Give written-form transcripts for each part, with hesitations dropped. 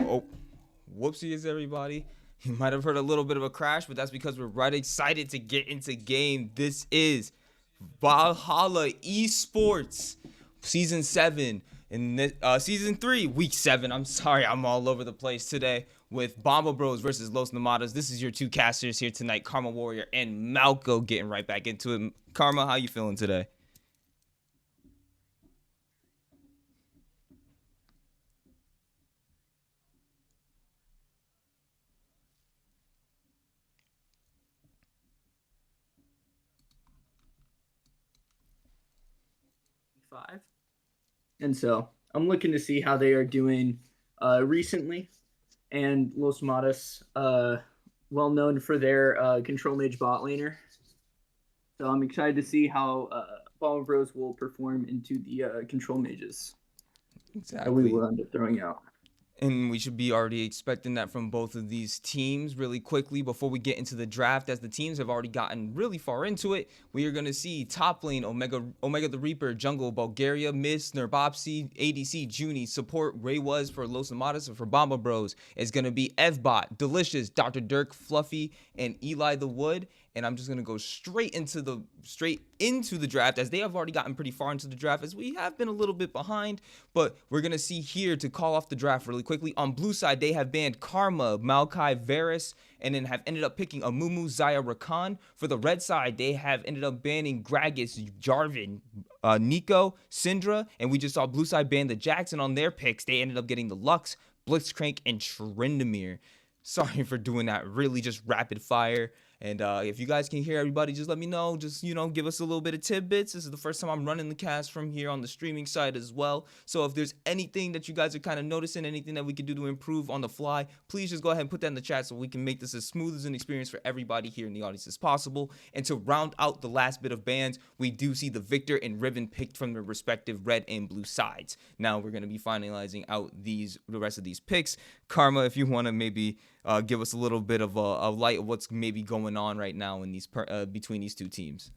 Oh, whoopsies, everybody. You might have heard a little bit of a crash, but that's because we're right excited to get into game. This is Valhalla Esports Season 7 in this, Season 3, Week 7. I'm sorry, I'm all over the place today with Bomba Bros versus Los Nomadas. This is your two casters here tonight, Karma Warrior and Malco, getting right back into it. Karma, how you feeling today? 5. And so I'm looking to see how they are doing recently. And Los Matas, well known for their control mage bot laner. So I'm excited to see how Bomba Bros will perform into the control mages that we Exactly. will end up throwing out. And we should be already expecting that from both of these teams really quickly before we get into the draft, as the teams have already gotten really far into it. We are going to see top lane Omega the Reaper, jungle Bulgaria, Miss Nerbopsy, ADC Junie, support Ray was for Los Amadas, and for Bomba Bros is going to be Evbot, Delicious, Dr. Dirk, Fluffy, and Eli the Wood. And I'm just gonna go straight into the draft, as they have already gotten pretty far into the draft, as we have been a little bit behind. But we're gonna see here, to call off the draft really quickly. On blue side, they have banned Karma, Maokai, Varus, and then have ended up picking Amumu, Zaya, Rakan. For the red side, they have ended up banning Gragas, Jarvan, Nico, Syndra, and we just saw blue side ban the Jackson. On their picks, they ended up getting the Lux, Blitzcrank, and Tryndamere. Sorry for doing that really just rapid fire. And if you guys can hear everybody, just let me know. Just, give us a little bit of tidbits. This is the first time I'm running the cast from here on the streaming side as well. So if there's anything that you guys are kind of noticing, anything that we can do to improve on the fly, please just go ahead and put that in the chat so we can make this as smooth as an experience for everybody here in the audience as possible. And to round out the last bit of bands, we do see the Victor and Riven picked from their respective red and blue sides. Now we're going to be finalizing out the rest of these picks. Karma, if you want to maybe give us a little bit of a light of what's maybe going on right now in these between these two teams.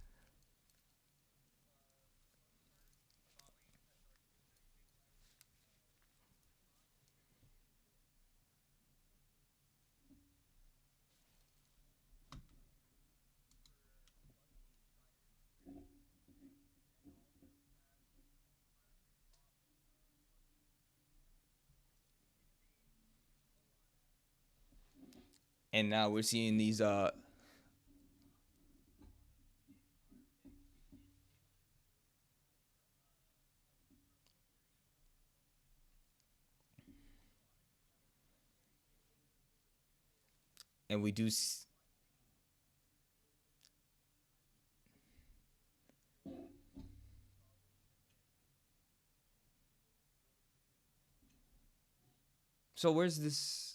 And now we're seeing these and we do so where's this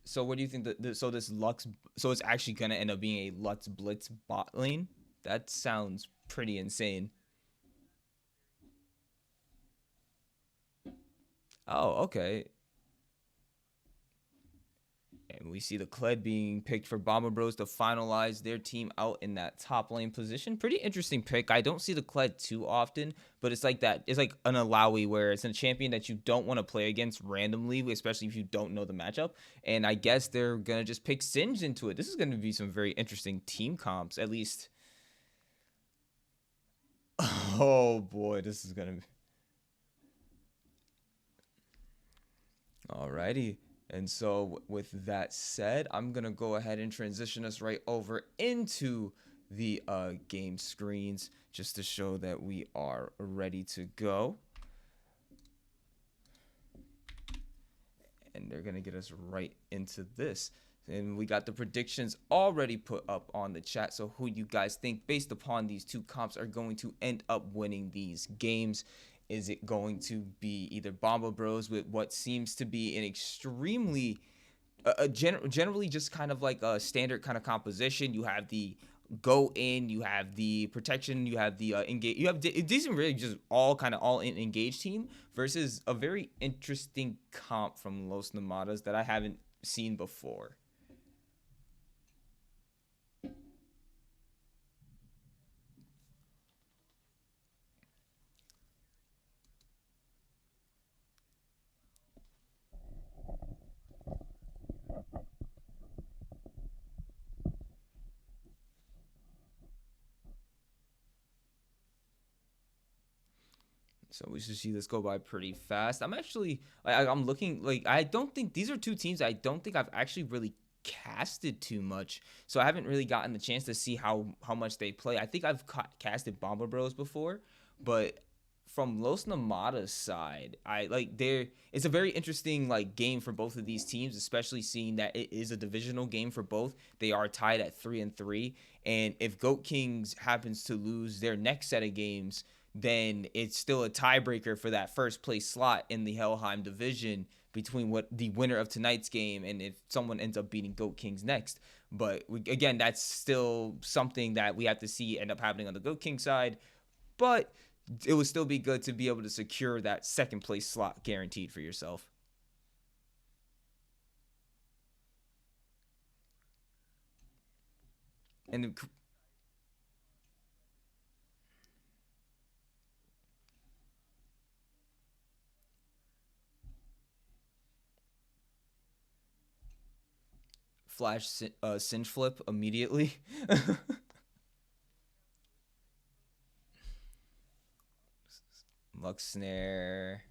so what do you think that so this Lux, so it's actually going to end up being a Lux Blitz bot lane? That sounds pretty insane. Oh, okay. And we see the Kled being picked for Bomber Bros to finalize their team out in that top lane position. Pretty interesting pick. I don't see the Kled too often, but it's like that. It's like an Alawi, where it's a champion that you don't want to play against randomly, especially if you don't know the matchup. And I guess they're going to just pick Singe into it. This is going to be some very interesting team comps, at least. Oh boy, this is going to be. Alrighty. And so, with that said, I'm going to go ahead and transition us right over into the game screens, just to show that we are ready to go. And they're going to get us right into this. And we got the predictions already put up on the chat. So who you guys think, based upon these two comps, are going to end up winning these games? Is it going to be either Bomba Bros with what seems to be an extremely generally just kind of like a standard kind of composition? You have the go in, you have the protection, you have the engage, you have these are really just all kind of all in engaged team, versus a very interesting comp from Los Nomadas that I haven't seen before. So we should see this go by pretty fast. I'm actually, I'm looking like I don't think these are two teams I don't think I've actually really casted too much. So I haven't really gotten the chance to see how much they play. I think I've casted Bomba Bros before, but from Los Nomadas side, I like there. It's a very interesting like game for both of these teams, especially seeing that it is a divisional game for both. They are tied at 3-3, and if Goat Kings happens to lose their next set of games, then it's still a tiebreaker for that first place slot in the Helheim division between what the winner of tonight's game and if someone ends up beating Goat Kings next. But again, that's still something that we have to see end up happening on the Goat King side. But it would still be good to be able to secure that second place slot guaranteed for yourself. And flash cinch flip immediately. Luck snare.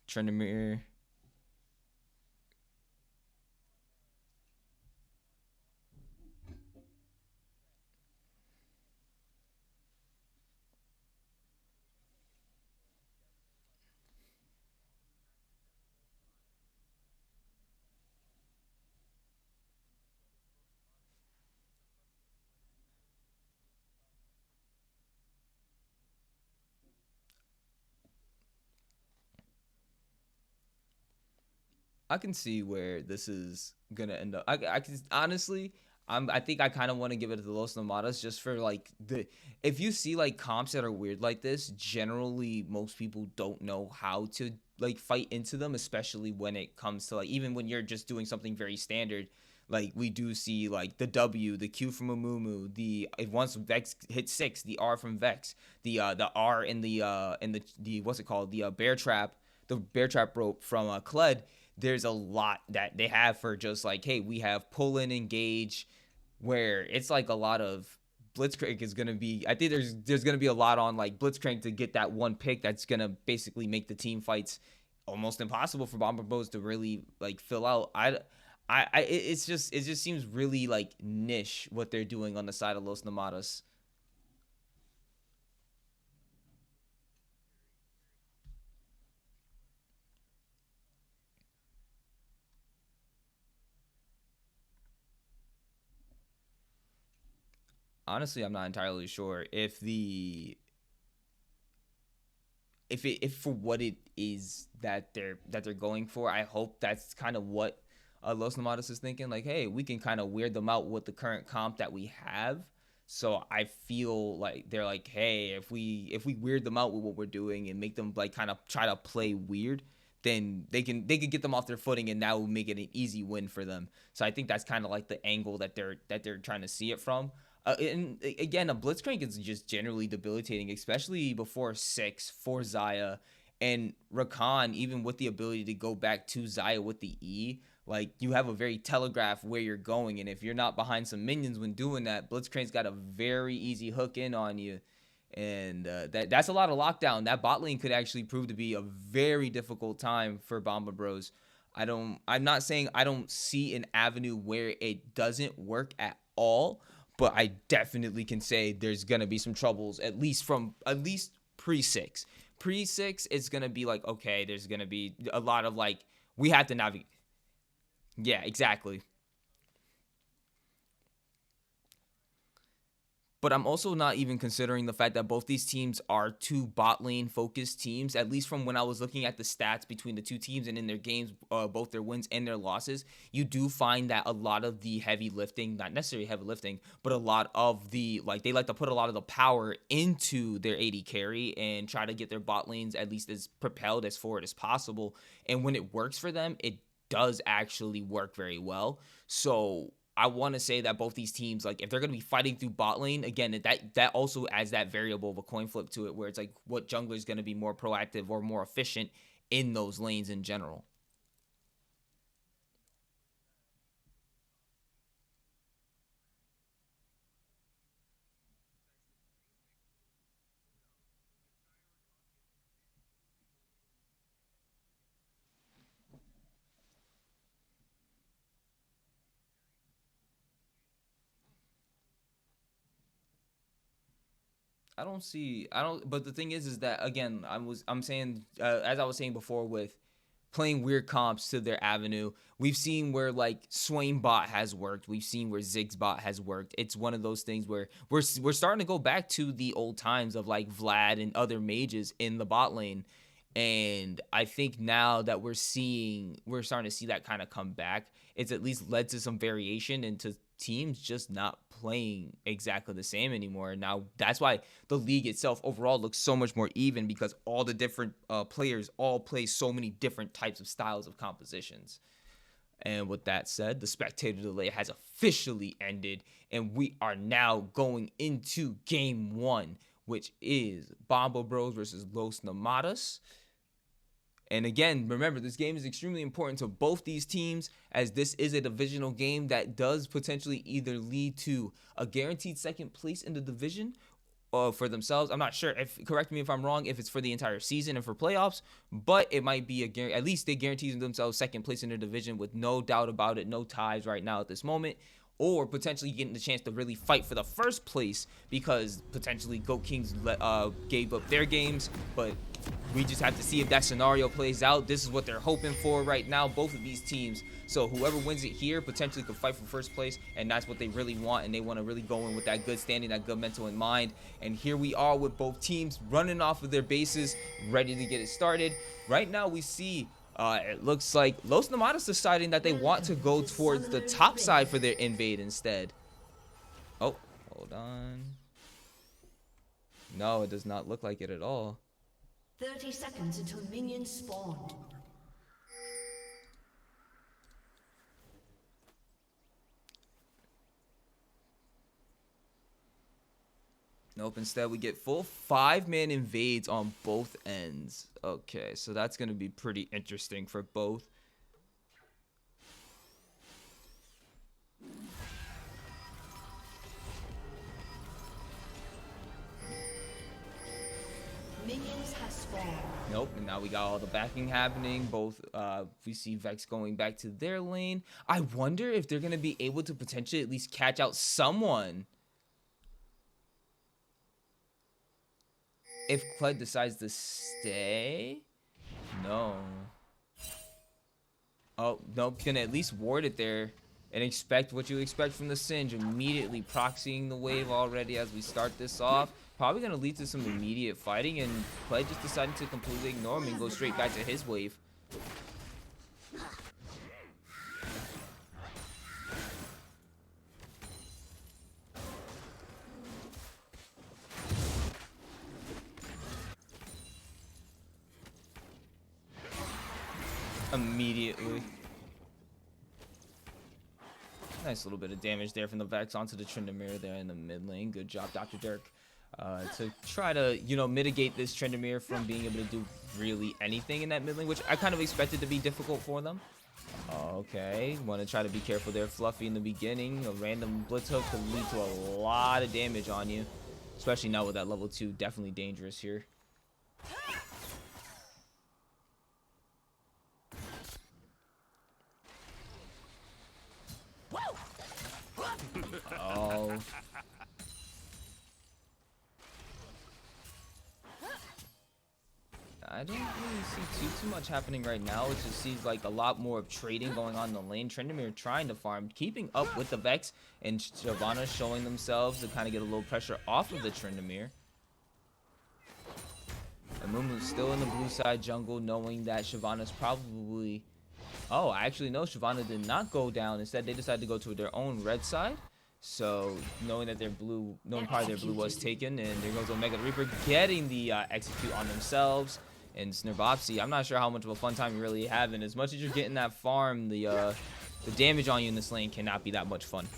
Trendemir. I can see where this is gonna end up. I can honestly, I think I kind of want to give it to the Los Nomadas just for like the if you see like comps that are weird like this, generally most people don't know how to like fight into them, especially when it comes to like even when you're just doing something very standard. Like we do see like the W, the Q from Amumu, the if once Vex hits six, the R from Vex, the R in the what's it called the bear trap rope from Kled. There's a lot that they have for just like, hey, we have pull in engage, where it's like a lot of Blitzcrank is gonna be. I think there's gonna be a lot on like Blitzcrank to get that one pick that's gonna basically make the team fights almost impossible for Bomber Bros to really like fill out. It just seems really like niche what they're doing on the side of Los Nomadas. Honestly, I'm not entirely sure if for what it is that they're going for. I hope that's kind of what Los Nomadas is thinking. Like, hey, we can kind of weird them out with the current comp that we have. So I feel like they're like, hey, if we weird them out with what we're doing and make them like kind of try to play weird, then they can get them off their footing and that will make it an easy win for them. So I think that's kind of like the angle that they're trying to see it from. And again, a blitzcrank is just generally debilitating, especially before six for Zaya and Rakan. Even with the ability to go back to Zaya with the E, like you have a very telegraph where you're going, and if you're not behind some minions when doing that, Blitzcrank's got a very easy hook in on you, and that's a lot of lockdown. That bot lane could actually prove to be a very difficult time for Bomba Bros. I'm not saying I don't see an avenue where it doesn't work at all, but I definitely can say there's gonna be some troubles at least pre six. Pre six, it's gonna be like okay, there's gonna be a lot of like we have to navigate. Yeah, exactly. But I'm also not even considering the fact that both these teams are two bot lane focused teams. At least from when I was looking at the stats between the two teams and in their games, both their wins and their losses, you do find that a lot of the heavy lifting, not necessarily heavy lifting, but a lot of the like they like to put a lot of the power into their AD carry and try to get their bot lanes at least as propelled as forward as possible. And when it works for them, it does actually work very well. So I want to say that both these teams, like if they're going to be fighting through bot lane, again, that also adds that variable of a coin flip to it, where it's like what jungler is going to be more proactive or more efficient in those lanes in general. I don't. But the thing is that again, I'm saying as I was saying before with playing weird comps to their avenue. We've seen where like Swain bot has worked. We've seen where Ziggs bot has worked. It's one of those things where we're starting to go back to the old times of like Vlad and other mages in the bot lane. And I think now that we're starting to see that kind of come back. It's at least led to some variation into teams just not playing exactly the same anymore. Now that's why the league itself overall looks so much more even, because all the different players all play so many different types of styles of compositions. And with that said, the spectator delay has officially ended, and we are now going into game 1, which is Bomba Bros versus Los Nomadas. And again, remember, this game is extremely important to both these teams, as this is a divisional game that does potentially either lead to a guaranteed second place in the division for themselves. I'm not sure, correct me if I'm wrong, if it's for the entire season and for playoffs, but it might be at least they guarantee themselves second place in their division with no doubt about it, no ties right now at this moment. Or potentially getting the chance to really fight for the first place, because potentially Goat Kings gave up their games, but we just have to see if that scenario plays out. This is what they're hoping for right now, both of these teams. So whoever wins it here potentially could fight for first place, and that's what they really want, and they want to really go in with that good standing, that good mental in mind. And here we are with both teams running off of their bases, ready to get it started. Right now we see it looks like Los Nomadas deciding that they want to go towards the top side for their invade instead. Oh, hold on. No, it does not look like it at all. 30 seconds until minions spawn. Nope, instead we get full 5-man invades on both ends. Okay, so that's going to be pretty interesting for both. Minions have spawned. Nope, and now we got all the backing happening. Both, we see Vex going back to their lane. I wonder if they're going to be able to potentially at least catch out someone. If Kled decides to stay? No. Oh, nope. Gonna at least ward it there and expect what you expect from the Singe. Immediately proxying the wave already as we start this off. Probably gonna lead to some immediate fighting, and Kled just deciding to completely ignore him and go straight back to his wave. Immediately. Nice little bit of damage there from the Vex onto the Tryndamere there in the mid lane. Good job, Dr. Dirk. To try to, mitigate this Tryndamere from being able to do really anything in that mid lane, which I kind of expected to be difficult for them. Okay, want to try to be careful there, Fluffy, in the beginning. A random blitz hook could lead to a lot of damage on you, especially now with that level 2. Definitely dangerous here. Oh. I don't really see too much happening right now. It just seems like a lot more of trading going on in the lane. Tryndamere trying to farm, keeping up with the Vex, and Shyvana showing themselves to kind of get a little pressure off of the Tryndamere. And Mumu's still in the blue side jungle, knowing that Shyvana's probably... Oh, I actually know Shyvana did not go down. Instead, they decided to go to their own red side. So, knowing that their blue, knowing part of their blue was taken, and there goes Omega the Reaper getting the execute on themselves. And Snurvopsy, I'm not sure how much of a fun time you're really having. As much as you're getting that farm, the damage on you in this lane cannot be that much fun.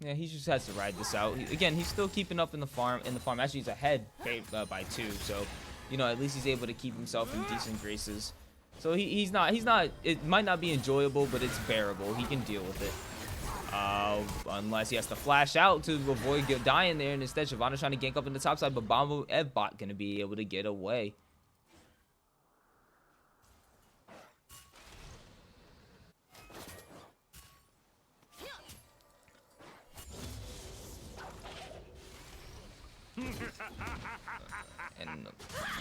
Yeah, he just has to ride this out. Again, he's still keeping up in the farm. Actually, he's ahead by 2. So, at least he's able to keep himself in decent graces. So he's not, it might not be enjoyable, but it's bearable. He can deal with it. Unless he has to flash out to avoid dying there, and instead Shyvana's trying to gank up in the top side, but Bomba Evbot gonna be able to get away. And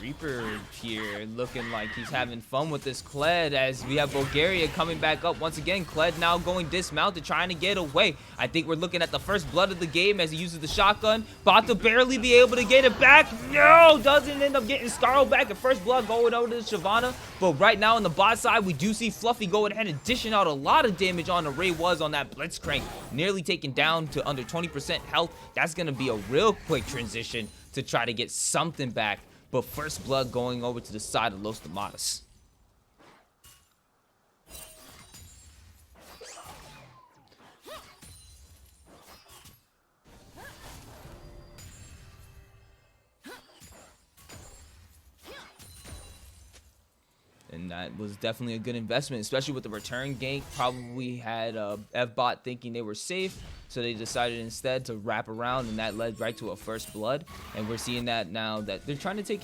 Reaper here looking like he's having fun with this Kled as we have Bulgaria coming back up once again. Kled now going dismounted, trying to get away. I think we're looking at the first blood of the game as he uses the shotgun. About to barely be able to get it back. No, doesn't end up getting Scarl back. And first blood going over to Shyvana. But right now on the bot side, we do see Fluffy going ahead and dishing out a lot of damage on the Ray was on that Blitzcrank. Nearly taken down to under 20% health. That's going to be a real quick transition to try to get something back. But first blood going over to the side of Los Nomadas. And that was definitely a good investment, especially with the return gank. Probably had Evbot thinking they were safe, so they decided instead to wrap around, and that led right to a first blood. And we're seeing that now that they're trying to take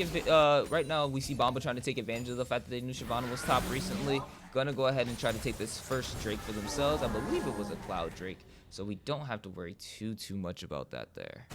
right now we see Bomba trying to take advantage of the fact that they knew Shyvana was top recently. Gonna go ahead and try to take this first Drake for themselves. I believe it was a Cloud Drake, so we don't have to worry too much about that there.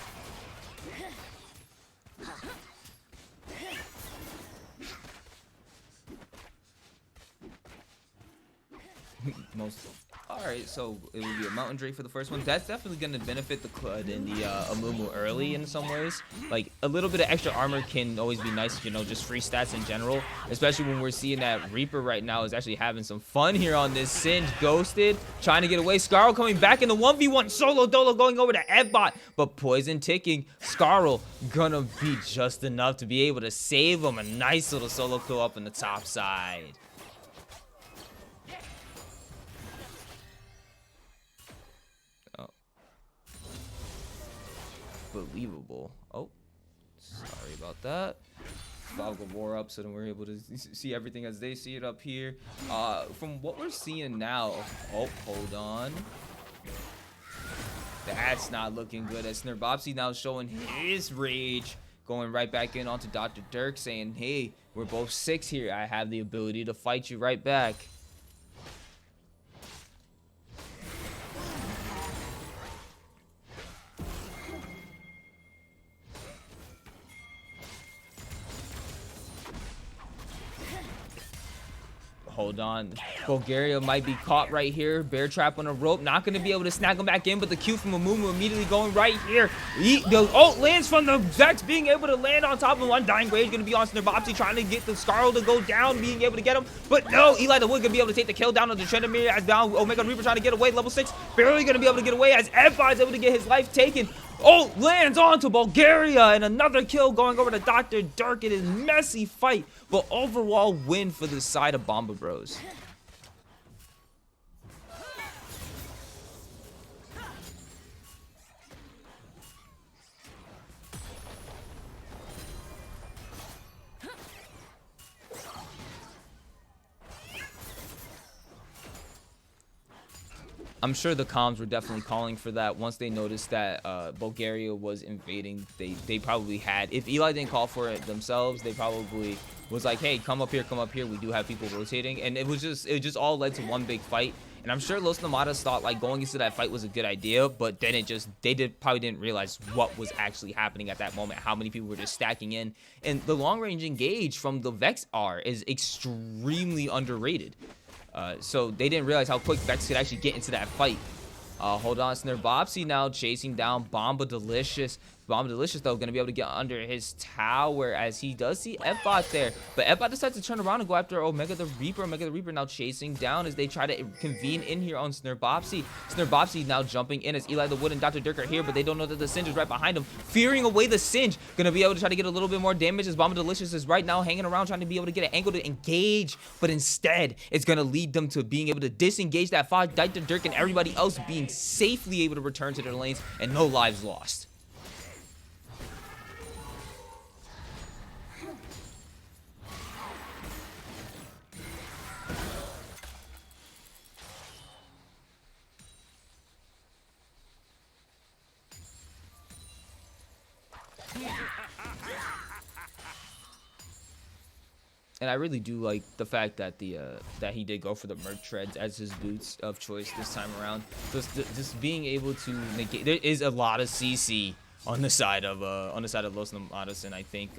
Alright, so it would be a Mountain Drake for the first one. That's definitely going to benefit the Klud and the Amumu early in some ways. Like, a little bit of extra armor can always be nice, you know, just free stats in general. Especially when we're seeing that Reaper right now is actually having some fun here on this Singe. Ghosted, trying to get away. Scarl coming back in the 1v1. Solo Dolo going over to Evbot, but poison ticking. Scarl gonna be just enough to be able to save him. A nice little solo kill up in the top side. Believable. Oh, sorry about that. Fog of War up, so then we're able to see everything as they see it up here. From what we're seeing now, oh, hold on. That's not looking good. As Snerbopsy now showing his rage, going right back in onto Dr. Dirk, saying, hey, we're both 6 here. I have the ability to fight you right back. Hold on. Bulgaria might be caught right here. Bear trap on a rope. Not going to be able to snag him back in, but the Q from Amumu immediately going right here. The ult lands from the Vex, being able to land on top of one. Dying Rage going to be on Snerbopsy, trying to get the Scarl to go down, being able to get him. But no, Eli the Wood going to be able to take the kill down on the Trendamir as down. Omega Reaper trying to get away. Level 6, barely going to be able to get away as Evbot is able to get his life taken. Oh, lands onto Bulgaria, and another kill going over to Dr. Dirk in his messy fight, but overall win for the side of Bomba Bros. I'm sure the comms were definitely calling for that. Once they noticed that Bulgaria was invading, they probably had, if Eli didn't call for it themselves, they probably was like, hey, come up here, we do have people rotating. And it just all led to one big fight. And I'm sure Los Nomadas thought like going into that fight was a good idea, but then they probably didn't realize what was actually happening at that moment, how many people were just stacking in. And the long range engage from the Vex R is extremely underrated. So they didn't realize how quick Vex could actually get into that fight. Hold on, Snerbopsy now chasing down Bomba Delicious. Bomba Delicious, though, going to be able to get under his tower as he does see Evbot there. But Evbot decides to turn around and go after Omega the Reaper. Omega the Reaper now chasing down as they try to convene in here on Snerbopsy. Snerbopsy now jumping in as Eli the Wood and Dr. Dirk are here, but they don't know that the Singe is right behind him. Fearing away the Singe. Going to be able to try to get a little bit more damage as Bomba Delicious is right now hanging around trying to be able to get an angle to engage. But instead, it's going to lead them to being able to disengage that fight. Dr. Dirk and everybody else being safely able to return to their lanes and no lives lost. And I really do like the fact that that he did go for the merc treads as his boots of choice this time around. Just being able to negate. There is a lot of CC on the side of Los Nomadas, and I think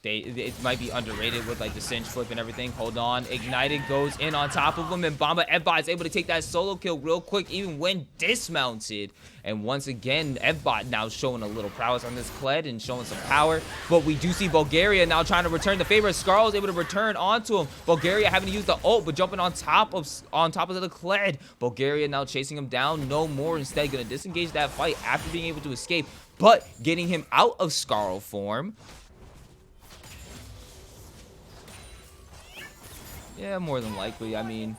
it might be underrated with like the cinch flip and everything. Hold on, Ignited goes in on top of him, and Bomba Evbot is able to take that solo kill real quick, even when dismounted. And once again, Evbot now showing a little prowess on this Kled and showing some power. But we do see Bulgaria now trying to return the favor. Skarl is able to return onto him. Bulgaria having to use the ult, but jumping on top of the Kled. Bulgaria now chasing him down no more. Instead, gonna disengage that fight after being able to escape, but getting him out of Skarl form. Yeah, more than likely. I mean,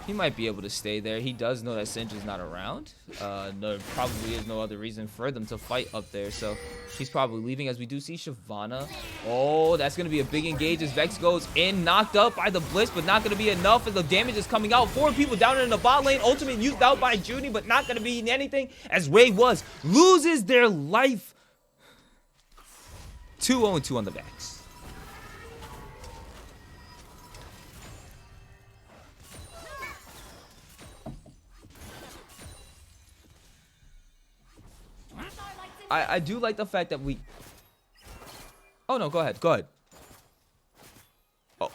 he might be able to stay there. He does know that Singe is not around. There probably is no other reason for them to fight up there, so he's probably leaving. As we do see Shyvana. Oh, that's going to be a big engage as Vex goes in, knocked up by the Blitz, but not going to be enough, and the damage is coming out. 4 people down in the bot lane. Ultimate used out by Judy, but not going to be anything, as Ray was loses their life. 2-0-2 on the Vex. I do like the fact that we... Oh, no, go ahead. Go ahead. Oh.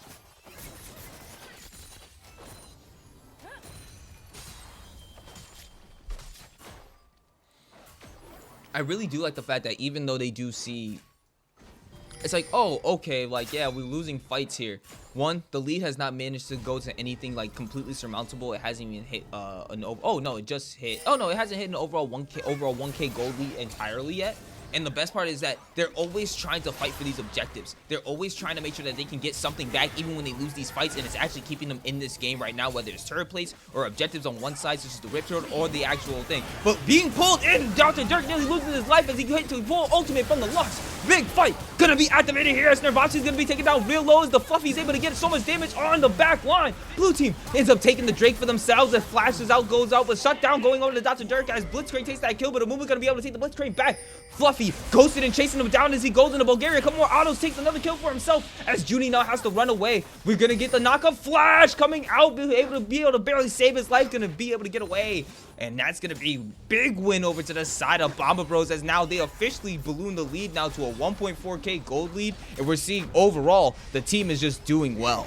I really do like the fact that even though they do see... It's like, oh, okay, like, yeah, we're losing fights here. One, the lead has not managed to go to anything, like, completely surmountable. It hasn't even hit an over... Oh, no, it just hit... Oh, no, it hasn't hit an overall 1K gold lead entirely yet. And the best part is that they're always trying to fight for these objectives. They're always trying to make sure that they can get something back even when they lose these fights, and it's actually keeping them in this game right now, whether it's turret plates or objectives on one side, such as the Rip Turret or the actual thing. But being pulled in, Dr. Dirk nearly loses his life as he hit to full ultimate from the Lux. Big fight gonna be activated here as Nervatsi's gonna be taken down real low as the Fluffy's able to get so much damage on the back line. Blue team ends up taking the Drake for themselves as flashes out, goes out, but shutdown going over to Dr. Dirk as Blitzcrank takes that kill, but Amumu gonna be able to take the Blitzcrank back. Fluffy ghosted and chasing him down as he goes into Bulgaria. A couple more autos, takes another kill for himself as Junie now has to run away. We're gonna get the knockup Flash coming out, be able to barely save his life, gonna be able to get away. And that's gonna be big win over to the side of Bomba Bros as now they officially balloon the lead now to a 1.4K gold lead. And we're seeing overall the team is just doing well.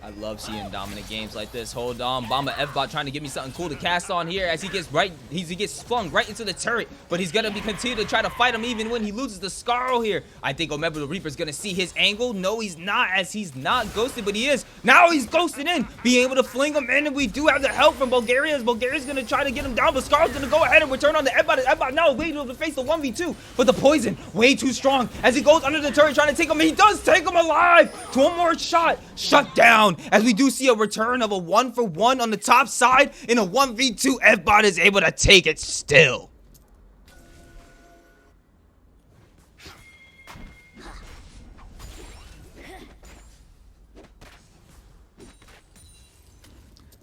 I love seeing dominant games like this. Hold on, Bomba Evbot trying to give me something cool to cast on here as he gets flung right into the turret, but he's gonna be continue to try to fight him even when he loses the Skarl here. I think Omega the Reaper's gonna see his angle. No, he's not, as he's not ghosted, but he is. Now he's ghosted in, being able to fling him in, and we do have the help from Bulgaria as Bulgaria's gonna try to get him down, but Skarl's gonna go ahead and return on the Evbot. Evbot now way able to face the 1v2, but the poison way too strong as he goes under the turret trying to take him. He does take him alive. One more shot, shut down. As we do see a return of a 1-for-1 on the top side in a 1v2, Evbot is able to take it still.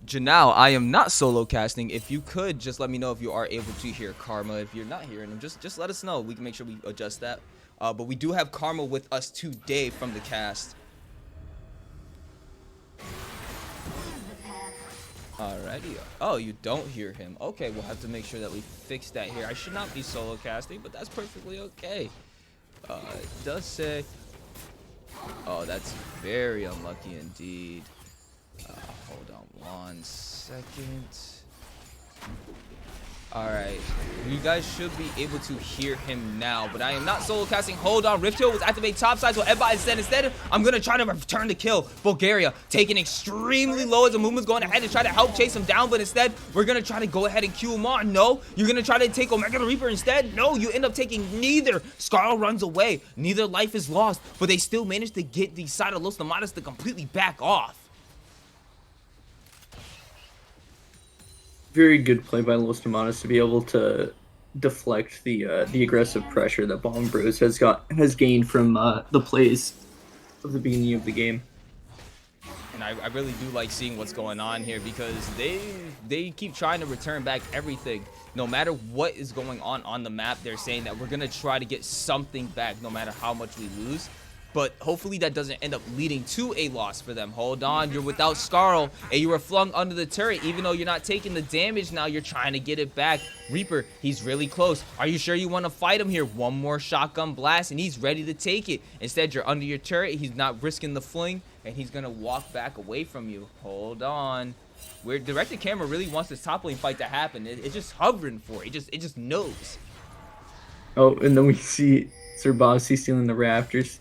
Janelle, I am not solo casting. If you could, just let me know if you are able to hear Karma. If you're not hearing him, just let us know. We can make sure we adjust that. But we do have Karma with us today from the cast. Alrighty. Oh, you don't hear him. Okay, we'll have to make sure that we fix that here. I should not be solo casting, but that's perfectly okay. It does say... Oh, that's very unlucky indeed. Hold on 1 second. Alright, you guys should be able to hear him now, but I am not solo casting. Hold on, Rift Hill was activated topside, so Evbot instead, I'm going to try to return the kill. Bulgaria taking extremely low as the movement's going ahead to try to help chase him down, but instead, we're going to try to go ahead and queue him on. No, you're going to try to take Omega the Reaper instead. No, you end up taking neither. Skarl runs away. Neither life is lost, but they still managed to get the side of Los Nomadas to completely back off. Very good play by Los Nomadas to be able to deflect the aggressive pressure that Bomb Bros has gained from the plays of the beginning of the game. And I really do like seeing what's going on here because they keep trying to return back everything. No matter what is going on the map, they're saying that we're going to try to get something back no matter how much we lose. But hopefully that doesn't end up leading to a loss for them. Hold on, you're without Scarl, and you were flung under the turret. Even though you're not taking the damage now, you're trying to get it back. Reaper, he's really close. Are you sure you want to fight him here? One more shotgun blast, and he's ready to take it. Instead, you're under your turret. He's not risking the fling, and he's going to walk back away from you. Hold on. Where directed camera really wants this top lane fight to happen. It's just hovering for it. It just knows. Oh, and then we see Sir Bossy stealing the Raptors.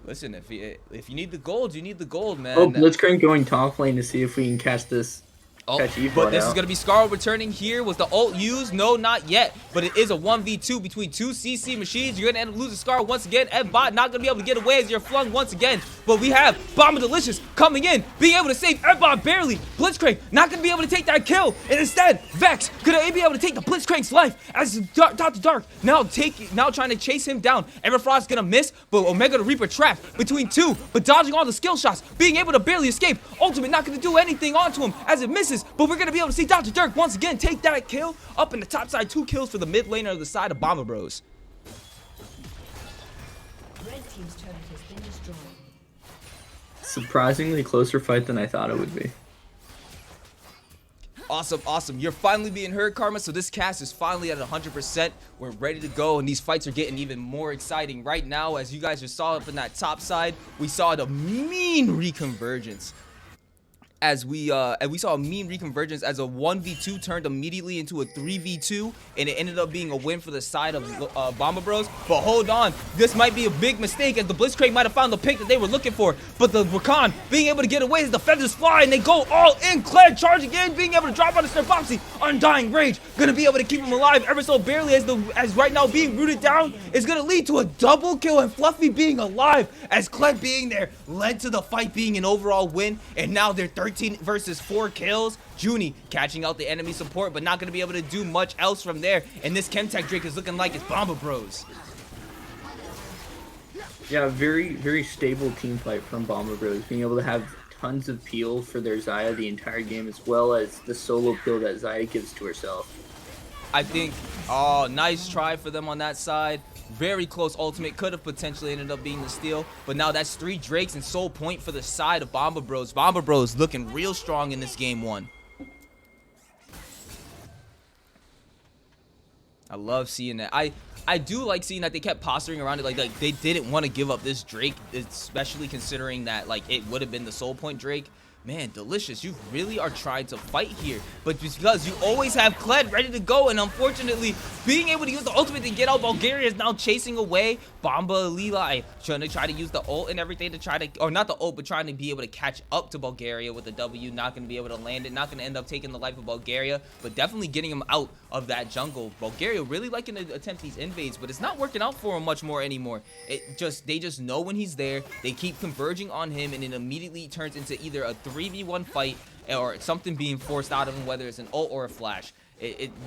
Listen, if you need the gold, you need the gold, man. Oh, Blitzcrank going top lane to see if we can catch this. Oh, but this is going to be Scarl returning here. Was the ult used? No, not yet. But it is a 1v2 between two CC machines. You're going to end up losing Scarl once again. Ebbot not going to be able to get away as you're flung once again. But we have Bomba Delicious coming in, being able to save Ebbot barely. Blitzcrank not going to be able to take that kill. And instead, Vex going to be able to take the Blitzcrank's life as Dr. Dark now trying to chase him down. Everfrost's going to miss, but Omega the Reaper trapped between two, but dodging all the skill shots, being able to barely escape. Ultimate not going to do anything onto him as it misses. But we're going to be able to see Dr. Dirk once again take that kill up in the top side. 2 kills for the mid laner of the side of Bomba Bros. Red team's turret has been destroyed. Surprisingly closer fight than I thought it would be. Awesome, awesome. You're finally being heard, Karma. So this cast is finally at 100%. We're ready to go, and these fights are getting even more exciting right now. As you guys just saw up in that top side, we saw the mean reconvergence. As we saw a mean reconvergence as a 1v2 turned immediately into a 3v2, and it ended up being a win for the side of Bomba Bros. But hold on, this might be a big mistake as the Blitzcrank might have found the pick that they were looking for. But the Rakan being able to get away as the feathers fly and they go all in. Kled charging in, being able to drop on the Sir Boxy. Undying Rage, gonna be able to keep him alive ever so barely as right now being rooted down is gonna lead to a double kill, and Fluffy being alive as Kled being there led to the fight being an overall win, and now they're 13 versus 4 kills. Junie catching out the enemy support, but not going to be able to do much else from there. And this Chemtech Drake is looking like it's Bomba Bros. Yeah, very, very stable team fight from Bomba Bros. Being able to have tons of peel for their Xayah the entire game, as well as the solo peel that Xayah gives to herself. I think, oh, nice try for them on that side. Very close ultimate, could have potentially ended up being the steal, but now that's 3 Drakes and soul point for the side of Bomba Bros. Bomba Bros looking real strong in this game 1. I love seeing that. I do like seeing that they kept posturing around it, like they didn't want to give up this Drake, especially considering that like it would have been the soul point Drake. Man, Delicious, you really are trying to fight here, but because you always have Kled ready to go, and unfortunately, being able to use the ultimate to get out, Bulgaria is now chasing away Bomba Lili, trying to use the ult and everything to try to, or not the ult, but trying to be able to catch up to Bulgaria with the W, not going to be able to land it, not going to end up taking the life of Bulgaria, but definitely getting him out of that jungle. Bulgaria really liking to attempt these invades, but it's not working out for him much more anymore. They just know when he's there, they keep converging on him, and it immediately turns into either a 3v1 fight or something being forced out of him, whether it's an ult or a flash.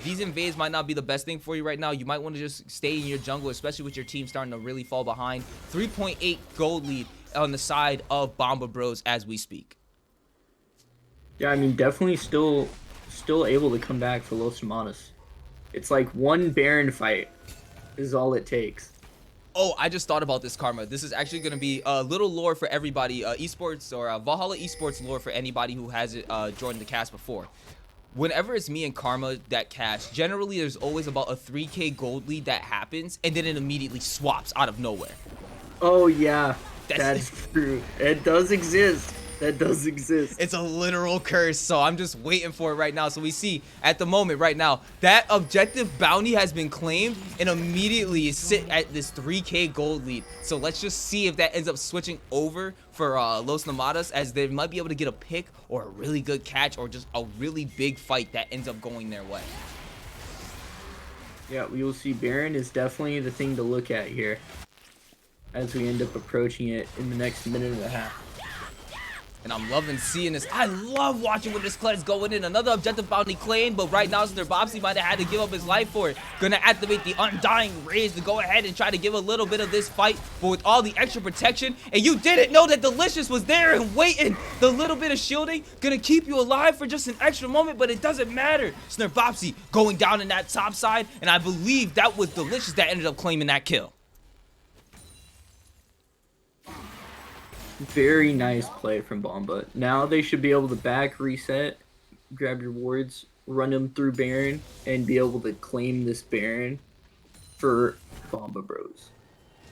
These invades might not be the best thing for you right now. You might want to just stay in your jungle, especially with your team starting to really fall behind. 3.8 gold lead on the side of Bomba Bros as we speak. Yeah, I mean, definitely still able to come back for Los Nomadas. It's like one Baron fight is all it takes. Oh, I just thought about this, Karma. This is actually going to be a little lore for everybody, esports or Valhalla Esports lore for anybody who hasn't joined the cast before. Whenever it's me and Karma that cast, generally there's always about a 3k gold lead that happens, and then it immediately swaps out of nowhere. Oh yeah, that's true. It does exist. That does exist. It's a literal curse, so I'm just waiting for it right now. So we see at the moment right now that objective bounty has been claimed, and immediately is sit at this 3k gold lead. So let's just see if that ends up switching over for Los Nomadas, as they might be able to get a pick or a really good catch or just a really big fight that ends up going their way. Yeah, we will see. Baron is definitely the thing to look at here as we end up approaching it in the next minute and a half. And I'm loving seeing this. I love watching when this Kled's going in. Another objective bounty claimed, but right now Snerbopsy might have had to give up his life for it. Gonna activate the Undying Rage to go ahead and try to give a little bit of this fight, but with all the extra protection. And you didn't know that Delicious was there and waiting. The little bit of shielding gonna keep you alive for just an extra moment, but it doesn't matter. Snerbopsy going down in that top side, and I believe that was Delicious that ended up claiming that kill. Very nice play from Bomba. Now they should be able to back reset, grab your wards, run them through Baron, and be able to claim this Baron for Bomba Bros.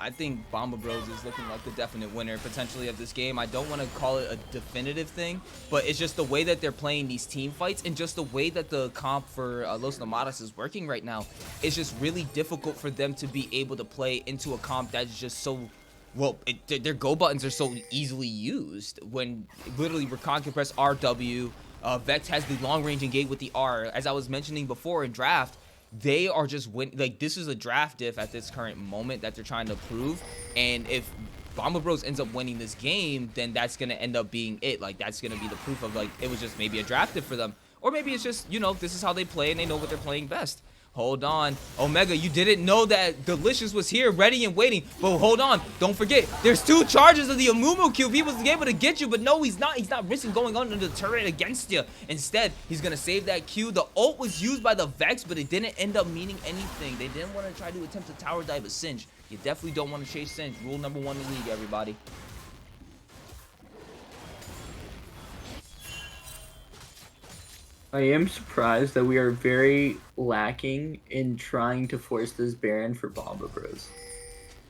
I think Bomba Bros is looking like the definite winner potentially of this game. I don't want to call it a definitive thing, but it's just the way that they're playing these team fights and just the way that the comp for Los Nomadas is working right now. It's just really difficult for them to be able to play into a comp that's just so... Well, their go buttons are so easily used when literally Rakan can press RW. Vex has the long range engage with the R. As I was mentioning before in draft, they are just like, this is a draft diff at this current moment that they're trying to prove. And if Bomba Bros ends up winning this game, then that's going to end up being it. Like, that's going to be the proof of, like, it was just maybe a draft diff for them. Or maybe it's just, you know, this is how they play and they know what they're playing best. Hold on. Omega, you didn't know that Delicious was here, ready and waiting. But hold on. Don't forget, there's 2 charges of the Amumu Q. He was able to get you, but no, he's not. He's not risking going under the turret against you. Instead, he's going to save that Q. The ult was used by the Vex, but it didn't end up meaning anything. They didn't want to try to attempt to tower dive a Singe. You definitely don't want to chase Singe. Rule number 1 in the league, everybody. I am surprised that we are very lacking in trying to force this Baron for Bomba Bros.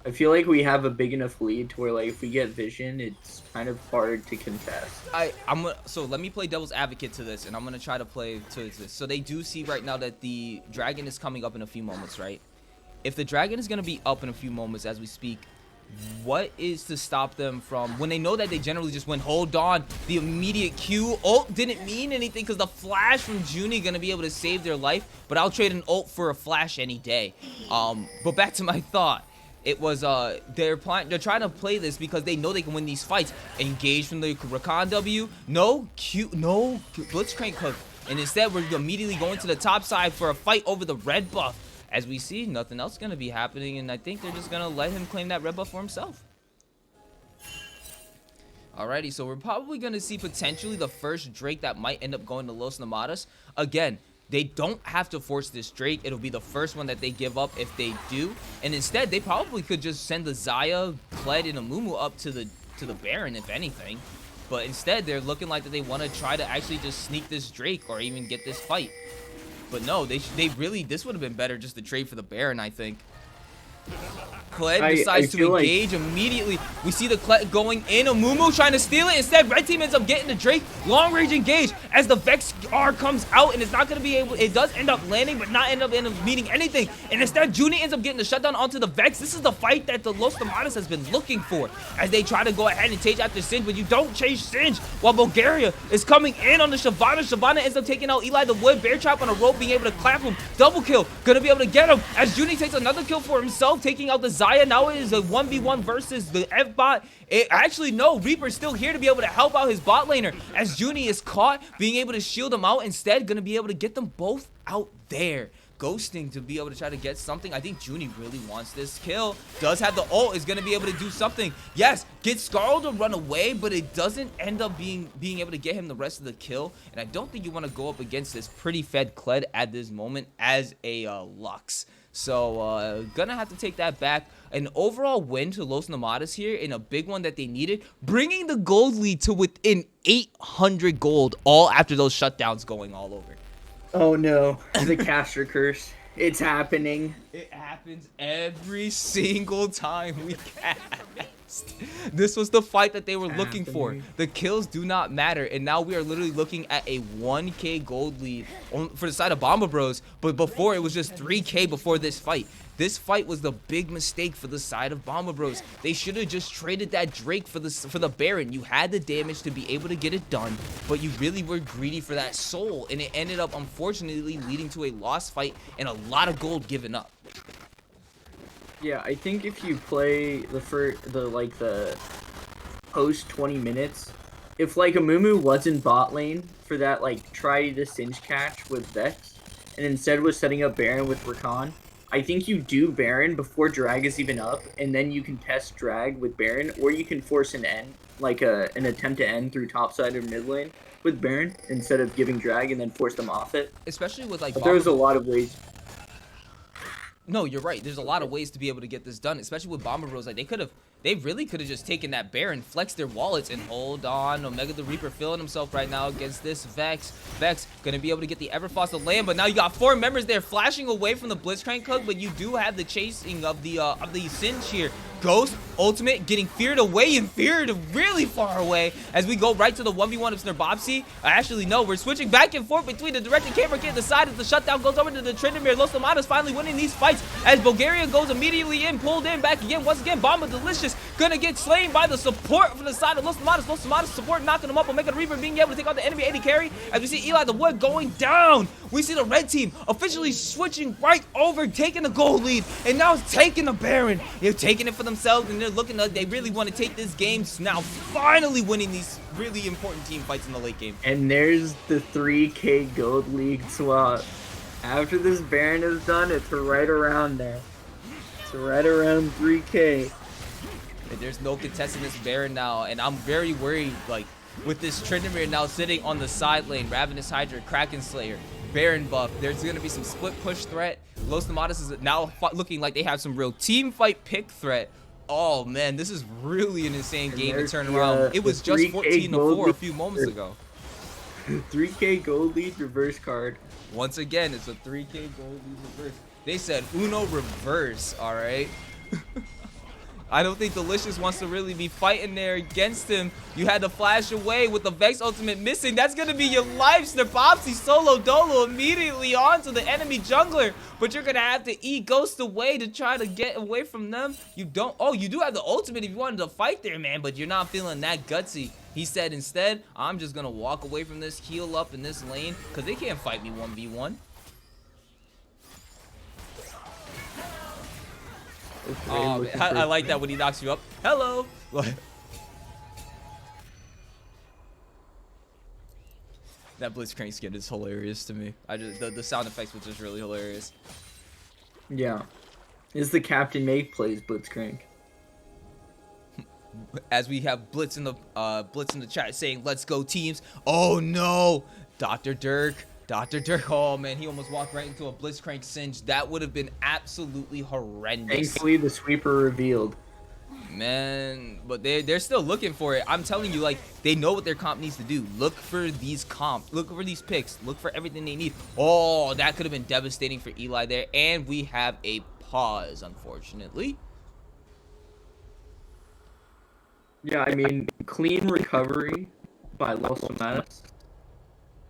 I feel like we have a big enough lead to where, like, if we get vision, it's kind of hard to contest. So let me play devil's advocate to this, and I'm gonna try to play to this. So they do see right now that the dragon is coming up in a few moments, right? If the dragon is gonna be up in a few moments as we speak, what is to stop them from, when they know that they generally just win, hold on, the immediate Q ult didn't mean anything because the flash from Junie gonna be able to save their life, but I'll trade an ult for a flash any day. But back to my thought, it was they're trying to play this because they know they can win these fights. Engage from the Rakan W, no Blitzcrank hook, and instead we're immediately going to the top side for a fight over the red buff. As we see, nothing else going to be happening, and I think they're just going to let him claim that red buff for himself. Alrighty, so we're probably going to see potentially the first Drake that might end up going to Los Nomadas. Again, they don't have to force this Drake. It'll be the first one that they give up if they do. And instead, they probably could just send the Xayah, Kled, and Amumu up to the Baron, if anything. But instead, they're looking like that they want to try to actually just sneak this Drake or even get this fight. But no, they really, this would have been better just to trade for the Baron, I think. Kled decides to engage immediately. We see the Kled going in. Amumu trying to steal it. Instead, red team ends up getting the Drake. Long range engage as the Vex R comes out, and it's not going to be able, it does end up landing, but not end up meaning anything. And instead, Junie ends up getting the shutdown onto the Vex. This is the fight that the Los Nomadas has been looking for as they try to go ahead and chase after Singe, but you don't chase Singe while Bulgaria is coming in on the Shyvana. Shyvana ends up taking out Eli the Wood. Bear Trap on a rope, being able to clap him. Double kill. Going to be able to get him as Junie takes another kill for himself, taking out the Xayah. Now it is a 1v1 versus the F-bot. Actually, no, Reaper's still here to be able to help out his bot laner as Junie is caught, being able to shield him out. Instead, going to be able to get them both out there. Ghosting to be able to try to get something. I think Junie really wants this kill. Does have the ult, is going to be able to do something. Yes, gets Scarl to run away, but it doesn't end up being able to get him the rest of the kill. And I don't think you want to go up against this pretty fed Kled at this moment as a Lux. So, gonna have to take that back. An overall win to Los Nomadas here in a big one that they needed, bringing the gold lead to within 800 gold, all after those shutdowns going all over. Oh no, the caster curse. It's happening. It happens every single time we cast. This was the fight that they were looking for. The kills do not matter, and now we are literally looking at a 1k gold lead for the side of Bomba Bros, but before it was just 3k before this fight. This fight was the big mistake for the side of Bomba Bros. They should have just traded that Drake for the Baron. You had the damage to be able to get it done, but you really were greedy for that soul, and it ended up unfortunately leading to a lost fight and a lot of gold given up. Yeah, I think if you play the post 20 minutes, if like a Mumu was in bot lane for that like try the Singe catch with Vex, and instead was setting up Baron with Rakan, I think you do Baron before drag is even up, and then you can test drag with Baron, or you can force an end, like an attempt to end through top side or mid lane with Baron instead of giving drag and then force them off it. Especially with like But there's a lot of ways. No, you're right. There's a lot of ways to be able to get this done, especially with Bomba Bros. Like they really could have just taken that Baron, flexed their wallets, and hold on. Omega the Reaper feeling himself right now against this Vex. Vex gonna be able to get the Everfrost to land, but now you got 4 members there flashing away from the Blitzcrank hook, but you do have the chasing of the Singe here. Ghost ultimate getting feared away and feared really far away as we go right to the 1v1 of Snerbopsy. Actually, no, we're switching back and forth between the directed camera kit. The side of the shutdown goes over to the Tryndamere. Los Nomadas finally winning these fights as Bulgaria goes immediately in, pulled in back again. Once again, Bomba Delicious gonna get slain by the support from the side of Los Nomadas. Los Nomadas support knocking him up. Omega the Reaper being able to take out the enemy AD carry as we see Eli the Wood going down. We see the red team officially switching right over, taking the gold lead, and now it's taking the Baron. They're taking it for themselves, and they're looking like they really want to take this game. Now finally winning these really important team fights in the late game. And there's the 3K Gold League swap. After this Baron is done, it's right around there. It's right around 3K. And there's no contesting this Baron now, and I'm very worried, like, with this Tryndamere now sitting on the side lane, Ravenous Hydra, Kraken Slayer, Baron buff. There's going to be some split push threat. Los Nomadas is now looking like they have some real team fight pick threat. Oh man, this is really an insane game to turn around. It was just 14-4 a few moments ago. 3K Gold Lead reverse card. Once again, it's a 3K gold lead reverse. They said Uno reverse, all right? I don't think Delicious wants to really be fighting there against him. You had to flash away with the Vex ultimate missing. That's going to be your life. Snerbopsy solo dolo immediately onto the enemy jungler. But you're going to have to eat Ghost away to try to get away from them. You don't. Oh, you do have the ultimate if you wanted to fight there, man. But you're not feeling that gutsy. He said instead, I'm just going to walk away from this, heal up in this lane. Because they can't fight me 1v1. Oh, I like that when he knocks you up. Hello. That Blitzcrank skin is hilarious to me. The sound effects was just really hilarious. Yeah, is the Captain Make plays Blitzcrank. As we have Blitz in the chat saying, "Let's go teams." Oh no, Dr. Dirk. Oh man, he almost walked right into a Blitzcrank Singe. That would have been absolutely horrendous. Thankfully, the sweeper revealed. Man, but they're still looking for it. I'm telling you, like, they know what their comp needs to do. Look for these comps. Look for these picks. Look for everything they need. Oh, that could have been devastating for Eli there. And we have a pause, unfortunately. Yeah, I mean, clean recovery by Los Nomadas.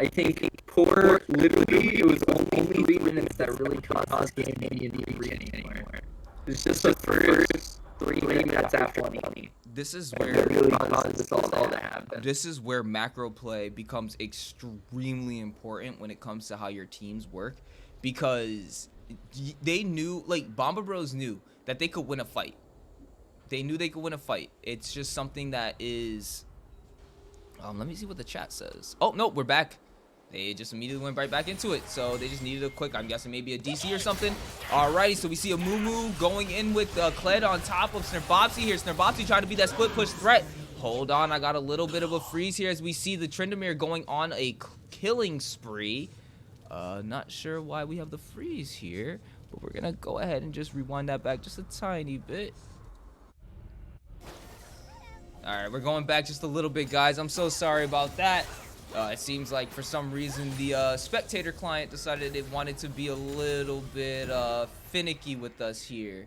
I think literally, it was only 3 minutes that really caused this game to be in the reach anymore. It's just the first 3 minutes after 20. This is That where really caused this all to happen. this is where macro play becomes extremely important when it comes to how your teams work, because they knew, like, Bomba Bros knew that they could win a fight. They knew they could win a fight. It's just something that is let me see what the chat says. Oh no, we're back. They just immediately went right back into it. So they just needed a quick, I'm guessing maybe a DC or something. Alrighty, so we see a Mumu going in with Kled on top of Snerbopsy here. Snerbopsy trying to be that split push threat. Hold on, I got a little bit of a freeze here as we see the Tryndamere going on a killing spree. Not sure why we have the freeze here, but we're gonna go ahead and just rewind that back just a tiny bit. Alright, we're going back just a little bit, guys. I'm so sorry about that. It seems like for some reason the spectator client decided it wanted to be a little bit finicky with us here.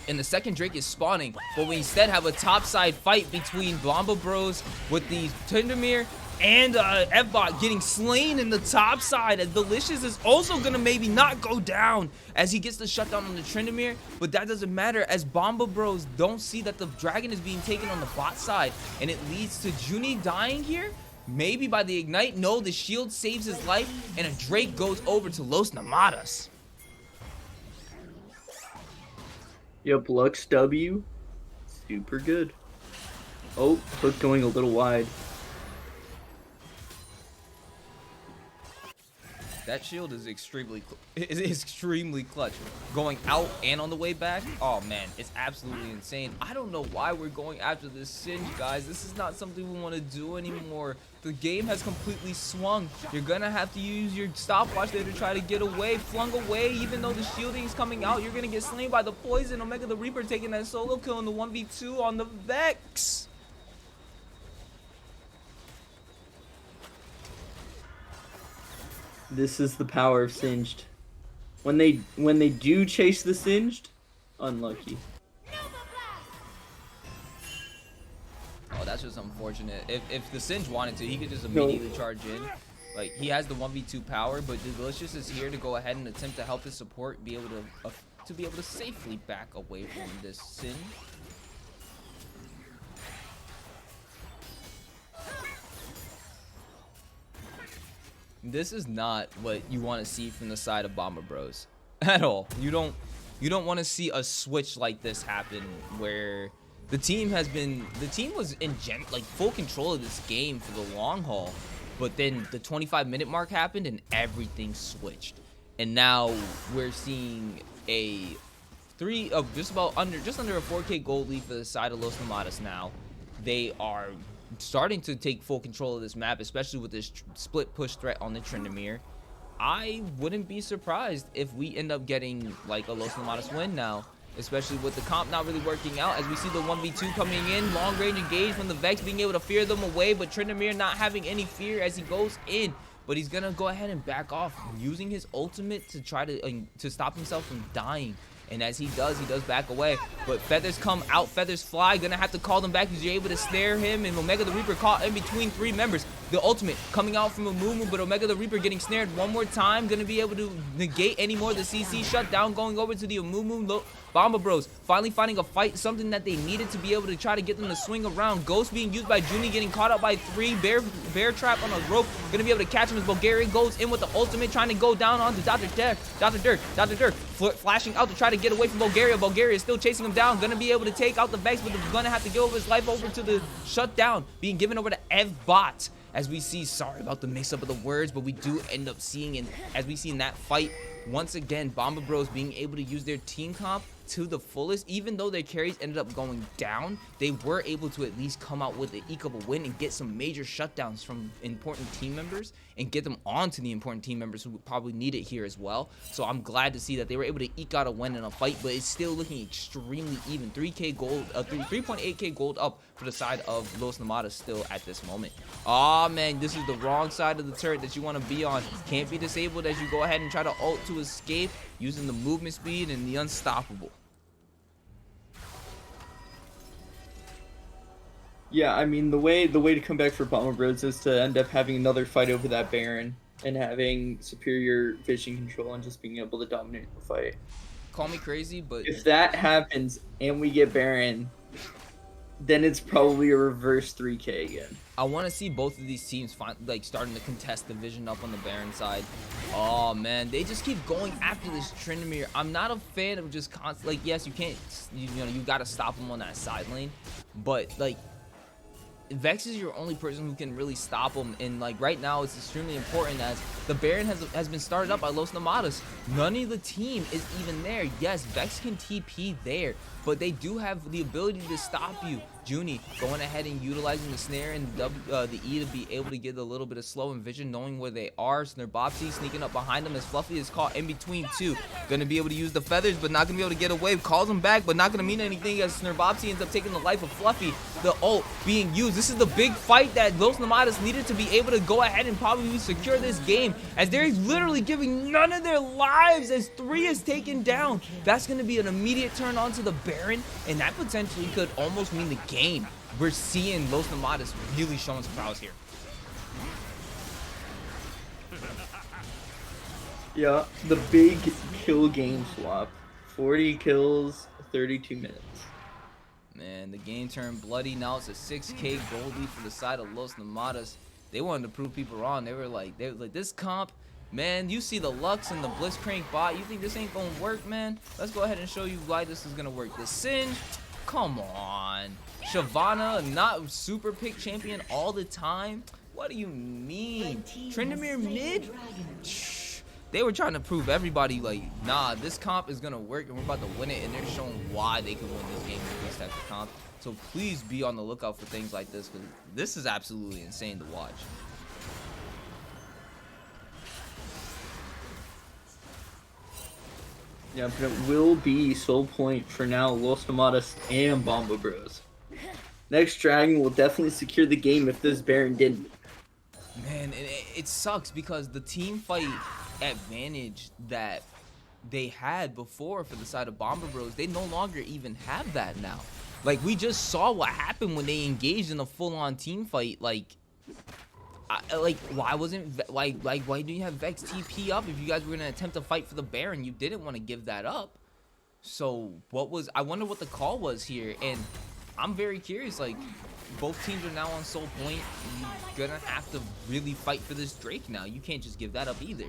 And the second Drake is spawning, but we instead have a topside fight between Bomba Bros with the Tryndamere and F-Bot getting slain in the top side, as Delicious is also gonna maybe not go down as he gets the shutdown on the Tryndamere, but that doesn't matter as Bomba Bros don't see that the dragon is being taken on the bot side, and it leads to Junie dying here, maybe by the ignite. No, the shield saves his life, and a Drake goes over to Los Nomadas. Yep, Lux W, super good. Oh, hook going a little wide. That shield is extremely clutch. Going out and on the way back, oh man, it's absolutely insane. I don't know why we're going after this Singe, guys. This is not something we want to do anymore. The game has completely swung. You're gonna have to use your stopwatch there to try to get away, flung away. Even though the shielding is coming out, you're gonna get slain by the poison. Omega the Reaper taking that solo kill in the 1v2 on the Vex. This is the power of Singed. When they do chase the Singed, unlucky. Oh, that's just unfortunate. If the Singe wanted to, he could just immediately charge in. Like, he has the 1v2 power, but Delicious is here to go ahead and attempt to help his support be able to safely back away from this Singe. This is not what you want to see from the side of Bomba Bros at all. You don't want to see a switch like this happen where the team was in full control of this game for the long haul, but then the 25-minute mark happened and everything switched. And now we're seeing a just under a 4K gold lead for the side of Los Nomadas now. They are starting to take full control of this map, especially with this split push threat on the Tryndamere. I wouldn't be surprised if we end up getting like a Los Nomadas win now, especially with the comp not really working out, as we see the 1v2 coming in, long range engage from the Vex, being able to fear them away, but Tryndamere not having any fear as he goes in. But he's gonna go ahead and back off, using his ultimate to try to stop himself from dying. And as he does back away. But feathers come out, feathers fly. Gonna have to call them back because you're able to snare him. And Omega the Reaper caught in between 3 members. The ultimate coming out from Amumu, but Omega the Reaper getting snared one more time. Gonna be able to negate any more of the CC shutdown. Going over to the Amumu. Bomba Bros finally finding a fight, something that they needed to be able to try to get them to swing around. Ghost being used by Junie, getting caught up by 3. Bear trap on a rope. Gonna be able to catch him as Bulgaria goes in with the ultimate, trying to go down onto Dr. Dirk. Flashing out to try to get away from Bulgaria. Bulgaria is still chasing him down. Gonna be able to take out the Vex, but they're gonna have to give over his life over to the shutdown, being given over to Evbot. As we see, sorry about the mix-up of the words, but we do end up seeing, and as we see in that fight, once again, Bomba Bros being able to use their team comp to the fullest. Even though their carries ended up going down, they were able to at least come out with the eke of a win and get some major shutdowns from important team members and get them onto the important team members who would probably need it here as well. So I'm glad to see that they were able to eke out a win in a fight, but it's still looking extremely even. 3K gold, 3.8K gold up for the side of Los Nomadas still at this moment. Oh man, this is the wrong side of the turret that you want to be on. Can't be disabled as you go ahead and try to ult to escape using the movement speed and the unstoppable. Yeah, I mean, the way to come back for Bomba Bros is to end up having another fight over that Baron and having superior vision control and just being able to dominate the fight. Call me crazy, but if that happens and we get Baron, then it's probably a reverse 3K again. I want to see both of these teams starting to contest the vision up on the Baron side. Oh man, they just keep going after this Tryndamere. I'm not a fan of just constantly, like, yes, you can't, you got to stop him on that side lane, but like, Vex is your only person who can really stop him, and like right now it's extremely important as the Baron has been started up by Los Nomadas. None of the team is even there. Yes, Vex can TP there, but they do have the ability to stop you. Junie going ahead and utilizing the snare and the E to be able to get a little bit of slow and vision, knowing where they are. Snurbopsy sneaking up behind them as Fluffy is caught in between 2. Gonna be able to use the feathers, but not gonna be able to get away. Calls him back, but not gonna mean anything as Snurbopsy ends up taking the life of Fluffy. The ult being used. This is the big fight that Los Nomadas needed to be able to go ahead and probably secure this game, as they're literally giving none of their lives as 3 is taken down. That's gonna be an immediate turn on to the Baron, and that potentially could almost mean the game. We're seeing Los Nomadas really showing some prowess here. Yeah, the big kill game swap. 40 kills, 32 minutes. Man, the game turned bloody. Now it's a 6K gold lead for the side of Los Nomadas. They wanted to prove people wrong. They were like, this comp, man, you see the Lux and the Blitzcrank bot. You think this ain't gonna work, man? Let's go ahead and show you why this is gonna work. The Singe, Come on. Shyvana, not super pick champion all the time? What do you mean? Tryndamere mid? Shh. They were trying to prove everybody, like, nah, this comp is going to work and we're about to win it. And they're showing why they can win this game with this type of comp. So please be on the lookout for things like this, because this is absolutely insane to watch. Yeah, but it will be Soul Point for now, Los Nomadas and Bomba Bros. Next Dragon will definitely secure the game if this Baron didn't. Man, it sucks because the team fight advantage that they had before for the side of Bomba Bros, they no longer even have that now. Like, we just saw what happened when they engaged in a full-on team fight. Like, why didn't you have Vex TP up if you guys were gonna attempt to fight for the Baron? You didn't want to give that up. So I wonder what the call was here, and I'm very curious. Like, both teams are now on Soul Point. You're gonna have to really fight for this Drake now. You can't just give that up either.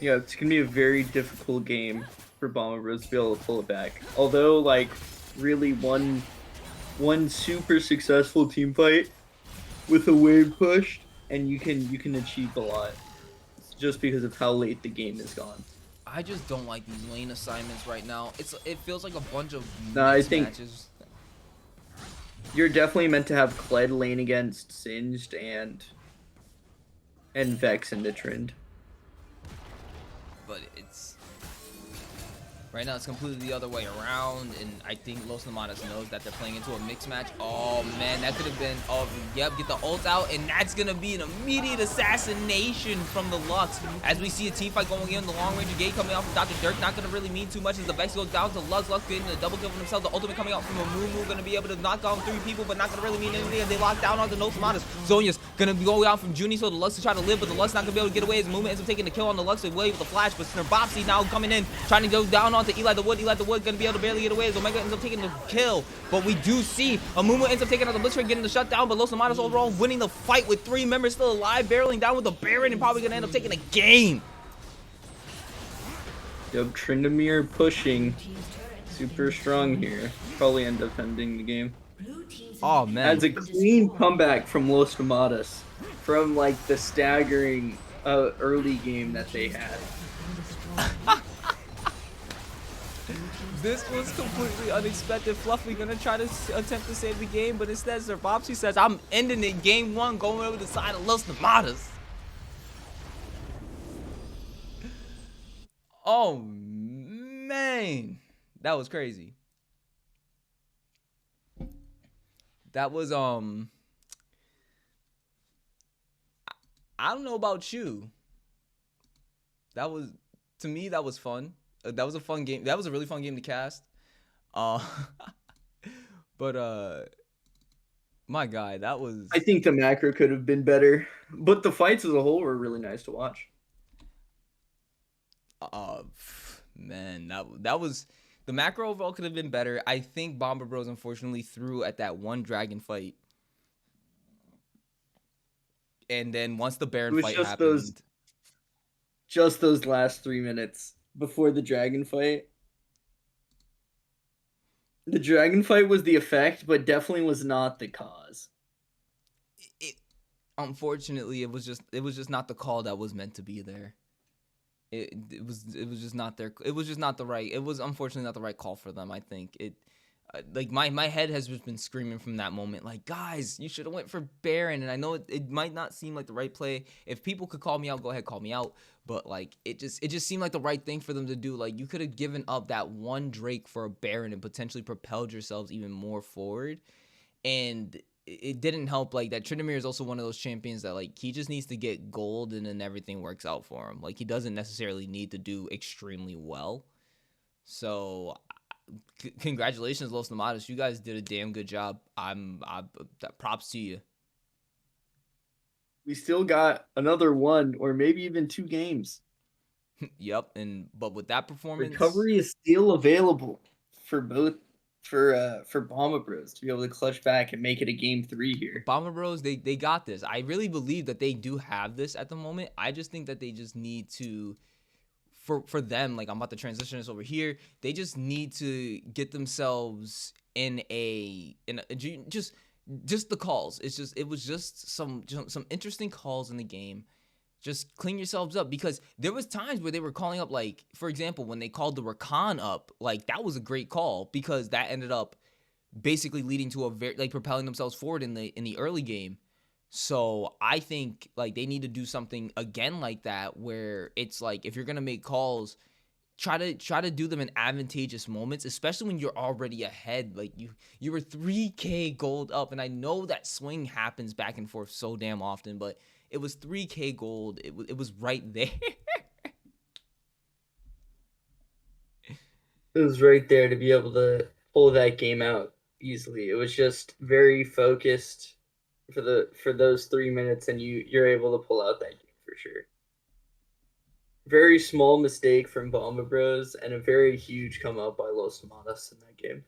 Yeah, it's gonna be a very difficult game for Bomba Bros to be able to pull it back. Although, like, really one super successful team fight with a wave push, and you can achieve a lot. It's just because of how late the game is gone. I just don't like these lane assignments right now. It feels like a bunch of I think matches. You're definitely meant to have Kled lane against Singed and Vex into Trend. But it's right now it's completely the other way around, and I think Los Nomadas knows that they're playing into a mixed match. Oh man, that could have been, oh yep, get the ult out, and that's gonna be an immediate assassination from the Lux. As we see a team fight going in, the long range gate coming out from Dr. Dirk, not gonna really mean too much as the Vex goes down to Lux. Lux getting a double kill for himself. The ultimate coming out from a Moo gonna be able to knock down 3 people, but not gonna really mean anything as they lock down onto Los Nomadas. Zonya's gonna go out from Junie, so the Lux is trying to live, but the Lux not gonna be able to get away. His movement ends up taking the kill on the Lux away with the flash, but Bopsy now coming in, trying to go down onto Eli the Wood. Eli the Wood gonna be able to barely get away as Omega ends up taking the kill, but we do see Amumu ends up taking out the Blitzcrank, getting the shutdown, but Los Nomadas overall winning the fight with 3 members still alive, barreling down with the Baron, and probably gonna end up taking the game. Yep, Tryndamere pushing super strong here. Probably end up ending the game. Oh man, That's a clean comeback from Los Nomadas from like the staggering early game that they had. this was completely unexpected. Fluffy gonna try to attempt to save the game, but instead Zerbopsy says, I'm ending it game 1, going over the side of Los Nomadas. Oh man, that was crazy. That was I don't know about you. That was, to me, that was fun. That was a fun game. That was a really fun game to cast. But my guy, that was. I think the macro could have been better, but the fights as a whole were really nice to watch. Man, that was, the macro overall could have been better. I think Bomba Bros unfortunately threw at that one dragon fight, and then once the Baron fight happened, just those last 3 minutes before the dragon fight. The dragon fight was the effect, but definitely was not the cause. Unfortunately, it was just not the call that was meant to be there. It was just not their. It was just not the right. It was unfortunately not the right call for them. I think it. Like my head has just been screaming from that moment. Like, guys, you should have went for Baron. And I know it might not seem like the right play. If people could call me out, go ahead, call me out. But like it just seemed like the right thing for them to do. Like, you could have given up that one Drake for a Baron and potentially propelled yourselves even more forward. And it didn't help. Like, that Tryndamere is also one of those champions that, like, he just needs to get gold and then everything works out for him. Like, he doesn't necessarily need to do extremely well. So congratulations, Los Nomadas. You guys did a damn good job. Props to you. We still got another 1 or maybe even 2 games. Yep, but with that performance, recovery is still available for both for Bomba Bros to be able to clutch back and make it a game 3 here. Bomba Bros, they got this. I really believe that they do have this at the moment. I just think that they just need to for them, like I'm about to transition this over here. They just need to get themselves just the calls. It was just some interesting calls in the game. Just clean yourselves up, because there was times where they were calling up, like, for example, when they called the Rakan up, like that was a great call, because that ended up basically leading to a very, like, propelling themselves forward in the early game. So I think like they need to do something again like that, where it's like, if you're gonna make calls, try to do them in advantageous moments, especially when you're already ahead. Like you were 3K gold up, and I know that swing happens back and forth so damn often, but it was 3K gold. It was right there. It was right there to be able to pull that game out easily. It was just very focused for those 3 minutes, and you're able to pull out that game for sure. Very small mistake from Bomba Bros and a very huge come up by Los Nomadas in that game.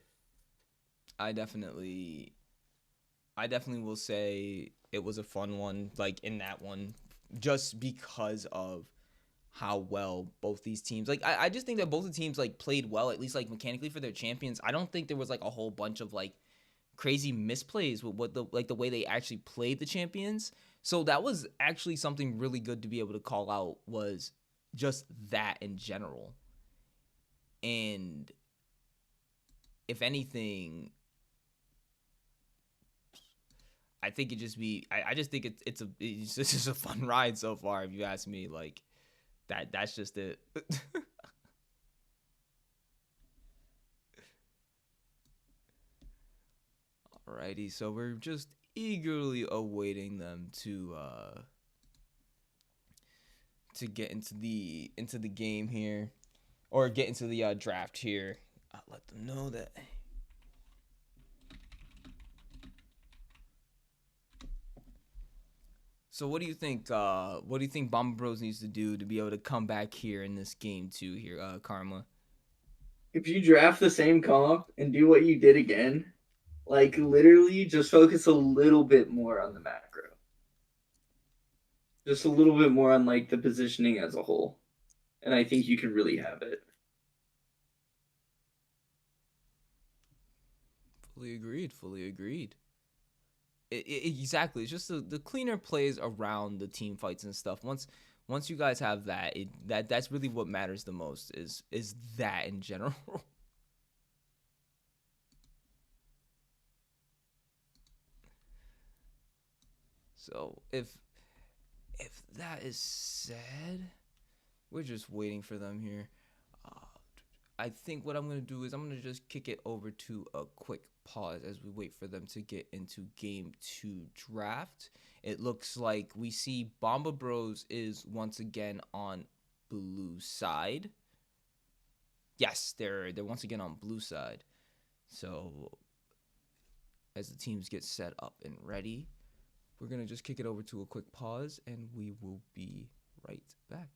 I definitely will say it was a fun one, like in that one, just because of how well both these teams, like I just think that both the teams like played well, at least like mechanically, for their champions. I don't think there was like a whole bunch of like crazy misplays with what the way they actually played the champions. So that was actually something really good to be able to call out, was just that in general. And if anything, I think I just think it's just a fun ride so far, if you ask me. Like that's just it. Alrighty, so we're just eagerly awaiting them to get into the game here, or get into the draft here. I'll let them know that. So what do you think? What do you think Bomba Bros needs to do to be able to come back here in this game too? Here, Karma. If you draft the same comp and do what you did again, like literally just focus a little bit more on the macro. Just a little bit more on like the positioning as a whole. And I think you can really have it. Fully agreed. Fully agreed. Exactly. It's just the cleaner plays around the team fights and stuff. Once you guys have that, that's really what matters the most. Is that in general. So if that is said, we're just waiting for them here. Uh, I think what I'm going to do is I'm going to just kick it over to a quick pause as we wait for them to get into game 2 draft. It looks like we see Bomba Bros is once again on blue side. Yes, they're once again on blue side. So as the teams get set up and ready, we're going to just kick it over to a quick pause, and we will be right back.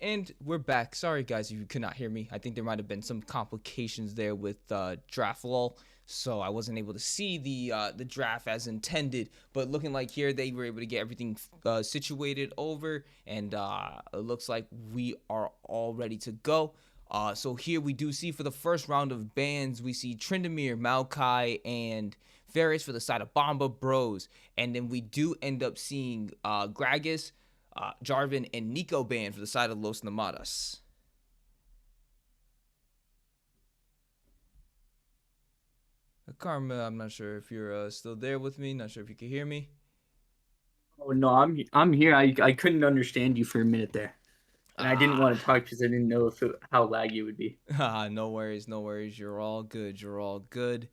And we're back. Sorry, guys, if you could not hear me. I think there might have been some complications there with draft lull, so I wasn't able to see the draft as intended. But looking like here, they were able to get everything situated over, and it looks like we are all ready to go. So here we do see for the first round of bans, we see Tryndamere, Maokai, and Varus for the side of Bomba Bros. And then we do end up seeing Gragas, Jarvan, and Nico banned for the side of Los Nomadas. Karma, I'm not sure if you're still there with me. Not sure if you can hear me. Oh no, I'm here. I couldn't understand you for a minute there, and I didn't want to talk because I didn't know how laggy it would be. No worries, no worries. You're all good. You're all good.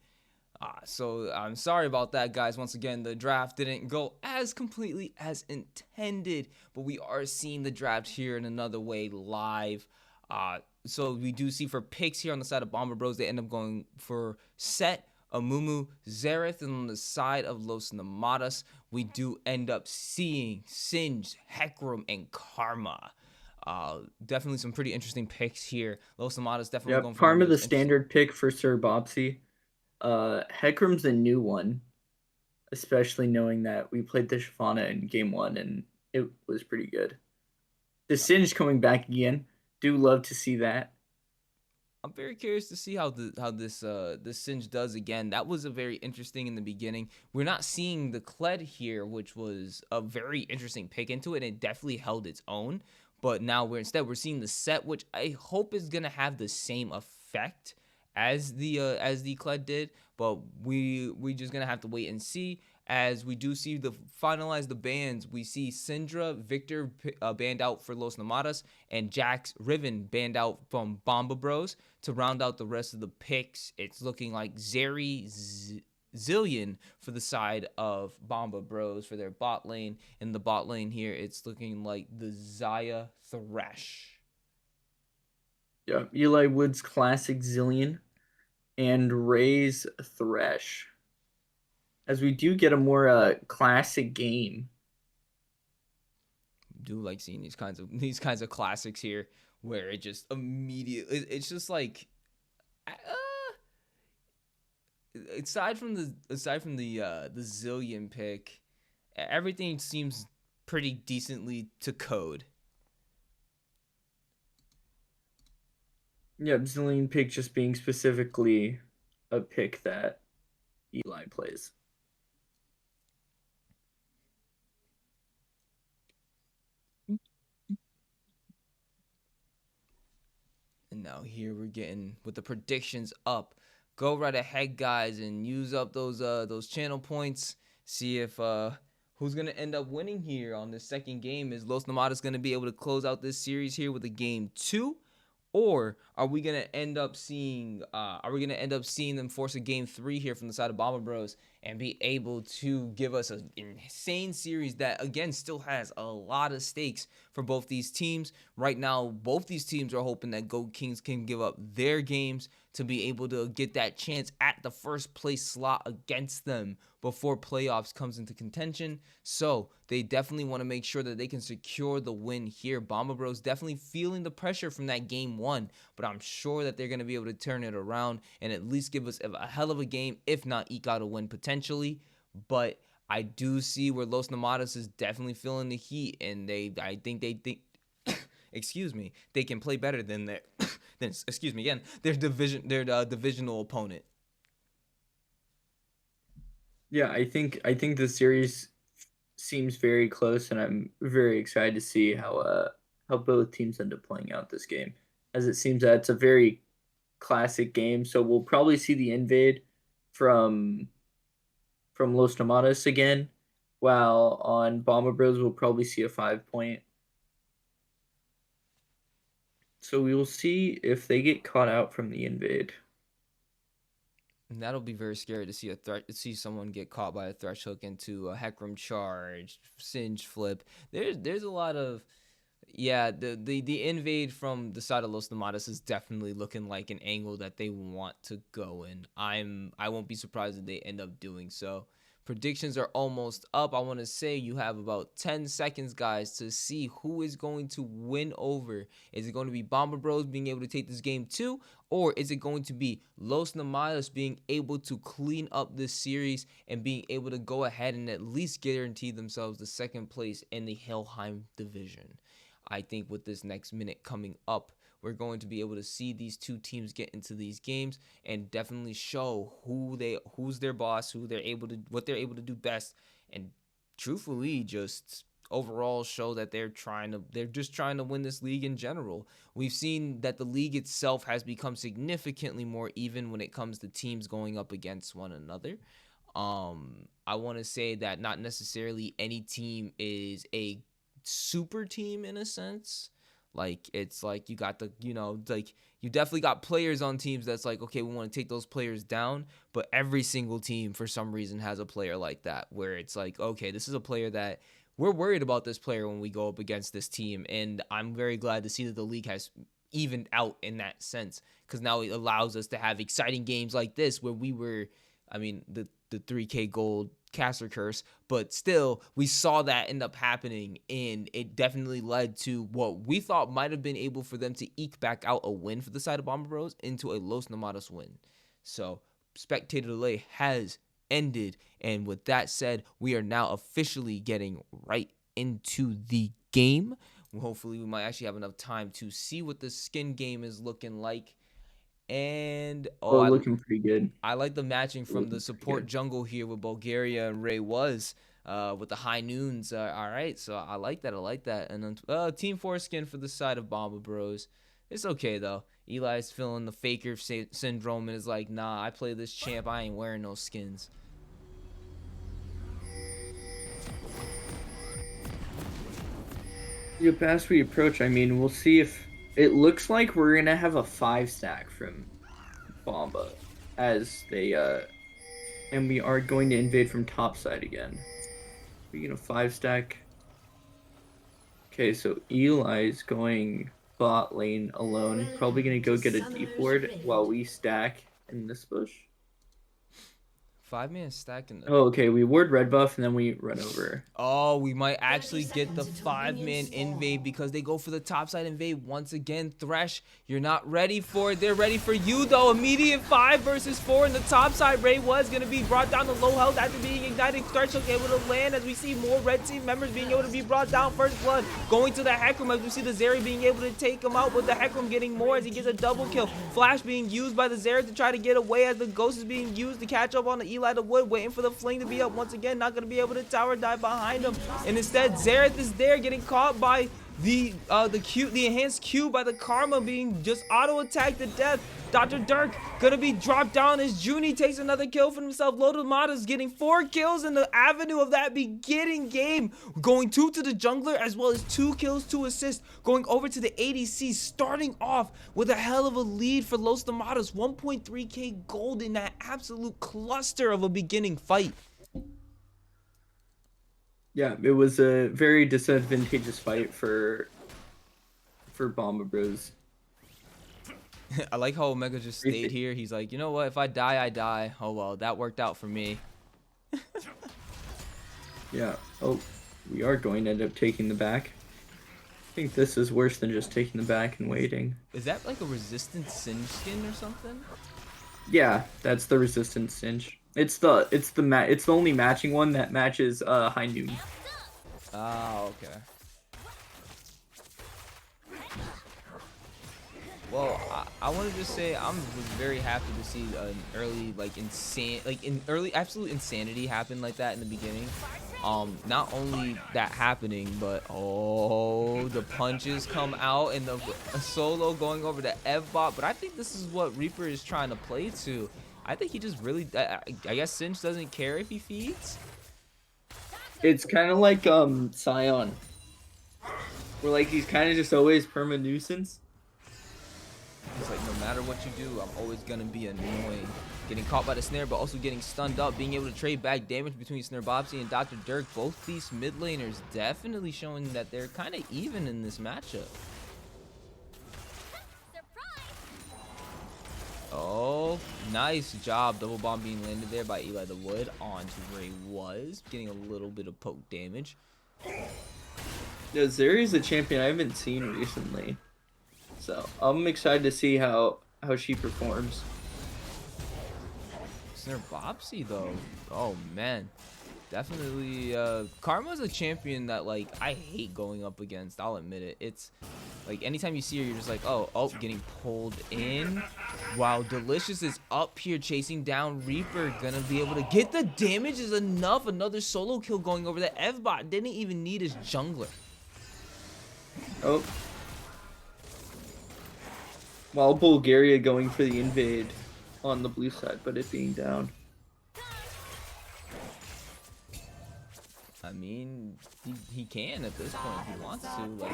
So I'm sorry about that, guys. Once again, the draft didn't go as completely as intended, but we are seeing the draft here in another way live. So we do see for picks here on the side of Bomber Bros, they end up going for Set, Amumu, Xerath, and on the side of Los Nomadas, we do end up seeing Singed, Hecarim, and Karma. Definitely some pretty interesting picks here. Los Nomadas definitely going for one Karma of the those standard pick for Sir Bopsy. Hecarim's a new one, especially knowing that we played the Shyvana in game 1 and it was pretty good. The Singe coming back again. Do love to see that. I'm very curious to see how this Singe does again. That was a very interesting in the beginning. We're not seeing the Kled here, which was a very interesting pick into it, and it definitely held its own. But now we're seeing the Set, which I hope is gonna have the same effect as the Kled did. But we just gonna have to wait and see. As we do see the finalize the bans, we see Syndra, Victor banned out for Los Nomadas, and Jax Riven banned out from Bomba Bros. To round out the rest of the picks, it's looking like Zillion for the side of Bomba Bros for their bot lane. In the bot lane here, it's looking like the Zaya Thresh. Yeah, Eli Wood's classic Zillion and Ray's Thresh. As we do get a more classic game. Do like seeing these kinds of classics here where it just immediately it's just like aside from the Zillion pick, everything seems pretty decently to code. Yeah, Zillion pick just being specifically a pick that Eli plays. And now here we're getting with the predictions up. Go right ahead, guys, and use up those channel points. See if who's gonna end up winning here on this second game. Is Los Nomadas gonna be able to close out this series here with a game 2? Or are we gonna end up seeing them force a game 3 here from the side of Bomber Bros and be able to give us an insane series that again still has a lot of stakes for both these teams. Right now, both these teams are hoping that Goat Kings can give up their games to be able to get that chance at the first place slot against them before playoffs comes into contention. So they definitely want to make sure that they can secure the win here. Bomba Bros definitely feeling the pressure from that game 1, but I'm sure that they're going to be able to turn it around and at least give us a hell of a game, if not eke out a win potentially. But I do see where Los Nomadas is definitely feeling the heat, and I think excuse me, they can play better than their their divisional opponent. Yeah, I think the series seems very close, and I'm very excited to see how both teams end up playing out this game, as it seems that it's a very classic game. So we'll probably see the invade from Los Tomatos again, while on Bomber Bros we'll probably see a 5-point. So we will see if they get caught out from the invade. And that'll be very scary to see someone get caught by a Thresh hook into a Hecarim charge, Singe flip. There's a lot of the invade from the side of Los Nomadas is definitely looking like an angle that they want to go in. I won't be surprised if they end up doing so. predictions are almost up. I want to say you have about 10 seconds, guys, to see who is going to win over. Is it going to be Bomba Bros being able to take this game too, or is it going to be Los Nomadas being able to clean up this series and being able to go ahead and at least guarantee themselves the second place in the Helheim division? I think with this next minute coming up, we're going to be able to see these two teams get into these games and definitely show who's their boss, what they're able to do best, and truthfully just overall show that they're just trying to win this league in general. We've seen that the league itself has become significantly more even when it comes to teams going up against one another. I want to say that not necessarily any team is a super team in a sense. Like, it's like you got like you definitely got players on teams that's like, okay, we want to take those players down, but every single team for some reason has a player like that where it's like, okay, this is a player that we're worried about this player when we go up against this team. And I'm very glad to see that the league has evened out in that sense, because now it allows us to have exciting games like this where the 3K gold caster curse, but still we saw that end up happening, and it definitely led to what we thought might have been able for them to eke back out a win for the side of Bomba Bros into a Los Nomadas win. So spectator delay has ended, and with that said, we are now officially getting right into the game. Hopefully we might actually have enough time to see what the skin game is looking like. And looking pretty good. I like the matching from the support jungle here with Bulgaria and Ray was with the high noons. All right, so I like that. And then Team 4 skin for the side of Bomba Bros. It's okay though. Eli's feeling the faker syndrome and is like, nah, I play this champ. I ain't wearing no skins. As we approach, we'll see if it looks like we're gonna have a 5-stack from Bomba as they and we are going to invade from top side again. We're gonna 5-stack. Okay, so Eli's going bot lane alone. Probably gonna go get a deep ward while we stack in this bush. 5-man stack in the... Oh, okay, we ward red buff and then we run over. Oh, we might actually get the 5-man invade because they go for the topside invade once again. Thresh, you're not ready for it. They're ready for you though. Immediate 5 versus 4 in the topside. Ray was going to be brought down to low health after being ignited. Thresh will be able to land as we see more red team members being able to be brought down. First blood going to the Hecarim as we see the Zeri being able to take him out, with the Hecarim getting more as he gets a double kill. Flash being used by the Zeri to try to get away as the Ghost is being used to catch up on the Eli the Wood, waiting for the Fling to be up once again. Not going to be able to tower dive behind him, and instead Xerath is there getting caught by the enhanced Q by the Karma, being just auto attacked to death. Dr. Dirk gonna be dropped down as Junie takes another kill for himself. Nomadas getting 4 kills in the avenue of that beginning game, going 2 to the jungler as well as 2 kills, 2 assists, going over to the ADC, starting off with a hell of a lead for Los Nomadas. 1.3k gold in that absolute cluster of a beginning fight. Yeah, it was a very disadvantageous fight for Bomba Bros. I like how Omega just stayed here. He's like, you know what? If I die, I die. Oh, well, that worked out for me. Yeah. Oh, we are going to end up taking the back. I think this is worse than just taking the back and waiting. Is that like a resistant Singe skin or something? Yeah, that's the resistant Singe. It's the only matching one that matches High Noon. Ah, okay. Well, I want to just say was very happy to see an early absolute insanity happen like that in the beginning. Not only that happening, but the punches come out and the solo going over to Evbot. But I think this is what Reaper is trying to play to. I think he just really, I guess Singe doesn't care if he feeds. It's kind of like Sion, where like he's kind of just always perma nuisance. It's like, no matter what you do, I'm always gonna be annoying. Getting caught by the snare, but also getting stunned up, being able to trade back damage between Snare Bobsy and Dr. Dirk. Both these mid laners definitely showing that they're kind of even in this matchup. Oh, Nice job. Double bomb being landed there by Eli the Wood onto Ray was. Getting a little bit of poke damage. Yeah, Zeri's a champion I haven't seen recently. So I'm excited to see how she performs. Snare Bopsy though. Oh man. Definitely Karma's a champion that like I hate going up against. I'll admit it. It's like anytime you see her, you're just like, oh, getting pulled in. Wow, Delicious is up here chasing down Reaper. Gonna be able to get the damage is enough. Another solo kill going over the F-bot. Didn't even need his jungler. Oh. While Bulgaria going for the invade on the blue side, but it being down. I mean, he can at this point if he wants to. Like,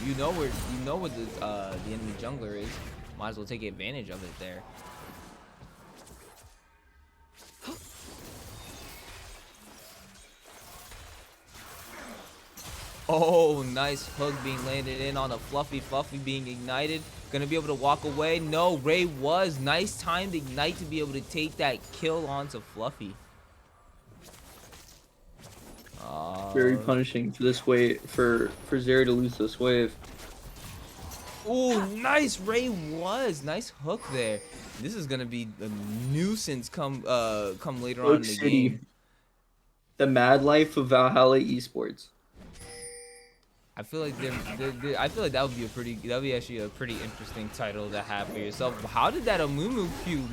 you know what the enemy jungler is. Might as well take advantage of it there. Oh, nice hook being landed in on a Fluffy being ignited. Gonna be able to walk away. No, Ray was. Nice timed ignite to be able to take that kill onto Fluffy. Very punishing for this wave for Zeri to lose this wave. Oh, nice Ray was. Nice hook there. This is gonna be a nuisance come later on in the game. The mad life of Valhalla Esports. I feel like I feel like that would be actually a pretty interesting title to have for yourself. How did that Amumu Q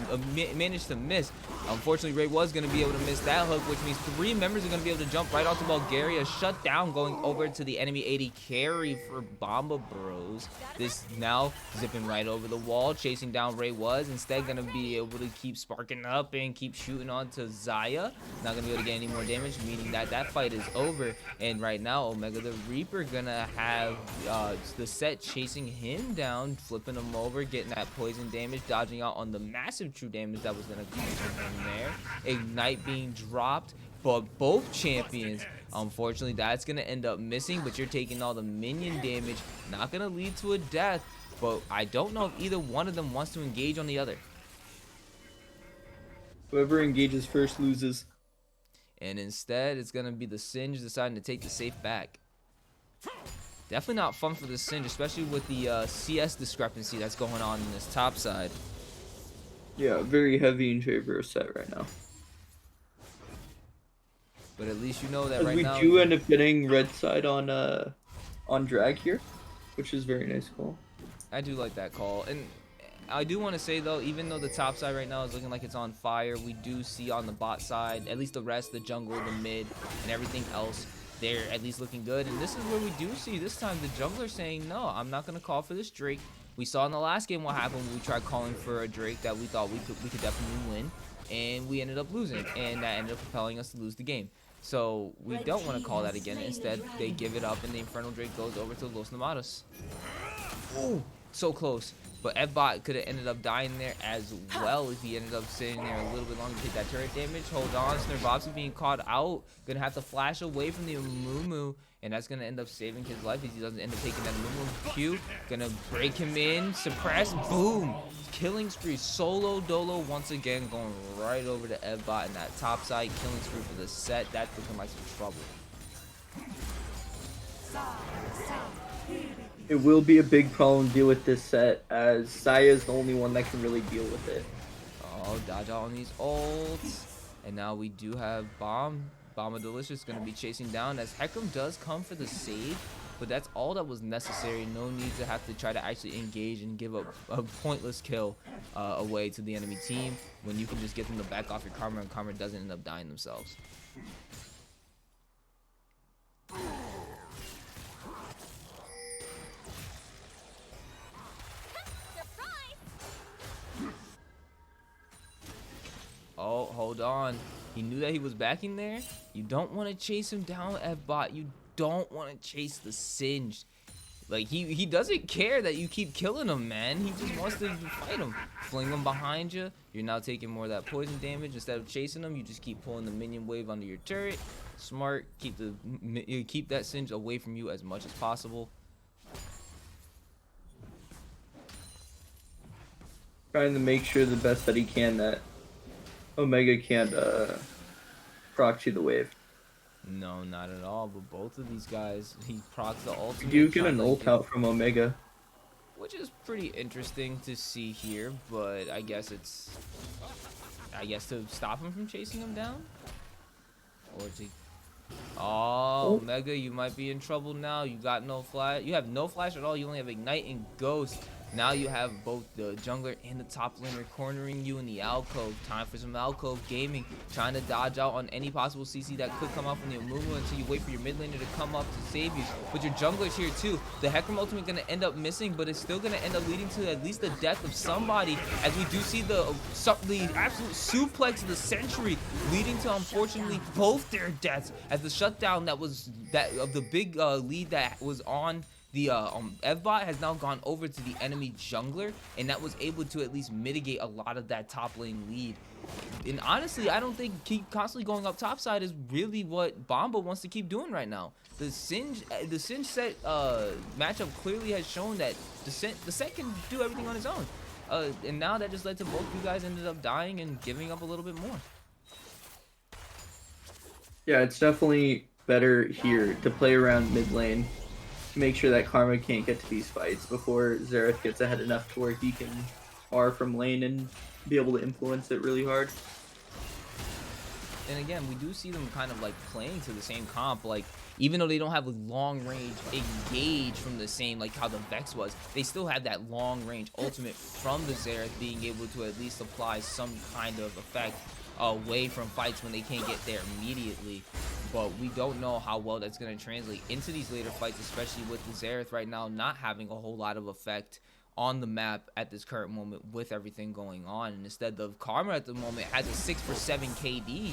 manage to miss? Unfortunately, Ray was going to be able to miss that hook, which means 3 members are going to be able to jump right onto Bulgaria. Shut down, going over to the enemy 80 carry for Bomba Bros. This now zipping right over the wall, chasing down Ray was. Instead, going to be able to keep sparking up and keep shooting onto Zaya. Not going to be able to get any more damage, meaning that that fight is over. And right now, Omega the Reaper going to have the set chasing him down, flipping him over, getting that poison damage, dodging out on the massive true damage that was going to come from him there. Ignite being dropped, but both champions, unfortunately, that's going to end up missing, but you're taking all the minion damage. Not going to lead to a death, but I don't know if either one of them wants to engage on the other. Whoever engages first loses. And instead, it's going to be the Singe deciding to take the safe back. Definitely not fun for the Singe, especially with the CS discrepancy that's going on in this top side. Yeah, very heavy in favor of set right now. But at least you know that right now... We do end up getting red side on drag here, which is very nice call. I do like that call. And I do want to say, though, even though the top side right now is looking like it's on fire, we do see on the bot side, at least the rest, the jungle, the mid, and everything else, they're at least looking good. And this is where we do see this time the jungler saying, no, I'm not going to call for this Drake. We saw in the last game what happened when we tried calling for a Drake that we thought we could definitely win, and we ended up losing, and that ended up propelling us to lose the game. So we don't want to call that again. Instead, they give it up, and the Infernal Drake goes over to Los Nomadas. Ooh, so close. But F-bot could have ended up dying there as well if he ended up sitting there a little bit longer to take that turret damage. Hold on, Snare Bopsy being caught out. Gonna have to flash away from the Amumu, and that's gonna end up saving his life if he doesn't end up taking that Amumu Q. Gonna break him in, suppress, boom! Killing spree, solo dolo once again, going right over to F-bot in that top side. Killing spree for the set. That's looking like some trouble. It will be a big problem to deal with this set, as Saya is the only one that can really deal with it. Oh, dodge out on these ults. And now we do have Bomba Delicious going to be chasing down, as Hecarim does come for the save, but that's all that was necessary. No need to have to try to actually engage and give up a pointless kill away to the enemy team when you can just get them to back off your Karma, and Karma doesn't end up dying themselves. Oh, hold on. He knew that he was backing there. You don't want to chase him down, F-bot. You don't want to chase the Singe. Like, he doesn't care that you keep killing him, man. He just wants to fight him. Fling him behind you. You're now taking more of that poison damage. Instead of chasing him, you just keep pulling the minion wave under your turret. Smart. Keep that Singe away from you as much as possible. trying to make sure the best that he can that Omega can't proxy the wave. No, not at all. But both of these guys, he procs the ultimate. You get an trying to ult out from Omega. which is pretty interesting to see here. But I guess it's, to stop him from chasing him down, or to. Oh, Omega, you might be in trouble now. You got no flash. You have no flash at all. You only have Ignite and Ghost. Now you have both the jungler and the top laner cornering you in the alcove. Time for some alcove gaming. Trying to dodge out on any possible CC that could come out from the Amumu until you wait for your mid laner to come up to save you. But your jungler's here too. The Hecarim ultimate going to end up missing, but it's still going to end up leading to at least the death of somebody, as we do see the absolute suplex of the century, leading to, unfortunately, both their deaths, as the shutdown of the big lead that was on the Evbot has now gone over to the enemy jungler, and that was able to at least mitigate a lot of that top lane lead. And honestly, I don't think keep constantly going up topside is really what Bomba wants to keep doing right now. The Singe set matchup clearly has shown that the set can do everything on his own. And now that just led to both you guys ended up dying and giving up a little bit more. Yeah, it's definitely better here to play around mid lane. Make sure that Karma can't get to these fights before Xerath gets ahead enough to where he can R from lane and be able to influence it really hard. And again, we do see them kind of like playing to the same comp, like even though they don't have a long range engage from the same, like how the Vex was, they still have that long range ultimate from the Xerath being able to at least apply some kind of effect away from fights when they can't get there immediately. But we don't know how well that's going to translate into these later fights, especially with the Xerath right now not having a whole lot of effect on the map at this current moment with everything going on. And instead, the Karma at the moment has a 6 for 7 KD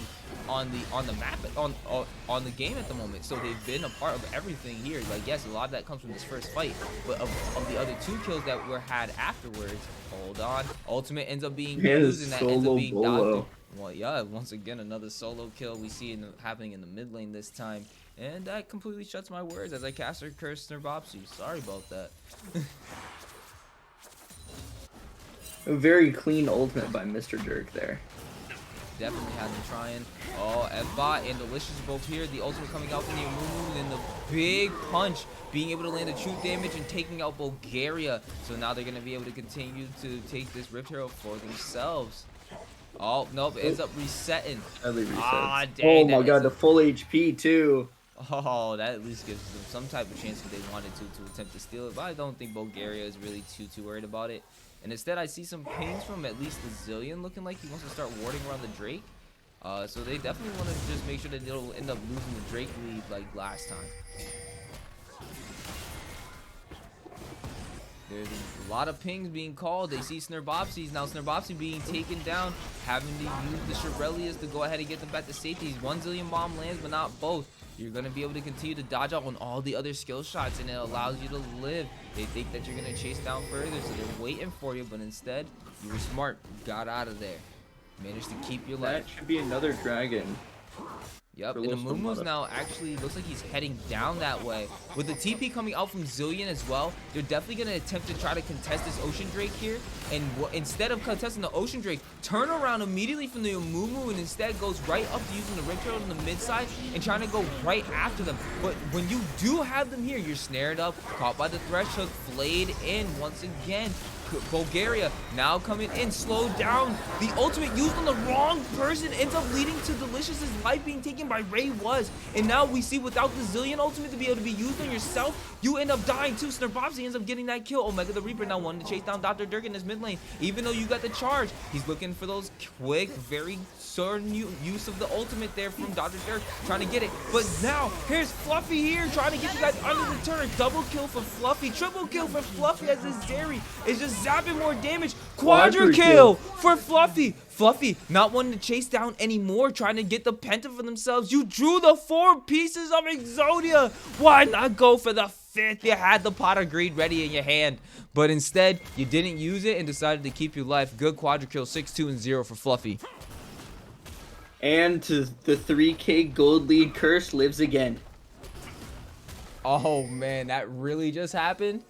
on the map on the game at the moment. So they've been a part of everything here. Like, yes, a lot of that comes from this first fight, but of the other 2 kills that were had afterwards, hold on, ultimate ends up being used, and that ends up being dodged. Well, yeah, once again, another solo kill we see happening in the mid lane this time. And that completely shuts my words as I cast her curse Nerbopsy. Sorry about that. A very clean ultimate by Mr. Jerk there. Definitely had them trying. Oh, Evbot and Delicious both here. The ultimate coming out from the Amumu, and the big punch being able to land the true damage and taking out Bulgaria. So now they're going to be able to continue to take this Rift Hero for themselves. Oh, nope, it ends up resetting. Ah, dang, oh my god, the full HP too. Oh, that at least gives them some type of chance if they wanted to attempt to steal it. But I don't think Bulgaria is really too worried about it. And instead, I see some pings from at least the Zillion looking like he wants to start warding around the Drake. So they definitely want to just make sure that they'll end up losing the Drake lead like last time. There's a lot of pings being called. They see Snerbopsies. Now Snerbopsy being taken down, having to use the Shirelias to go ahead and get them back to safety. 1 Zillion bomb lands, but not both. You're going to be able to continue to dodge out on all the other skill shots, and it allows you to live. They think that you're going to chase down further, so they're waiting for you, but instead, you were smart. Got out of there. Managed to keep your life. That should be another dragon. Yep, and Amumu's now actually looks like he's heading down that way. With the TP coming out from Zillion as well, they're definitely going to attempt to try to contest this Ocean Drake here. And instead of contesting the Ocean Drake, turn around immediately from the Amumu and instead goes right up to using the Rift Herald on the mid side and trying to go right after them. But when you do have them here, you're snared up, caught by the Thresh Hook, flayed in once again. Bulgaria now coming in, slowed down. The ultimate used on the wrong person ends up leading to Delicious's life being taken by Ray Was. And now we see without the Zillion ultimate to be able to be used on yourself, you end up dying too. Snerbopsy ends up getting that kill. Omega the Reaper now wanting to chase down Dr. Dirk in his mid lane. Even though you got the charge, he's looking for those quick, very certain use of the ultimate there from Dr. Dirk, trying to get it. But now, here's Fluffy here, trying to get you guys under the turret. Double kill for Fluffy, triple kill for Fluffy as this Zeri is just zapping more damage. Quadra kill for Fluffy. Fluffy not wanting to chase down anymore, trying to get the Penta for themselves. You drew the 4 pieces of Exodia. Why not go for the 5th? You had the Pot of Greed ready in your hand, but instead you didn't use it and decided to keep your life. Good quadra kill, 6-2 and 0 for Fluffy. And the 3K gold lead curse lives again. Oh man, that really just happened.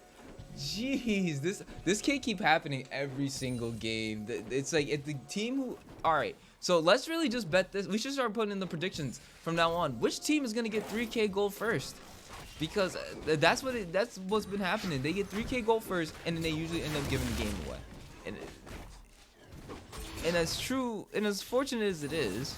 Jeez, this can't keep happening every single game. It's like if the team who, all right, so let's really just bet this. We should start putting in the predictions from now on. Which team is gonna get 3K gold first? Because that's what's been happening. They get 3K gold first, and then they usually end up giving the game away. And as true and as fortunate as it is,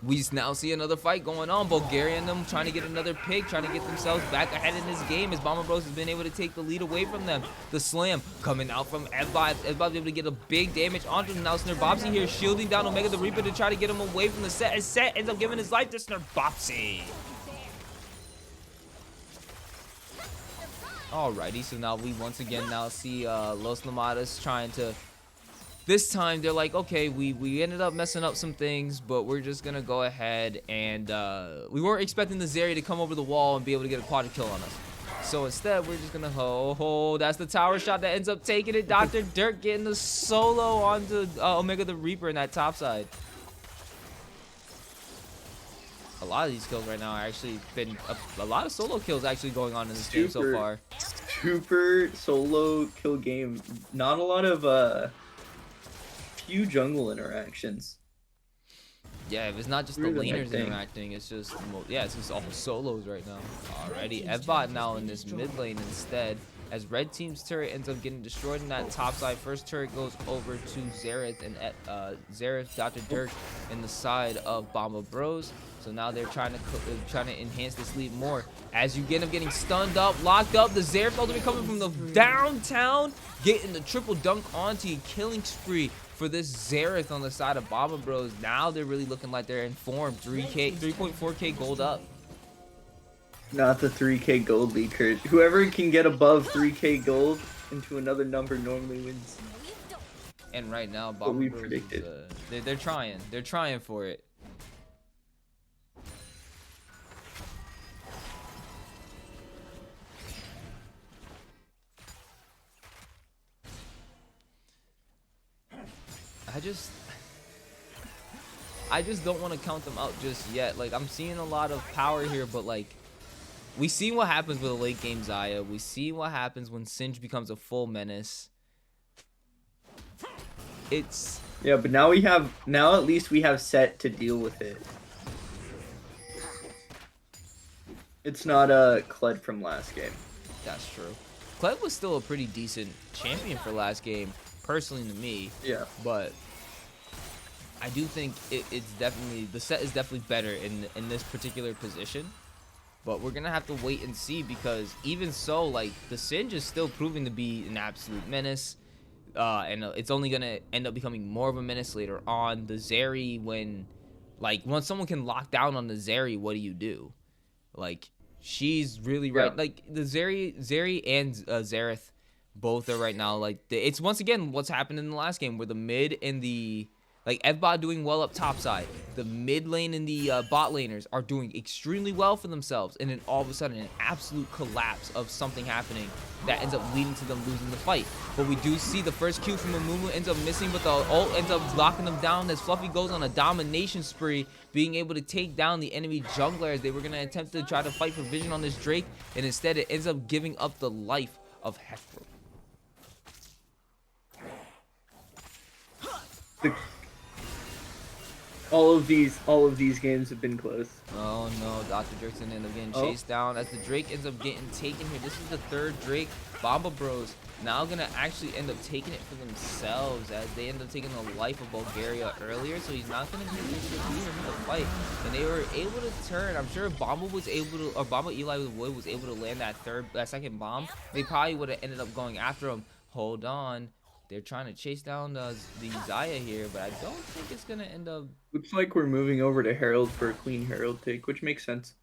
we now see another fight going on. Bulgaria and them trying to get another pick, trying to get themselves back ahead in this game as Bomba Bros has been able to take the lead away from them. The slam coming out from Edbot. Edbot able to get a big damage onto him. Now Snurbopsy here shielding down Omega the Reaper to try to get him away from the set. As Set ends up giving his life to Snurbopsy. Alrighty, so now we once again now see Los Nomadas trying to. This time they're like, okay, we ended up messing up some things, but we're just gonna go ahead and we weren't expecting the Zeri to come over the wall and be able to get a quad kill on us. So instead, we're just gonna that's the tower shot that ends up taking it. Dr. Dirk getting the solo onto Omega the Reaper in that top side. A lot of these kills right now are actually been a lot of solo kills actually going on in this game so far. Super solo kill game. Not a lot of few jungle interactions. Yeah, if it's not just the laners interacting, it's just it's just all solos right now. Alrighty, Evbot now in this mid lane instead, as red team's turret ends up getting destroyed in that top side. First turret goes over to Xerath, and Xerath, Dr. Dirk in the side of Bomba Bros. So now they're trying to enhance this lead more. As you end up getting stunned up, locked up, the Xerath ultimate coming from the downtown, getting the triple dunk onto you, killing spree for this Xerath on the side of Bomba Bros. Now they're really looking like they're informed. 3.4k gold up. Not the 3k gold leaker. Whoever can get above 3k gold into another number normally wins. And right now, Bomba Bros is, they're trying. They're trying for it. I just don't want to count them out just yet. Like, I'm seeing a lot of power here, but like, we see what happens with a late game Xayah. We see what happens when Singe becomes a full menace. Yeah, but now at least we have Set to deal with it. It's not a Kled from last game. That's true. Kled was still a pretty decent champion for last game, personally to me. Yeah. But I do think it's definitely, the set is definitely better in this particular position. But we're gonna have to wait and see, because even so, like, the Singe is still proving to be an absolute menace. And it's only gonna end up becoming more of a menace later on. The Zeri, when someone can lock down on the Zeri, what do you do? Like, she's really right. Yeah. Like, the Zeri and Xerath both are right now, like, it's once again what's happened in the last game, where the mid and the, like, Evbot doing well up top side, the mid lane and the bot laners are doing extremely well for themselves, and then all of a sudden an absolute collapse of something happening that ends up leading to them losing the fight. But we do see the first Q from Amumu ends up missing, but the ult ends up locking them down as Fluffy goes on a domination spree, being able to take down the enemy jungler as they were going to attempt to try to fight for vision on this Drake, and instead it ends up giving up the life of Hector. All of these games have been close. Oh no, Dr. Drake's gonna end up getting chased down as the Drake ends up getting taken here. This is the third Drake. Bomba Bros now gonna actually end up taking it for themselves, as they end up taking the life of Bulgaria earlier, so he's not gonna be able to beat him in the fight. And they were able to turn. I'm sure if Bomba was able to, or Bomba Eli Wood was able to land that second bomb, they probably would have ended up going after him. Hold on. They're trying to chase down the Xayah here, but I don't think it's going to end up... Looks like we're moving over to Herald for a clean Herald take, which makes sense.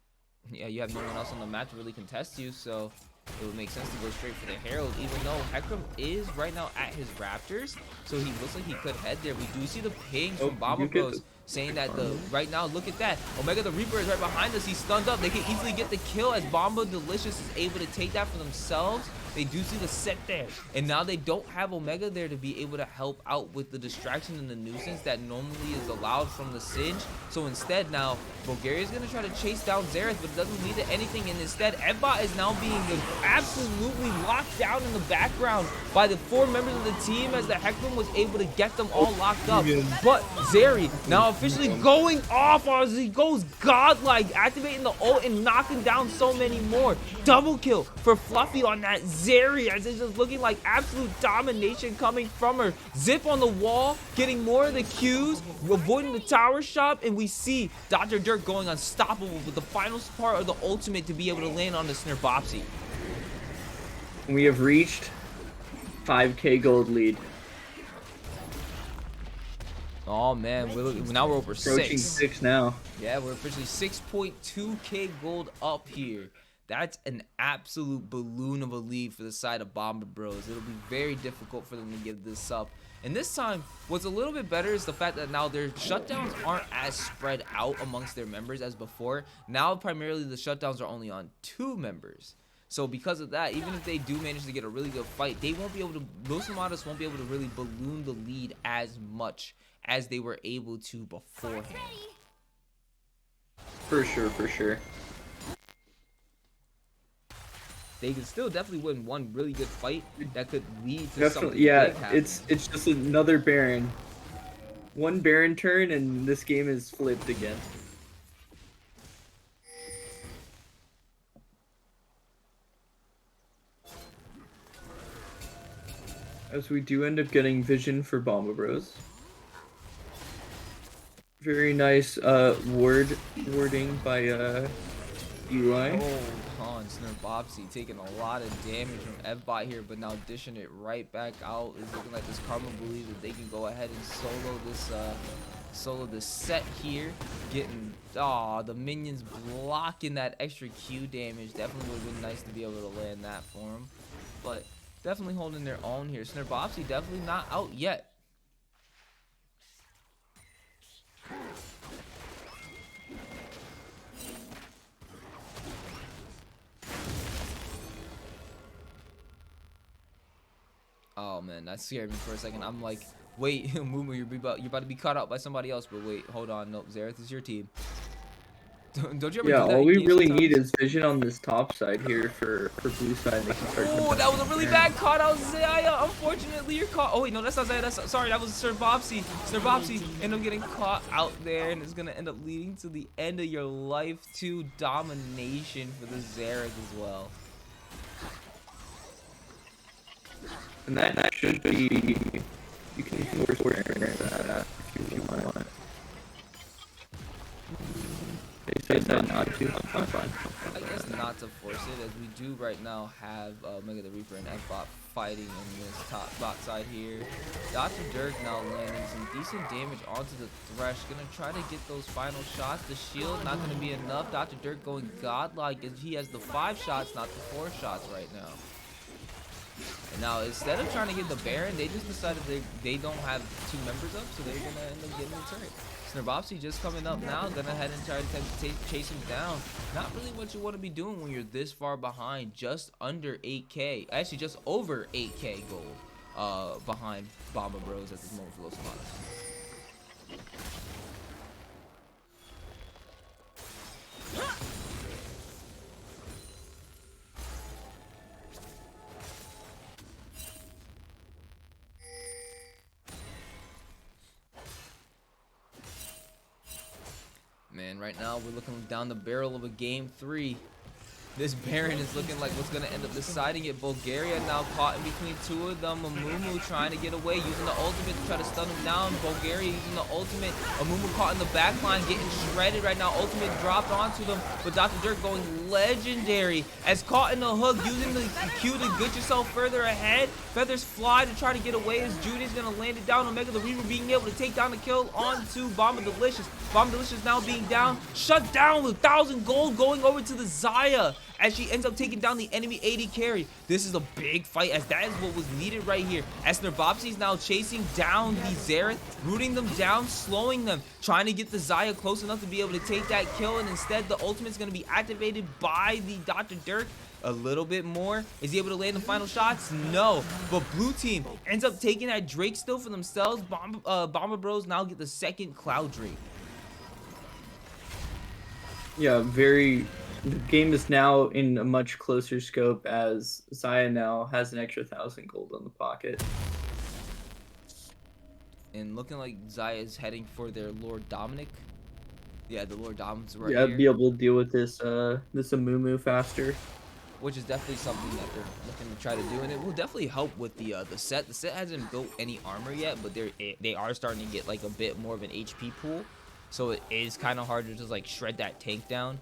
Yeah, you have no one else on the map to really contest you, so it would make sense to go straight for the Herald, even though Hector is right now at his Raptors, so he looks like he could head there. We do see the pings from Bomba Bros saying that right now, look at that. Omega the Reaper is right behind us. He's stunned up. They can easily get the kill as Bomba Delicious is able to take that for themselves. They do see the set there. And now they don't have Omega there to be able to help out with the distraction and the nuisance that normally is allowed from the Singe. So instead now, Bulgaria is going to try to chase down Xerath, but it doesn't lead to anything. And instead, Evbot is now being absolutely locked down in the background by the 4 members of the team as the Heckman was able to get them all locked up. But Zeri now officially going off as he goes godlike, activating the ult and knocking down so many more. Double kill for Fluffy on that Zeri as it's just looking like absolute domination coming from her. Zip on the wall, getting more of the Qs, avoiding the tower shot, and we see Dr. Dirk going unstoppable with the final part of the ultimate to be able to land on the Snirbopsy. We have reached 5K gold lead. Oh man, now we're over Approaching 6 now. Yeah, we're officially 6.2k gold up here. That's an absolute balloon of a lead for the side of Bomba Bros. It'll be very difficult for them to give this up. And this time, what's a little bit better is the fact that now their shutdowns aren't as spread out amongst their members as before. Now, primarily, the shutdowns are only on 2 members. So because of that, even if they do manage to get a really good fight, they won't be able to, those Nomadas won't be able to really balloon the lead as much as they were able to beforehand. For sure, for sure. They can still definitely win one really good fight that could lead to Definitely, something yeah. big happening. It's just another Baron. One Baron turn, and this game is flipped again. As we do end up getting vision for Bomba Bros. Very nice warding by Eli. Oh, Han Snirbopsy taking a lot of damage from Evbot here, but now dishing it right back out. It's looking like this Karma believes that they can go ahead and solo this set here. Getting the minions blocking that extra Q damage. Definitely would have been nice to be able to land that for him, but definitely holding their own here. Snirbopsy definitely not out yet. Oh man, that scared me for a second. I'm like, wait, Mumu, you're about to be caught out by somebody else. But wait, hold on. Nope, Xerath is your team. Don't you ever do that? All we really need is vision on this top side here for blue side. They can start. Oh, that was a really bad caught out, Zaya. Unfortunately, you're caught. Oh wait, no, that's not Zaya. That's sorry, that was Snirbopsy. Snirbopsy ended up getting caught out there, and it's gonna end up leading to the end of your life 2 domination for the Xerath as well. And that should be. You can force that if you want. They said not to. I'm fine. I guess not to force it, as we do right now have Mega the Reaper and Evbot fighting in this top bot side here. Dr. Dirk now landing some decent damage onto the Thresh. Gonna try to get those final shots. The shield not gonna be enough. Dr. Dirk going godlike as he has the 5 shots, not the 4 shots right now. And now instead of trying to get the Baron, they just decided they don't have 2 members up, so they're gonna end up getting the turret. Snirbopsy just coming up now, gonna head and try to chase him down. Not really what you want to be doing when you're this far behind, just under 8k, actually just over 8k gold behind Bomba Bros at this moment for Los Nomadas. Man, right now we're looking down the barrel of a game 3. This Baron is looking like what's going to end up deciding it. Bulgaria now caught in between 2 of them. Amumu trying to get away, using the ultimate to try to stun him down. Bulgaria using the ultimate. Amumu caught in the back line, getting shredded right now. Ultimate dropped onto them, but Dr. Dirk going legendary as caught in the hook, using the Q to get yourself further ahead. Feathers fly to try to get away as Judy's going to land it down. Omega the Reaver being able to take down the kill onto Bomba Delicious. Bomba Delicious now being down, shut down with 1,000 gold going over to the Zaya as she ends up taking down the enemy AD carry. This is a big fight, as that is what was needed right here. As Snirbopsy is now chasing down the Xerath, rooting them down, slowing them, trying to get the Zaya close enough to be able to take that kill, and instead the ultimate is going to be activated by the Dr. Dirk. a little bit more. Is he able to land the final shots? No. But blue team ends up taking that Drake still for themselves. Bomba Bros now get the second Cloud Drake. Yeah, the game is now in a much closer scope as Xayah now has an extra 1,000 gold on the pocket. And looking like Xayah is heading for their Lord Dominic. Yeah, the Lord Domin's right Yeah, here. be able to deal with this Amumu faster. Which is definitely something that they're looking to try to do, and it will definitely help with the set. The set hasn't built any armor yet, but they are starting to get like a bit more of an HP pool, so it is kind of hard to just like shred that tank down.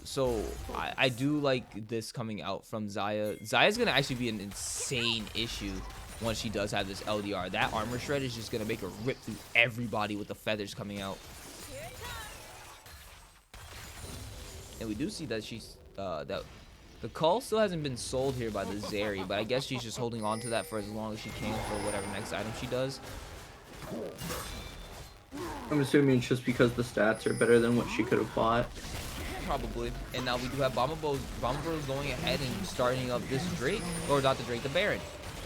So I do like this coming out from Xayah. Xayah's gonna actually be an insane issue once she does have this LDR. That armor shred is just gonna make her rip through everybody with the feathers coming out. And we do see that she's that the Cull still hasn't been sold here by the Zeri, but I guess she's just holding on to that for as long as she can for whatever next item she does. I'm assuming it's just because the stats are better than what she could have bought. Probably. And now we do have Bomba Bros going ahead and starting up this Drake, or not the Drake, the Baron.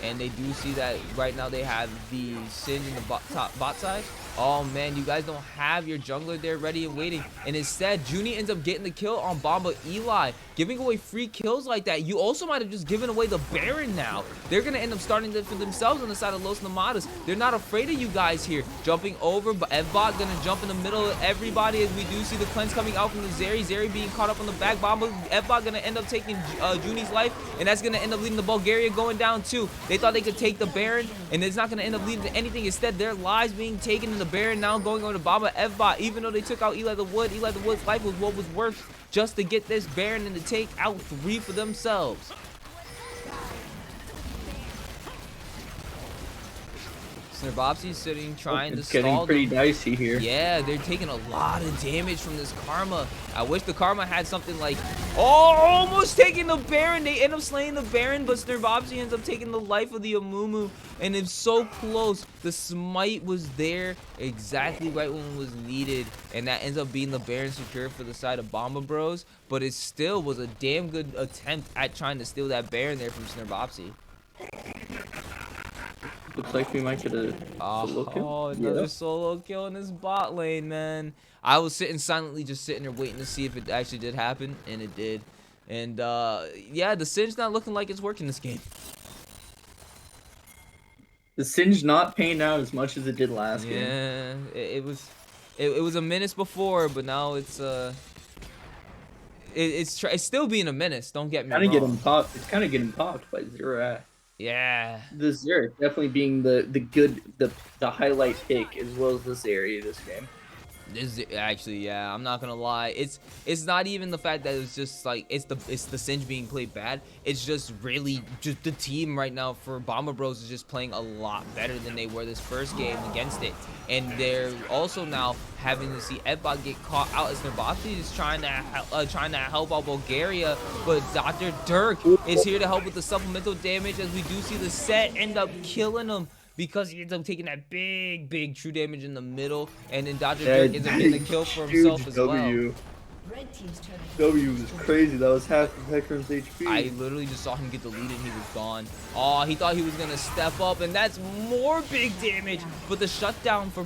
And they do see that right now they have the Singe in the bot side. Oh man, you guys don't have your jungler there ready and waiting. And instead, Junie ends up getting the kill on Bomba Eli. Giving away free kills like that, you also might have just given away the Baron now. They're going to end up starting for themselves on the side of Los Nomadas. They're not afraid of you guys here. Jumping over, but Evbot going to jump in the middle of everybody as we do see the cleanse coming out from the Zeri. Zeri being caught up on the back. Bomba, Evbot going to end up taking Junie's life, and that's going to end up leading to Bulgaria going down too. They thought they could take the Baron, and it's not going to end up leading to anything. Instead, their lives being taken, and the Baron now going over to Bomba Evbot. Even though they took out Eli the Wood's life was what was worth just to get this Baron and to take out 3 for themselves. Snrbopsy's sitting trying to stall them. It's getting pretty dicey here. Yeah, they're taking a lot of damage from this Karma. I wish the Karma had something like, oh, almost taking the Baron. They end up slaying the Baron, but Snrbopsy ends up taking the life of the Amumu. And it's so close. The smite was there exactly right when it was needed. And that ends up being the Baron secure for the side of Bomba Bros. But it still was a damn good attempt at trying to steal that Baron there from Snrbopsy. Looks like we might get a solo kill. Oh, another solo kill in this bot lane, man. I was sitting silently, just sitting there waiting to see if it actually did happen, and it did. And yeah, the Singe not looking like it's working this game. The Singe not paying out as much as it did last game. Yeah, it was a menace before, but now it's it's still being a menace. Don't get me wrong. It's kind of getting popped by Zero. Yeah. The Zeri definitely being the highlight pick as well as the Zeri this game. This actually, yeah, I'm not gonna lie. It's not even the fact that it's just like it's the Singe being played bad. It's just really just the team right now for Bomba Bros is just playing a lot better than they were this first game against it. And they're also now having to see Evbot get caught out as Snrbopsy is trying to help out Bulgaria, but Dr. Dirk is here to help with the supplemental damage as we do see the set end up killing him. Because he ends up taking that big true damage in the middle, and then Dr. Dirk ends up getting the kill for himself as well. Red team's turret. W was crazy. That was half of Hecarim's HP. I literally just saw him get deleted and he was gone. Oh, he thought he was gonna step up, and that's more big damage. But the shutdown for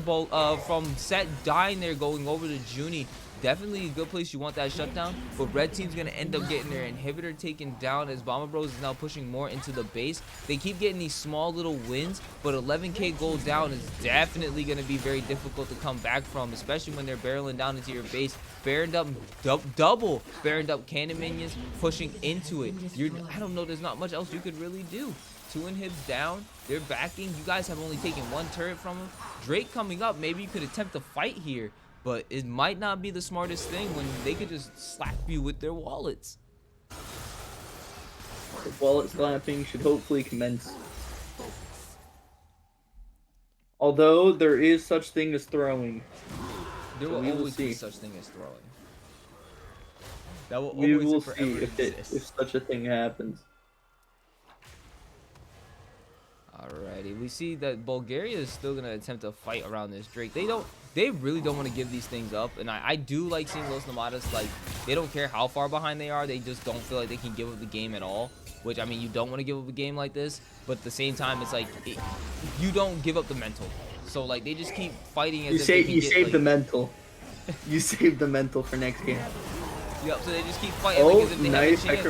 from Set dying there, going over to Junie. Definitely a good place you want that shutdown, but red team's gonna end up getting their inhibitor taken down as Bomba Bros is now pushing more into the base. They keep getting these small little wins, but 11k gold down is definitely gonna be very difficult to come back from, especially when they're barreling down into your base. Baroned up, double baroned up cannon minions pushing into it. I don't know, there's not much else you could really do. 2 inhibs down, they're backing. You guys have only taken 1 turret from them. Drake coming up, maybe you could attempt to fight here. But it might not be the smartest thing when they could just slap you with their wallets. The wallet slapping should hopefully commence. Although there is such thing as throwing. There will always be such thing as throwing. That will we always will forever see if such a thing happens. Alrighty, we see that Bulgaria is still gonna attempt to fight around this Drake. They really don't want to give these things up, and I do like seeing Los Nomadas like They don't care how far behind they are. They just don't feel like they can give up the game at all. Which, I mean, you don't want to give up a game like this. But at the same time, it's like, you don't give up the mental. So, like, they just keep fighting as You save the mental. You save the mental for next game. Yep, so they just keep fighting Oh, like as if they nice. have a chance.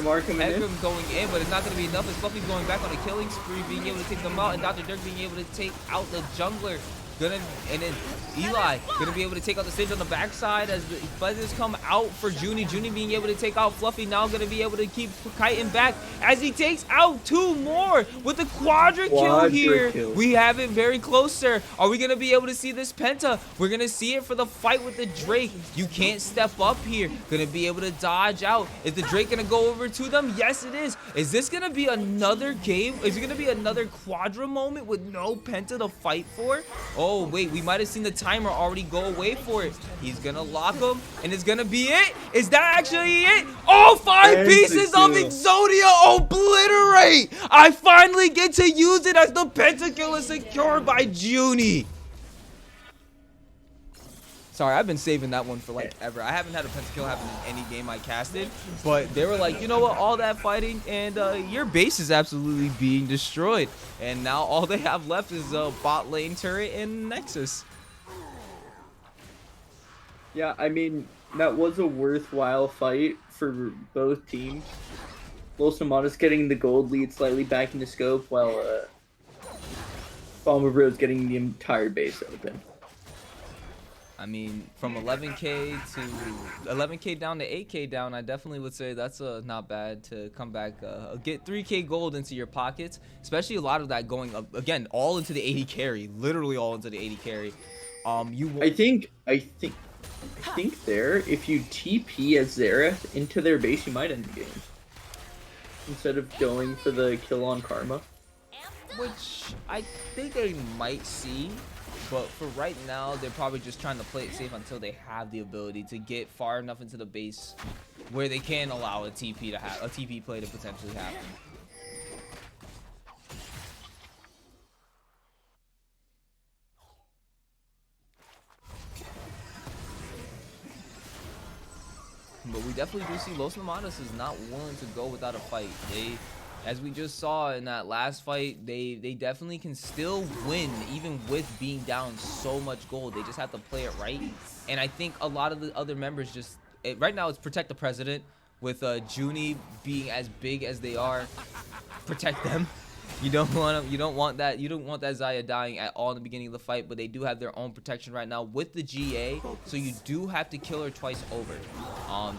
Ekram going in, but it's not going to be enough. As Fluffy's going back on a killing spree, being able to take them out, and Dr. Dirk being able to take out the jungler. And then Eli gonna be able to take out the stage on the backside as the feathers come out for Junie. Junie being able to take out Fluffy, now gonna be able to keep kiting back as he takes out 2 more with the quadra kill here. We have it very close, sir. Are we gonna be able to see this penta? We're gonna see it for the fight with the Drake. You can't step up here. Gonna be able to dodge out. Is the Drake gonna go over to them? Yes, it is. Is this gonna be another game? Is it gonna be another quadra moment with no penta to fight for? Oh, wait, we might have seen the timer already go away for it. He's gonna lock him, and it's gonna be it. Is that actually it? Oh, 5 pieces of Exodia obliterate. I finally get to use it as the pentakill is secured by Junie. Sorry, I've been saving that one for like ever. I haven't had a pentakill happen in any game I casted, but they were like, you know what, all that fighting and your base is absolutely being destroyed. And now all they have left is a bot lane turret and Nexus. Yeah, I mean, that was a worthwhile fight for both teams. Los Nomadas getting the gold lead slightly back into scope, while Bomba Bros getting the entire base open. I mean, from 11K to 11K down to 8K down, I definitely would say that's not bad to come back, get 3K gold into your pockets, especially a lot of that going up, again, all into the 80 carry, literally all into the 80 carry. I think there, if you TP as Xerath into their base, you might end the game. Instead of going for the kill on Karma. Which I think they might see. But for right now, they're probably just trying to play it safe until they have the ability to get far enough into the base where they can allow a TP play to potentially happen. But we definitely do see Los Nomadas is not willing to go without a fight. As we just saw in that last fight, they definitely can still win even with being down so much gold. They just have to play it right. And I think a lot of the other members just right now it's protect the president with Junie being as big as they are. Protect them. You don't want that Xayah dying at all in the beginning of the fight, but they do have their own protection right now with the GA, so you do have to kill her twice over.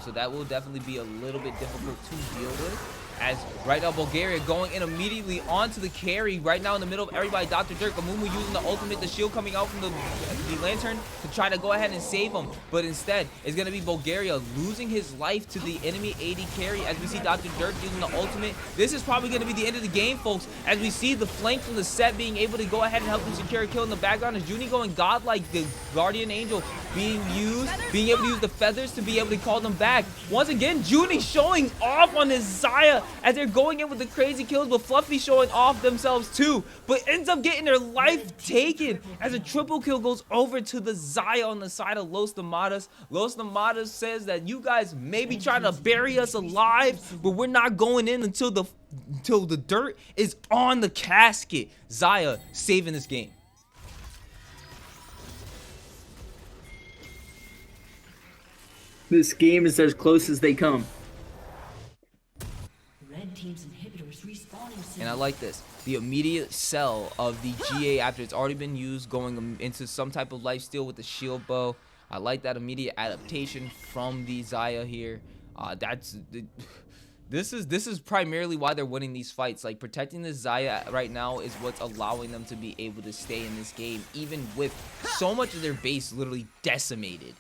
So that will definitely be a little bit difficult to deal with. As right now Bulgaria going in immediately onto the carry right now in the middle of everybody. Dr. Dirk, Amumu using the ultimate, the shield coming out from the lantern to try to go ahead and save him. But instead, it's going to be Bulgaria losing his life to the enemy AD carry as we see Dr. Dirk using the ultimate. This is probably going to be the end of the game, folks, as we see the flank from the set being able to go ahead and help them secure a kill in the background. As Junie going godlike, the Guardian Angel being able to use the feathers to be able to call them back. Once again, Junie showing off on his Xayah as they're going in with the crazy kills, but Fluffy showing off themselves too, but ends up getting their life taken as a triple kill goes over to the Xayah on the side of Los Nomadas. Los Nomadas says that you guys may be trying to bury us alive, but we're not going in until the dirt is on the casket. Xayah saving this game. This game is as close as they come. Team's inhibitors respawning soon. And I like this. The immediate sell of the GA after it's already been used, going into some type of lifesteal with the shield bow. I like that immediate adaptation from the Xayah here. This is primarily why they're winning these fights. Like, protecting the Xayah right now is what's allowing them to be able to stay in this game, even with so much of their base literally decimated.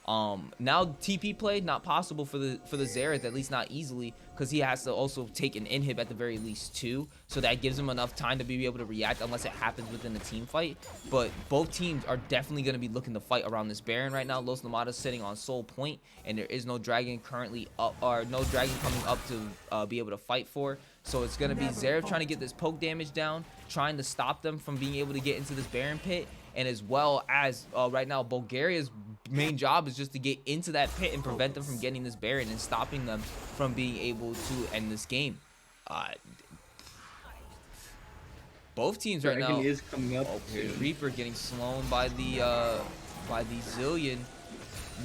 Now TP play not possible for the Xerath, at least not easily, because he has to also take an inhib at the very least too, so that gives him enough time to be able to react unless it happens within a team fight. But both teams are definitely going to be looking to fight around this Baron right now. Los Nomadas sitting on Soul Point, and there is no dragon currently up, or no dragon coming up to be able to fight for. So it's going to be Xerath trying to get this poke damage down, trying to stop them from being able to get into this Baron pit, and as well as right now Bulgaria's main job is just to get into that pit and prevent them from getting this Baron and stopping them from being able to end this game. Both teams right now. Is coming up. Here's Reaper getting slown by the Zillion.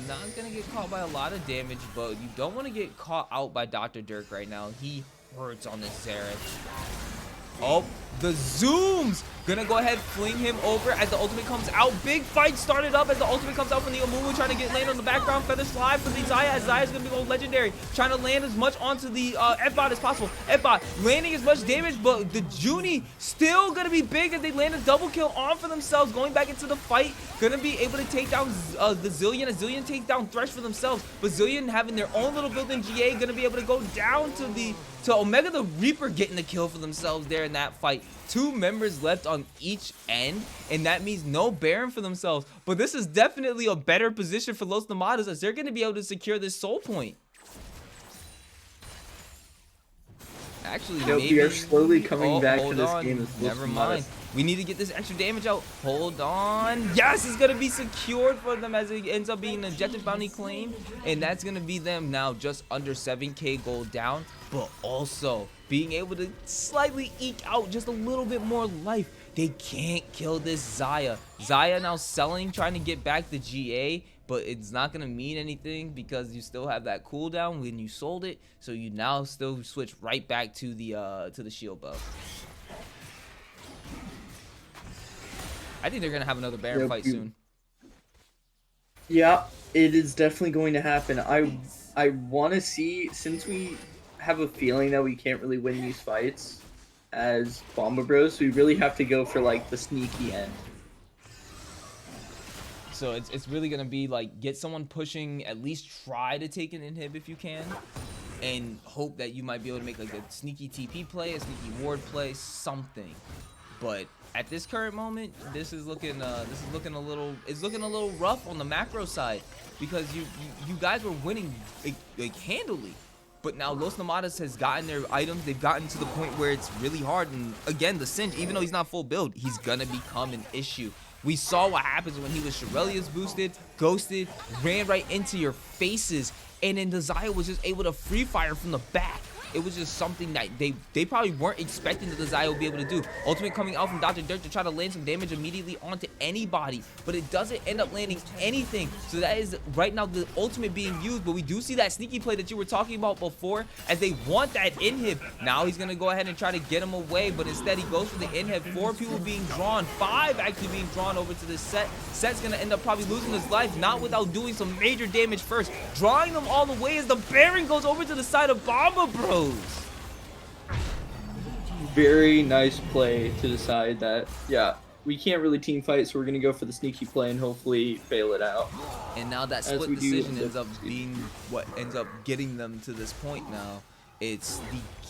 Not gonna get caught by a lot of damage, but you don't want to get caught out by Dr. Dirk right now. He hurts on this Xerath. Oh, the zooms! Gonna go ahead, fling him over as the ultimate comes out. Big fight started up as the ultimate comes out from the Amumu, trying to get land on the background. Feather slide for the Xayah, as Xayah's gonna be going legendary. Trying to land as much onto the F-bot as possible. F-bot landing as much damage, but the Junie still gonna be big as they land a double kill on for themselves. Going back into the fight, gonna be able to take down the Zillion. A Zillion takes down Thresh for themselves, but Zillion having their own little built-in GA, gonna be able to go down to Omega the Reaper getting the kill for themselves there in that fight. 2 members left on each end, and that means no Baron for themselves. But this is definitely a better position for Los Nomadas, as they're going to be able to secure this soul point. Actually, maybe we are slowly coming back to this game. Never mind. We need to get this extra damage out. Hold on. Yes, it's going to be secured for them as it ends up being an objective bounty claim. And that's going to be them now just under 7k gold down. But also being able to slightly eke out just a little bit more life. They can't kill this Xayah. Xayah now selling, trying to get back the GA. But it's not going to mean anything because you still have that cooldown when you sold it. So you now still switch right back to the shield buff. I think they're going to have another Baron fight soon. Yeah, it is definitely going to happen. I want to see, since we have a feeling that we can't really win these fights as Bomba Bros, we really have to go for like the sneaky end. So it's really going to be like, get someone pushing, at least try to take an inhib if you can, and hope that you might be able to make like a sneaky TP play, a sneaky ward play, something. But at this current moment, this is looking a little rough on the macro side, because you guys were winning like handily. But now Los Nomadas has gotten their items. They've gotten to the point where it's really hard. And again, the Singe, even though he's not full build, he's going to become an issue. We saw what happens when he was Shirelius boosted, ghosted, ran right into your faces. And then the Xayah was just able to free fire from the back. It was just something that they probably weren't expecting that the Xayah would be able to do. Ultimate coming out from Dr. Dirk to try to land some damage immediately onto anybody, but it doesn't end up landing anything. So that is right now the ultimate being used, but we do see that sneaky play that you were talking about before, as they want that inhib. Now he's going to go ahead and try to get him away, but instead he goes for the inhib. 4 people being drawn, 5 actually being drawn over to this set. Set's going to end up probably losing his life, not without doing some major damage first. Drawing them all the way as the Baron goes over to the side of Bomba Bros. Very nice play to decide that, yeah, we can't really team fight, so we're going to go for the sneaky play and hopefully bail it out. And now that split decision ends up being what ends up getting them to this point now. It's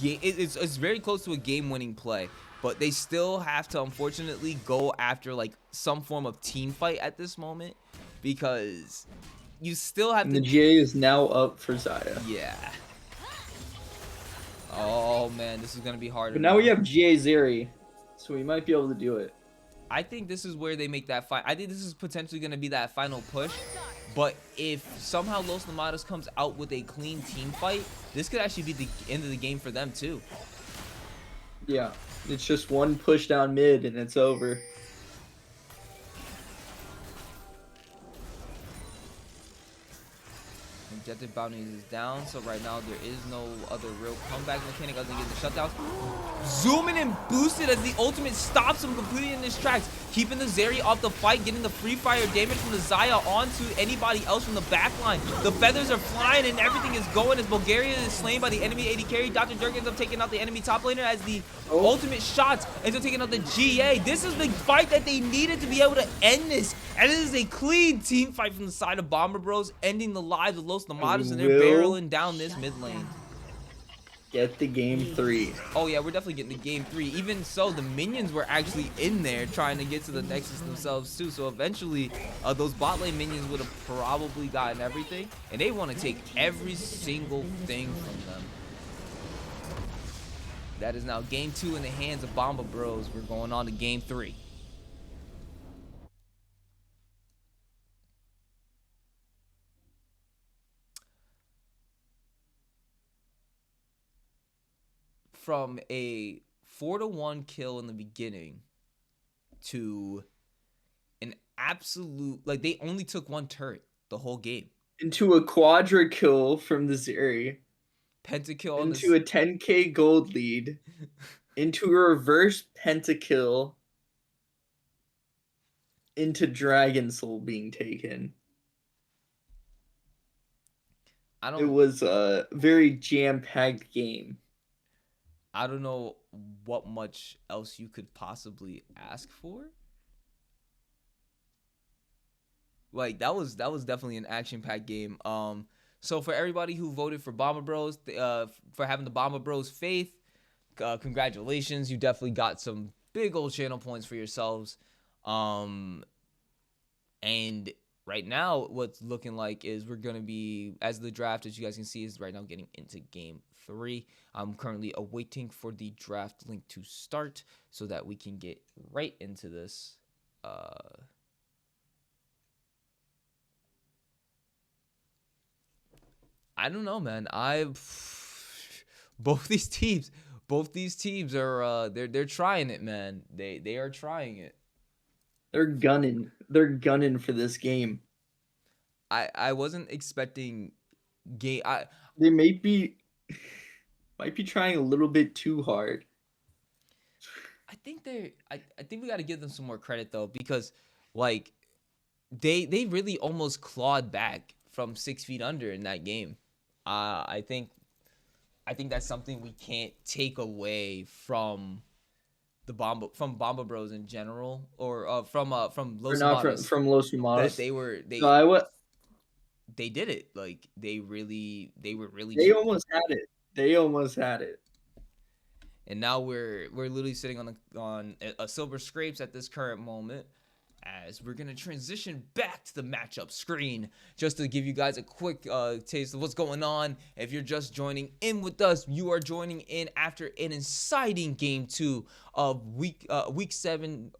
it's very close to a game-winning play, but they still have to unfortunately go after like some form of team fight at this moment, because you still have to... The GA is now up for Xayah. Yeah. Oh man, this is gonna be hard. But now we have GA Zeri, so we might be able to do it. I think this is where they make that fight. I think this is potentially gonna be that final push. But if somehow Los Nomadas comes out with a clean team fight, this could actually be the end of the game for them too. Yeah, it's just one push down mid and it's over. Objective bounty is down, so right now there is no other real comeback mechanic other than getting the shutdowns. Zooming and boosted as the ultimate stops him completely in his tracks, keeping the Zeri off the fight, getting the free fire damage from the Xayah onto anybody else from the backline. The feathers are flying and everything is going as Bulgaria is slain by the enemy AD carry. Dr. Dirk ends up taking out the enemy top laner as the ultimate shots ends up taking out the GA. This is the fight that they needed to be able to end this. And it is a clean team fight from the side of Bomber Bros, ending the lives of Los Nomadas, and they're barreling down this mid lane. Get the game 3. Oh yeah, we're definitely getting the game 3. Even so, the minions were actually in there trying to get to the Nexus themselves too. So eventually, those bot lane minions would have probably gotten everything. And they want to take every single thing from them. That is now game 2 in the hands of Bomba Bros. We're going on to game 3. from a 4-1 kill in the beginning to an absolute, like, they only took one turret the whole game. Into a quadra kill from the Zeri. Pentakill on Into a 10k gold lead. Into a reverse pentakill. Into Dragon Soul being taken. It was a very jam-packed game. I don't know what much else you could possibly ask for. Like, that was definitely an action-packed game. So for everybody who voted for Bomba Bros, for having the Bomba Bros faith, congratulations. You definitely got some big old channel points for yourselves. And right now, what's looking like is we're going to be, as the draft, as you guys can see, is right now getting into game 3. I'm currently awaiting for the draft link to start so that we can get right into this. I don't know, man. Both these teams are they're trying it, man. They are trying it. They're gunning. They're gunning for this game. I wasn't expecting game. They might be trying a little bit too hard. I think we got to give them some more credit though, because like they really almost clawed back from 6 feet under in that game. I think that's something we can't take away from Bomba Bros in general, or from Los Nomadas. From Los Nomadas. That they did it. Like they were really. They almost had it. And now we're literally sitting on a silver scrapes at this current moment, as we're going to transition back to the matchup screen just to give you guys a quick taste of what's going on. If you're just joining in with us, you are joining in after an exciting game 2 of week 7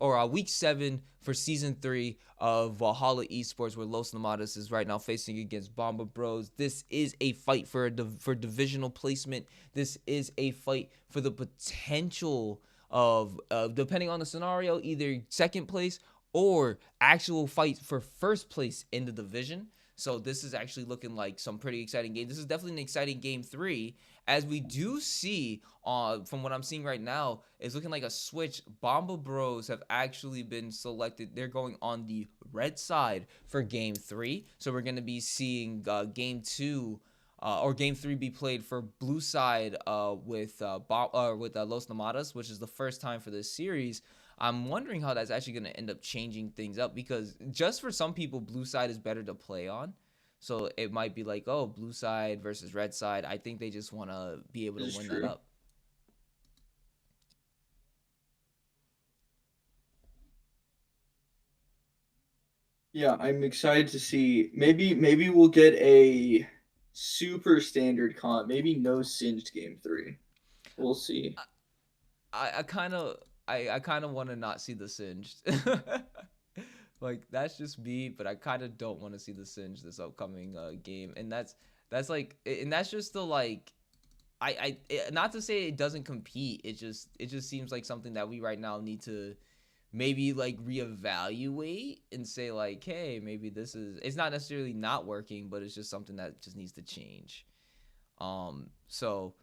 for season 3 of Valhalla Esports, where Los Nomadas is right now facing against Bomba Bros. This is a fight for divisional placement. This is a fight for the potential of depending on the scenario, either second place or actual fight for first place in the division. So this is actually looking like some pretty exciting game. This is definitely an exciting game 3, as we do see, from what I'm seeing right now, it's looking like a switch. Bomba Bros have actually been selected. They're going on the red side for game 3. So we're going to be seeing game 2 or game 3 be played for blue side with Los Nomadas, which is the first time for this series. I'm wondering how that's actually going to end up changing things up, because just for some people, blue side is better to play on. So it might be like, oh, blue side versus red side. I think they just want to be able to win that up. Yeah, I'm excited to see. Maybe we'll get a super standard comp. Maybe no singed game 3. We'll see. I kind of want to not see the singed. Like, that's just me, but I kind of don't want to see the singed this upcoming game, and that's just the, like, not to say it doesn't compete. It just seems like something that we right now need to maybe like reevaluate and say like, hey, maybe it's not necessarily not working, but it's just something that just needs to change. So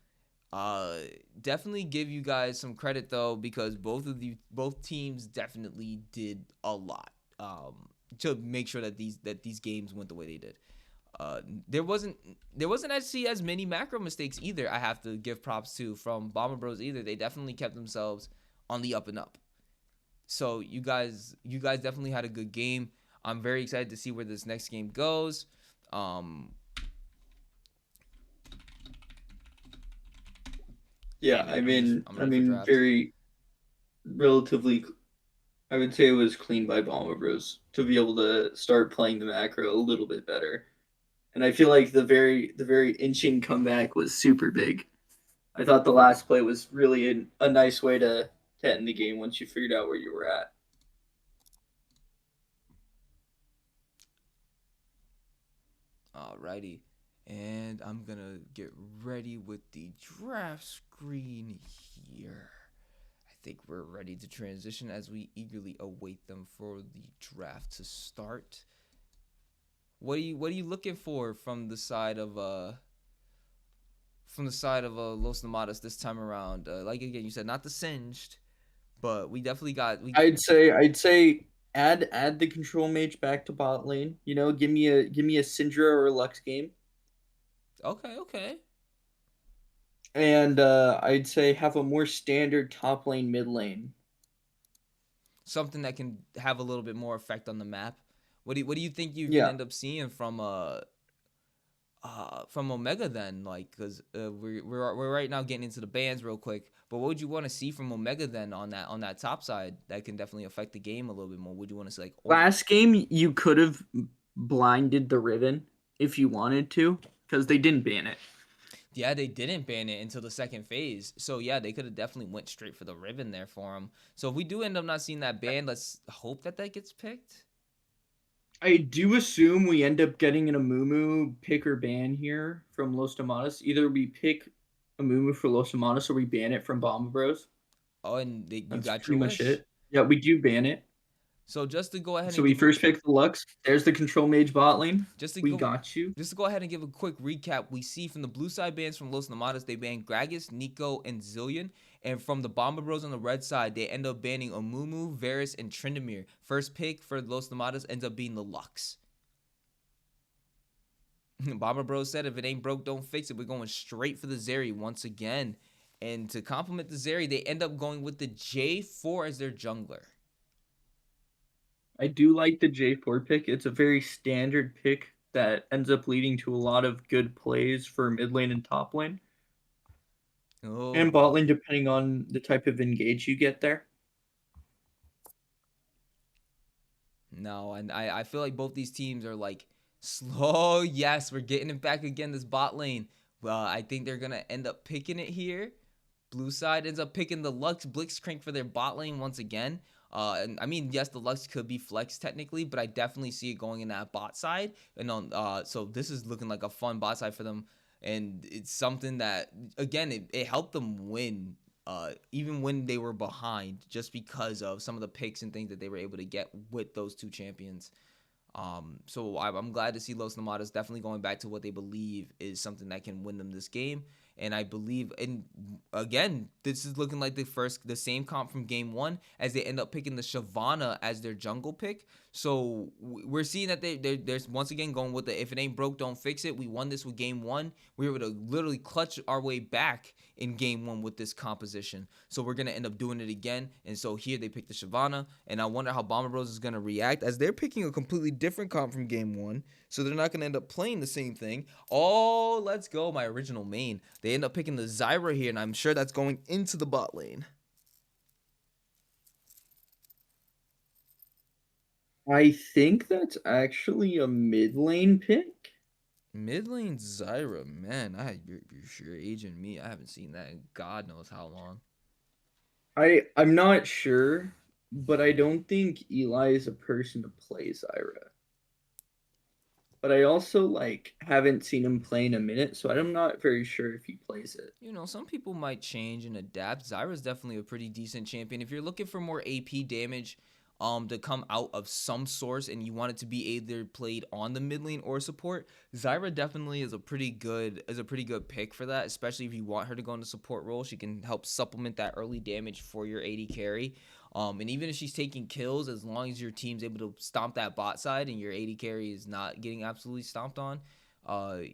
definitely give you guys some credit though, because both teams definitely did a lot to make sure that these games went the way they did. There wasn't actually as many macro mistakes either. I have to give props to from Bomber Bros either. They definitely kept themselves on the up and up. So you guys definitely had a good game. I'm very excited to see where this next game goes. Yeah, I mean, very relatively. I would say it was clean by Bomba Bros to be able to start playing the macro a little bit better, and I feel like the very inching comeback was super big. I thought the last play was really a nice way to end the game once you figured out where you were at. Alrighty. And I'm gonna get ready with the draft screen here. I think we're ready to transition as we eagerly await them for the draft to start. What are you looking for from the side of Los Nomadas this time around? Like again, you said not the singed, but we definitely got we. I'd say add the control mage back to bot lane. You know, give me a Syndra or a Lux game. Okay, okay. And I'd say have a more standard top lane mid lane. Something that can have a little bit more effect on the map. What do you think you can Yeah. end up seeing from Omega then? Like, because we're right now getting into the bands real quick. But what would you want to see from Omega then on that top side that can definitely affect the game a little bit more? Would you want to see like over? Last game you could have blinded the Riven if you wanted to, because they didn't ban it. Yeah, they didn't ban it until the second phase. So yeah, they could have definitely went straight for the Riven there for him. So if we do end up not seeing that ban, let's hope that gets picked. I do assume we end up getting an Amumu pick or ban here from Los Tomatas. Either we pick Amumu for Los Tomatas or we ban it from Bomba Bros. Oh, and you That's got your pretty much wish. it. Yeah, we do ban it. So just to go ahead So and we give a first pick the Lux. There's the control mage bot lane. just to We go got you. just to go ahead and give a quick recap, we see from the blue side bans from Los Nomadas, they ban Gragas, Nico, and Zillion. And from the Bomber Bros on the red side, they end up banning Amumu, Varus, and Tryndamere. First pick for Los Nomadas ends up being the Lux. Bomber Bros said, if it ain't broke, don't fix it. We're going straight for the Zeri once again. And to complement the Zeri, they end up going with the J4 as their jungler. I do like the J4 pick. It's a very standard pick that ends up leading to a lot of good plays for mid lane and top lane. Oh And boy. bot lane, depending on the type of engage you get there. No, and I feel like both these teams are like slow. Yes, we're getting it back again, this bot lane. Well, I think they're going to end up picking it here. Blue side ends up picking the Lux Blitzcrank for their bot lane once again. And I mean, yes, the Lux could be flexed technically, but I definitely see it going in that bot side. And on, so this is looking like a fun bot side for them. And it's something that, again, it helped them win even when they were behind, just because of some of the picks and things that they were able to get with those two champions. So I'm glad to see Los Nomadas definitely going back to what they believe is something that can win them this game. And I believe, and again, this is looking like the same comp from game one as they end up picking the Shyvana as their jungle pick. So we're seeing that they're once again going with the if it ain't broke, don't fix it. We won this with game one. We were able to literally clutch our way back in game one with this composition. So we're going to end up doing it again. And so here they pick the Shyvana. And I wonder how Bomber Bros is going to react as they're picking a completely different comp from game one. So they're not going to end up playing the same thing. Oh, let's go. My original main. They end up picking the Zyra here. And I'm sure that's going into the bot lane. I think that's actually a mid lane pick. Mid lane Zyra. Man, you're aging me. I haven't seen that in God knows how long. I'm not sure, but I don't think Eli is a person to play Zyra. But I also haven't seen him play in a minute, so I'm not very sure if he plays it. Some people might change and adapt. Zyra's definitely a pretty decent champion. If you're looking for more AP damage to come out of some source and you want it to be either played on the mid lane or support, Zyra definitely is a pretty good pick for that, especially if you want her to go into support role. She can help supplement that early damage for your AD carry. And even if she's taking kills, as long as your team's able to stomp that bot side and your AD carry is not getting absolutely stomped on,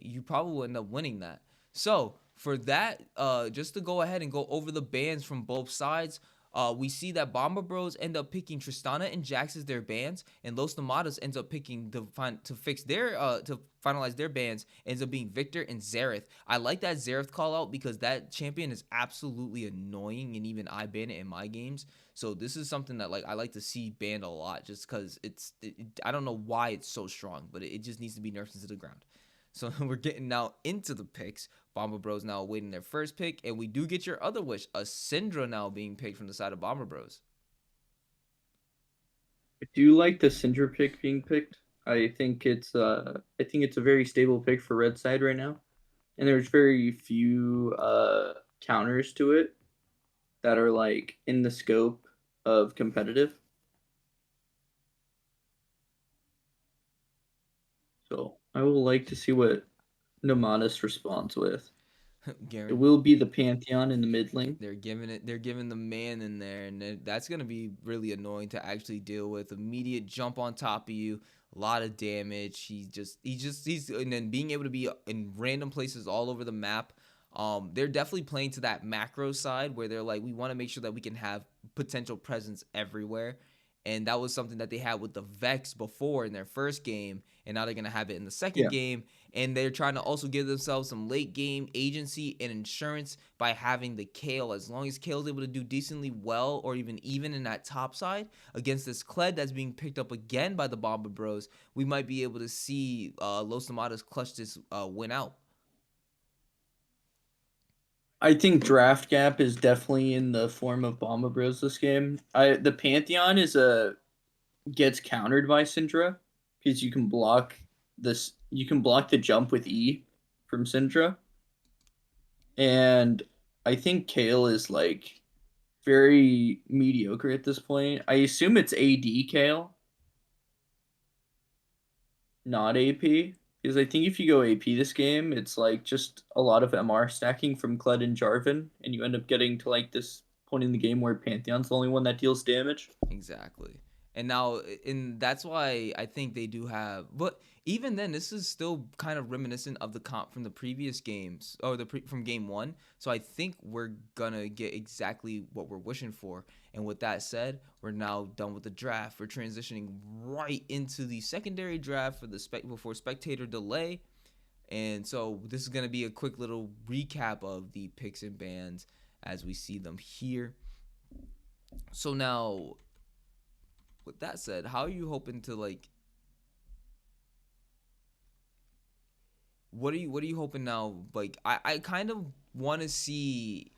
you probably will end up winning that. So for that, just to go ahead and go over the bans from both sides, we see that Bomber Bros end up picking Tristana and Jax as their bans, and Los Nomadas ends up picking to finalize their bans ends up being Victor and Xerath. I like that Xerath call out because that champion is absolutely annoying, and even I ban it in my games. So this is something that I like to see banned a lot, just because I don't know why it's so strong, but it just needs to be nerfed into the ground. So we're getting now into the picks. Bomber Bros now awaiting their first pick, and we do get your other wish, a Syndra now being picked from the side of Bomber Bros. I do like the Syndra pick being picked. I think it's a very stable pick for red side right now, and there's very few counters to it that are like in the scope of competitive. So I will like to see what Nomadas responds with. It Garen, will be the Pantheon in the mid lane. they're giving the man in there, and that's gonna be really annoying to actually deal with. Immediate jump on top of you, a lot of damage. He's and then being able to be in random places all over the map. They're definitely playing to that macro side where they're like, we want to make sure that we can have potential presence everywhere. And that was something that they had with the Vex before in their first game, and now they're gonna have it in the second Yeah. game. And they're trying to also give themselves some late game agency and insurance by having the Kale. As long as Kale's able to do decently well or even in that top side against this Kled that's being picked up again by the Bomba Bros, we might be able to see Los Nomadas clutch this win out. I think draft gap is definitely in the form of Bomba Bros this game. The Pantheon is a gets countered by Syndra because you can block the jump with E from Syndra. And I think Kale is like very mediocre at this point. I assume it's AD Kale, not AP. Because I think if you go AP this game, it's like just a lot of MR stacking from Kled and Jarvan, and you end up getting to like this point in the game where Pantheon's the only one that deals damage. Exactly. And now, and that's why I think they do have. But even then, this is still kind of reminiscent of the comp from the previous games, or from game one. So I think we're gonna get exactly what we're wishing for. And with that said, we're now done with the draft. We're transitioning right into the secondary draft for the before spectator delay. And so this is gonna be a quick little recap of the picks and bans as we see them here. So now, with that said, how are you hoping to like? What are you hoping now? Like, I kind of want to see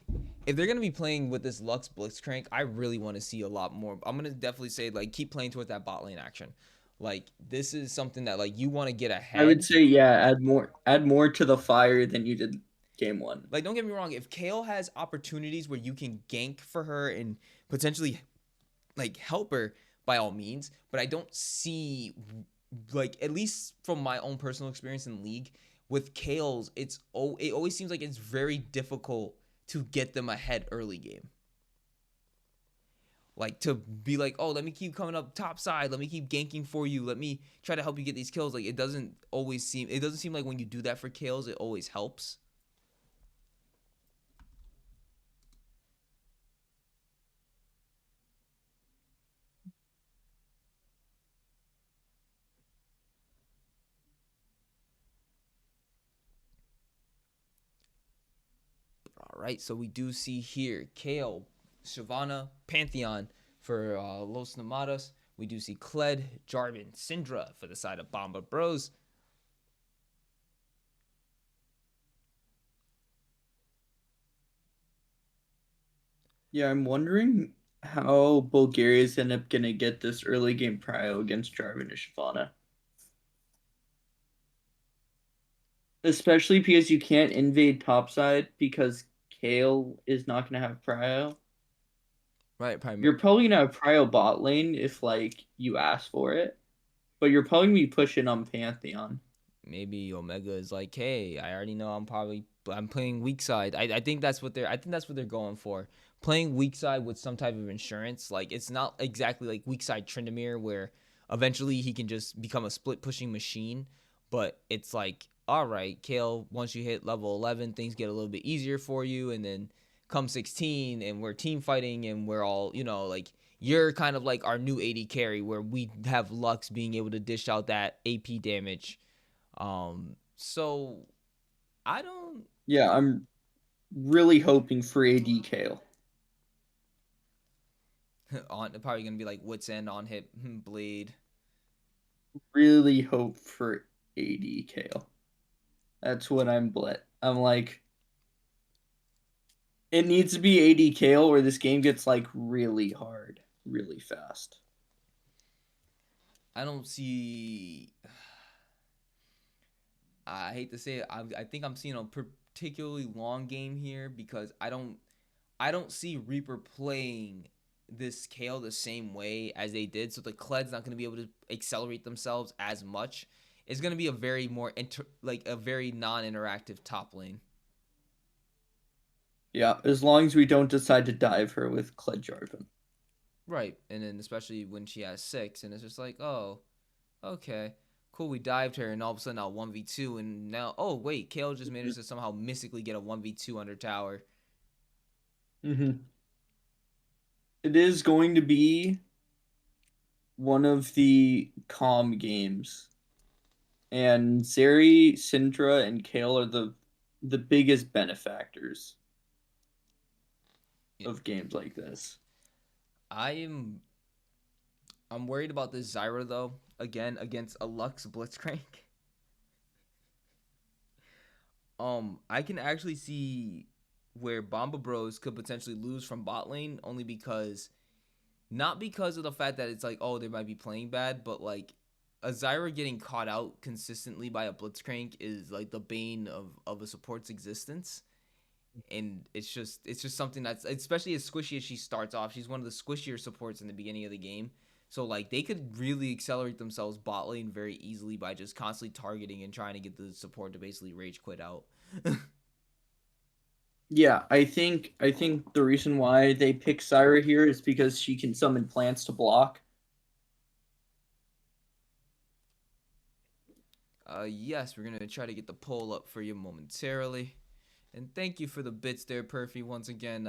if they're gonna be playing with this Lux Blitzcrank. I really want to see a lot more. I'm gonna definitely say like keep playing towards that bot lane action. Like this is something that like you want to get I would ahead. say yeah, add more to the fire than you did game one. Like don't get me wrong, if Kale has opportunities where you can gank for her and potentially like help her by all means, but I don't see like at least from my own personal experience in league with Kales, it always seems like it's very difficult to get them ahead early game. Like to be like, oh, let me keep coming up top side, let me keep ganking for you, let me try to help you get these kills. Like it doesn't seem like when you do that for Kales, it always helps. All right, so we do see here Kale, Shyvana, Pantheon for Los Nomadas. We do see Kled, Jarvan, Syndra for the side of Bomba Bros. Yeah, I'm wondering how Bulgaria's end up gonna get this early game prio against Jarvan and Shyvana. Especially because you can't invade topside because Kale is not gonna have prio. Right, primary. You're probably gonna have prio bot lane if like you ask for it, but you're probably gonna be pushing on Pantheon. Maybe Omega is like, hey, I already know I'm playing weak side. I think that's what they're going for. Playing weak side with some type of insurance. Like it's not exactly like weak side Tryndamere where eventually he can just become a split pushing machine. But it's like, all right, Kale, once you hit level 11, things get a little bit easier for you. And then come 16 and we're team fighting and we're all, like you're kind of like our new AD carry where we have Lux being able to dish out that AP damage. So I don't Yeah, I'm really hoping for AD Kale. on probably gonna be like Wits End on hit Blade. Really hope for AD Kale. That's what I'm like. It needs to be AD Kale where this game gets like really hard, really fast. I don't see I hate to say it, I think I'm seeing a particularly long game here because I don't see Reaper playing this Kale the same way as they did. So the Kled's not going to be able to accelerate themselves as much. It's going to be a very more a very non-interactive top lane. Yeah, as long as we don't decide to dive her with Kled Jarvan. Right. And then especially when she has 6 and it's just like, "Oh, okay. Cool, we dived her and all of a sudden now 1v2 and now oh wait, Kale just managed to somehow mystically get a 1v2 under tower." Mm-hmm. It is going to be one of the calm games. And Zeri, Syndra, and Kale are the biggest benefactors Yeah. of games like this. I'm worried about this Zyra though. Again against a Lux Blitzcrank. I can actually see where Bomba Bros could potentially lose from bot lane only because not because of the fact that it's like, oh, they might be playing bad, but like a Zyra getting caught out consistently by a Blitzcrank is like the bane of a support's existence. And it's just something that's, especially as squishy as she starts off, she's one of the squishier supports in the beginning of the game. So like they could really accelerate themselves bot lane very easily by just constantly targeting and trying to get the support to basically rage quit out. Yeah, I think the reason why they pick Syra here is because she can summon plants to block. Yes, we're gonna try to get the poll up for you momentarily. And thank you for the bits there, Perfy. Once again,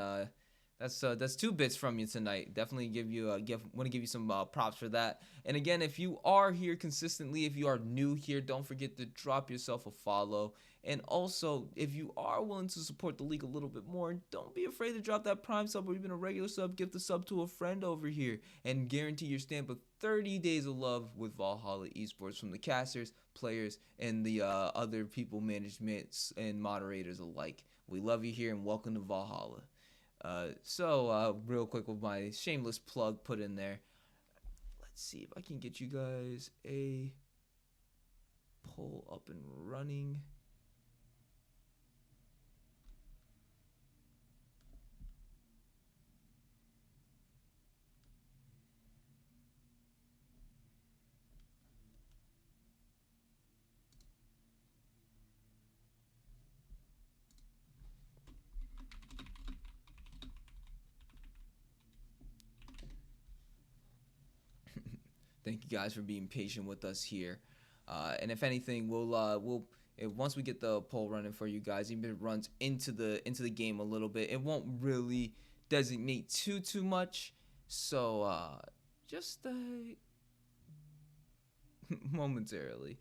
that's 2 bits from you tonight. Definitely want to give you some props for that. And again, if you are here consistently, if you are new here, don't forget to drop yourself a follow. And also, if you are willing to support the league a little bit more, don't be afraid to drop that Prime sub or even a regular sub. Give the sub to a friend over here and guarantee your stamp of 30 days of love with Valhalla Esports from the casters, players, and the other people, managements, and moderators alike. We love you here and welcome to Valhalla. Real quick with my shameless plug put in there. Let's see if I can get you guys a poll up and running. Thank you guys for being patient with us here. And if anything, once we get the poll running for you guys, even if it runs into the game a little bit, it won't really designate too much. So just momentarily.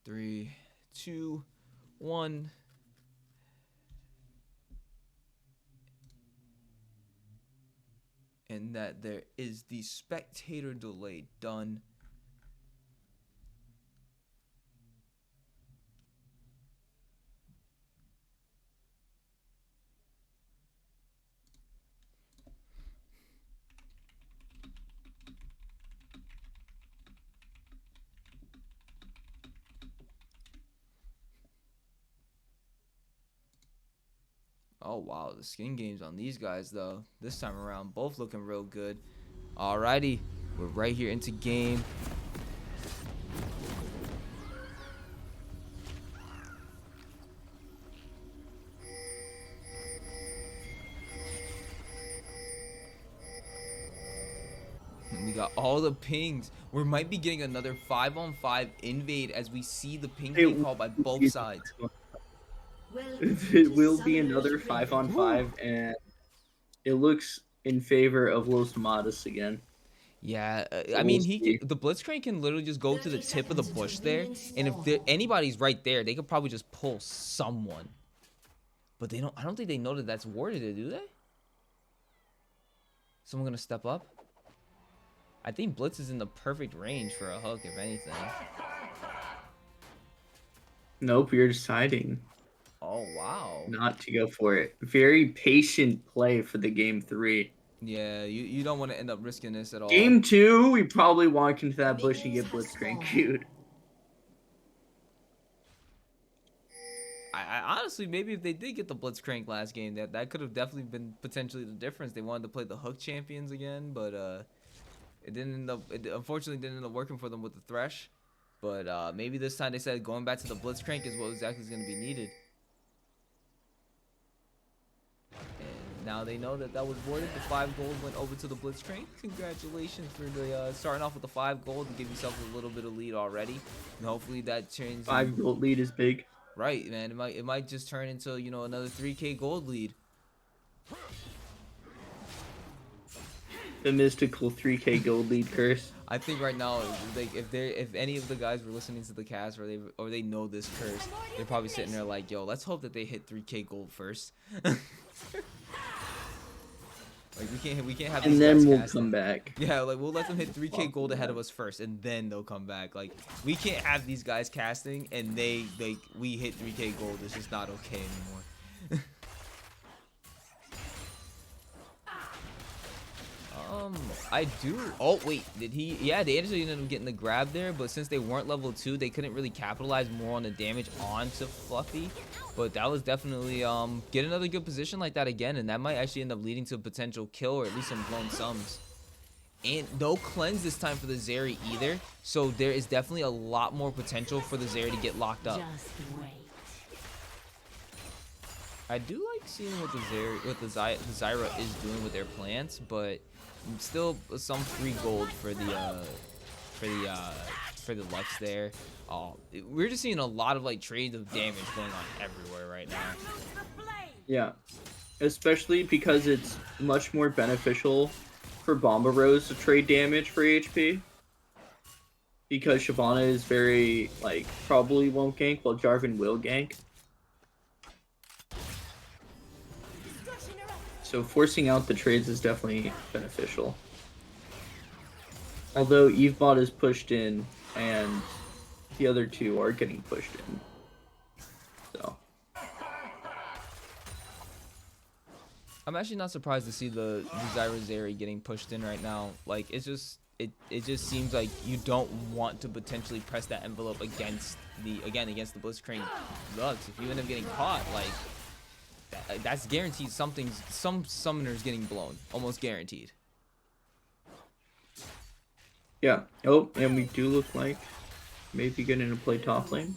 Three, two, one. And that there is the spectator delay done. Oh wow, the skin games on these guys though. This time around, both looking real good. Alrighty, we're right here into game. And we got all the pings. We might be getting another 5-on-5 invade as we see the pings being called by both sides. It will be another 5-on-5, and it looks in favor of Los Nomadas again. Yeah, I But we'll mean, see. the Blitzcrank can literally just go to the 30 tip of the seconds until bush there, minions and if spawn. anybody's right there, they could probably just pull someone. But they don't. I don't think they know that that's warded, do they? Someone gonna step up? I think Blitz is in the perfect range for a hook, if anything. Nope, you're just hiding. Oh, wow. not to go for it. Very patient play for the game 3. Yeah, you don't want to end up risking this at all. Game 2, we probably walk into that bush and get Minions have blitzcrank spawned. queued. I honestly, maybe if they did get the Blitzcrank last game, that could have definitely been potentially the difference. They wanted to play the Hook champions again, but it didn't end up. It unfortunately didn't end up working for them with the Thresh. But maybe this time they said going back to the Blitzcrank is what exactly is going to be needed. And now they know that was voided. The 5 gold went over to the Blitzcrank. Congratulations for the starting off with the 5 gold and give yourself a little bit of lead already. And hopefully that changes. 5 gold lead is big. Right, man. It might just turn into, you know, another 3K gold lead. The mystical 3K gold lead curse. I think right now, like if any of the guys were listening to the cast or they know this curse, they're probably sitting there like, yo, let's hope that they hit 3K gold first. Like we can't have. And these then guys we'll casting. come back. Yeah, like we'll let them hit 3K gold ahead of us first, and then they'll come back. Like we can't have these guys casting and we hit 3K gold. It's just not okay anymore. I do. Oh wait, did he? Yeah, they actually ended up getting the grab there, but since they weren't level 2, they couldn't really capitalize more on the damage onto Fluffy. But that was definitely get another good position like that again, and that might actually end up leading to a potential kill or at least some blown sums. And no cleanse this time for the Zeri either, so there is definitely a lot more potential for the Zeri to get locked up. Just wait. I do like seeing what the Zyra is doing with their plants, but still some free gold for the Lux there. We're just seeing a lot of like trades of damage going on everywhere right now. Yeah. Especially because it's much more beneficial for Bomba Rose to trade damage for HP. Because Shyvana is very, like, probably won't gank, while Jarvan will gank. So forcing out the trades is definitely beneficial. Although Evebot is pushed in, and the other two are getting pushed in. So. I'm actually not surprised to see the Zyra Zeri getting pushed in right now. Like it just seems like you don't want to potentially press that envelope against the Blitzcrank Lux. If you end up getting caught, like that's guaranteed some summoners getting blown, almost guaranteed. Yeah. Oh, and we do look like maybe getting to play top lane.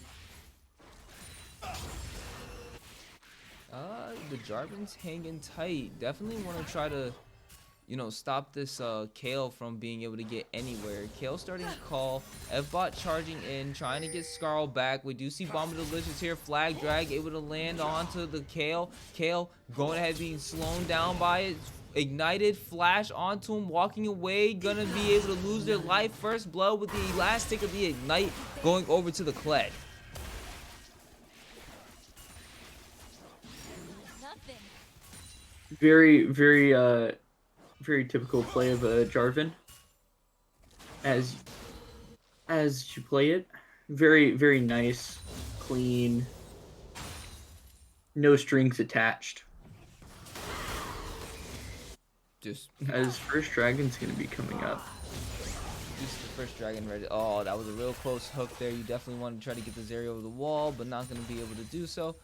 The Jarvan's hanging tight. Definitely want to try to, you know, stop this Kale from being able to get anywhere. Kale starting to call. Evbot charging in, trying to get Skarl back. We do see Bomba Delicious here. Flag drag, able to land onto the Kale. Kale going ahead, being slowed down by it. Ignited, flash onto him, walking away. Gonna be able to lose their life. First blood with the last tick of the Ignite going over to the Kled. Very, very typical play of Jarvan. As you play it, very nice, clean, no strings attached. Just As first dragon's gonna be coming up. Just the first dragon ready. Oh, that was a real close hook there. You definitely want to try to get the Zeri over the wall, but not going to be able to do so.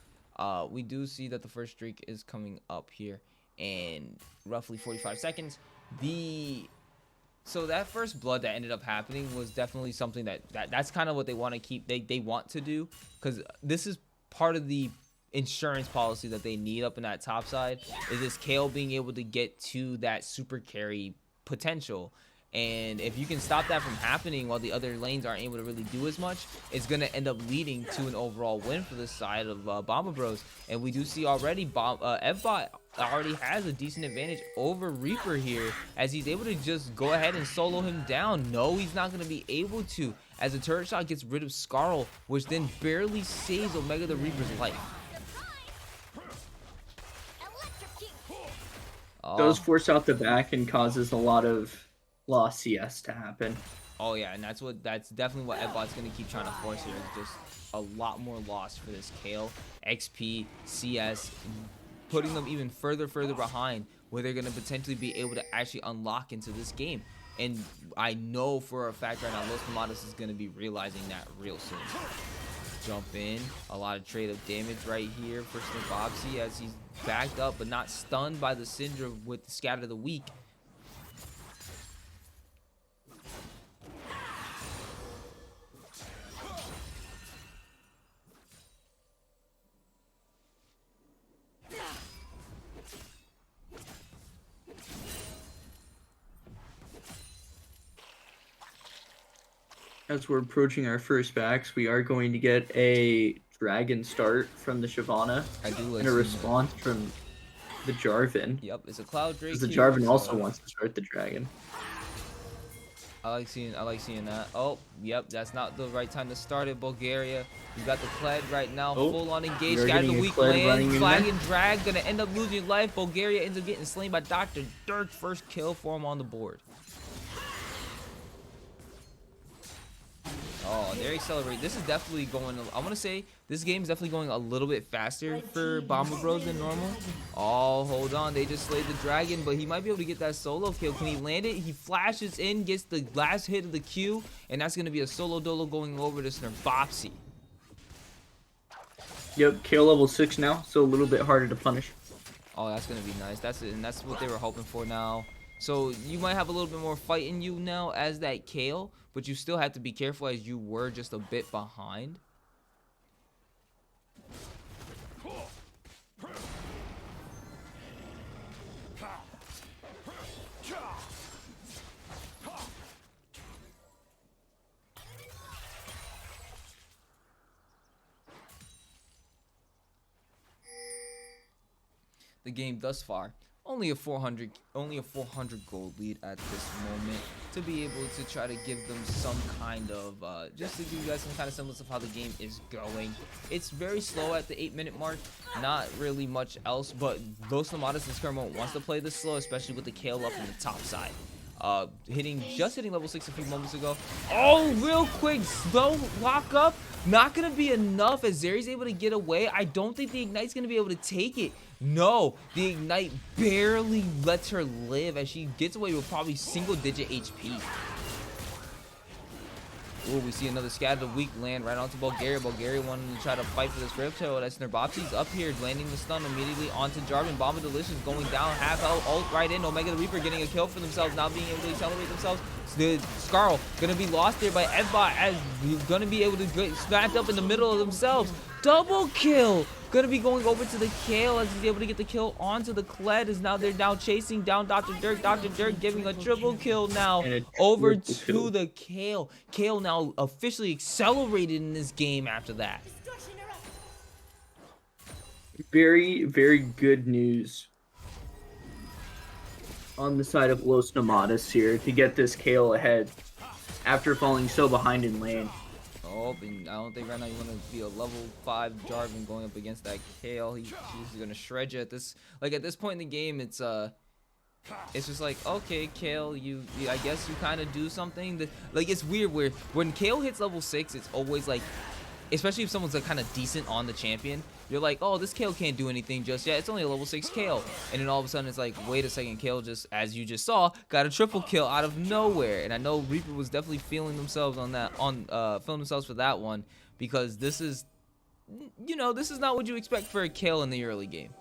We do see that the first streak is coming up here in roughly 45 seconds. So that first blood that ended up happening was definitely something that's kind of what they want to keep. They want to do, because this is part of the insurance policy that they need up in that top side, is this Kale being able to get to that super carry potential. And if you can stop that from happening while the other lanes aren't able to really do as much, it's going to end up leading to an overall win for the side of Bomba Bros. And we do see already Evbot already has a decent advantage over Reaper here, as he's able to just go ahead and solo him down. No, he's not going to be able to, as a turret shot gets rid of Skarl, which then barely saves Omega the Reaper's life. Does force out the back and causes a lot of lost CS to happen. Oh yeah, and that's definitely what Edbot's gonna keep trying to force here, is just a lot more loss for this Kale, XP, CS, putting them even further behind, where they're gonna potentially be able to actually unlock into this game. And I know for a fact right now, Los Nomadas is gonna be realizing that real soon. Jump in, a lot of trade of damage right here for Snibopsy as he's backed up but not stunned by the Syndra with the Scatter the Weak. As we're approaching our first backs, we are going to get a dragon start from the Shyvana I do like and a seeing response from the Jarvan. that. Yep, it's a Cloud Drake. Because the here, Jarvan so also wants to start the dragon. I like seeing that. Oh, yep, that's not the right time to start it. Bulgaria, you got the Kled right now, Oh, full on engaged. we're Got the getting a weak Kled running land, in flag there. and drag, gonna end up losing life. Bulgaria ends up getting slain by Dr. Dirk. First kill for him on the board. Oh, they're accelerating. This is definitely going, I want to say, this game is definitely going a little bit faster for Bomba Bros than normal. Oh, hold on. They just slayed the dragon, but he might be able to get that solo kill. Can he land it? He flashes in, gets the last hit of the Q, and that's going to be a solo dolo going over to Snibopsy. Yep, Kale level 6 now, so a little bit harder to punish. Oh, that's going to be nice. That's it, and that's what they were hoping for now. So you might have a little bit more fight in you now as that Kale, but you still have to be careful as you were just a bit behind. The game thus far, only a 400 gold lead at this moment, to be able to try to give them some kind of just to give you guys some kind of semblance of how the game is going. It's very slow at the 8-minute mark, not really much else, but Los Nomadas in this current moment wants to play this slow, especially with the Kale up in the top side. Just hitting level 6 a few moments ago. Oh, real quick, slow lock up. Not gonna be enough as Zeri's able to get away. I don't think the Ignite's gonna be able to take it. No, the Ignite barely lets her live as she gets away with probably single-digit HP. Oh, we see another Scatter the Weak land right onto Bulgaria. Bulgaria wanting to try to fight for this Rift Tail. That's Snibopsy's up here, landing the stun immediately onto Jarvan. Bomba Delicious going down, half health, ult right in. Omega the Reaper getting a kill for themselves, now being able to accelerate themselves. The Skarl gonna be lost there by Edbot as he's gonna be able to get smacked up in the middle of themselves. Double kill! Gonna be going over to the Kale as he's able to get the kill onto the Kled, as now they're now chasing down Dr. Dirk. Dr. Dirk giving a triple kill now over to the Kale. Kale now officially accelerated in this game after that. Very, very good news on the side of Los Nomadas here to get this Kale ahead after falling so behind in lane. Oh, and I don't think right now you want to be a level 5 Jarvan going up against that Kale. He's gonna shred you at this. Like at this point in the game, it's just like, okay, Kale, I guess you kind of do something. That, like, it's weird where when Kale hits level 6, it's always like, especially if someone's like kind of decent on the champion, you're like, oh, this Kale can't do anything just yet. It's only a level 6 Kale. And then all of a sudden it's like, wait a second, Kale just, as you just saw, got a triple kill out of nowhere. And I know Reaper was definitely feeling themselves on that, feeling themselves for that one, because this is, you know, this is not what you expect for a Kale in the early game.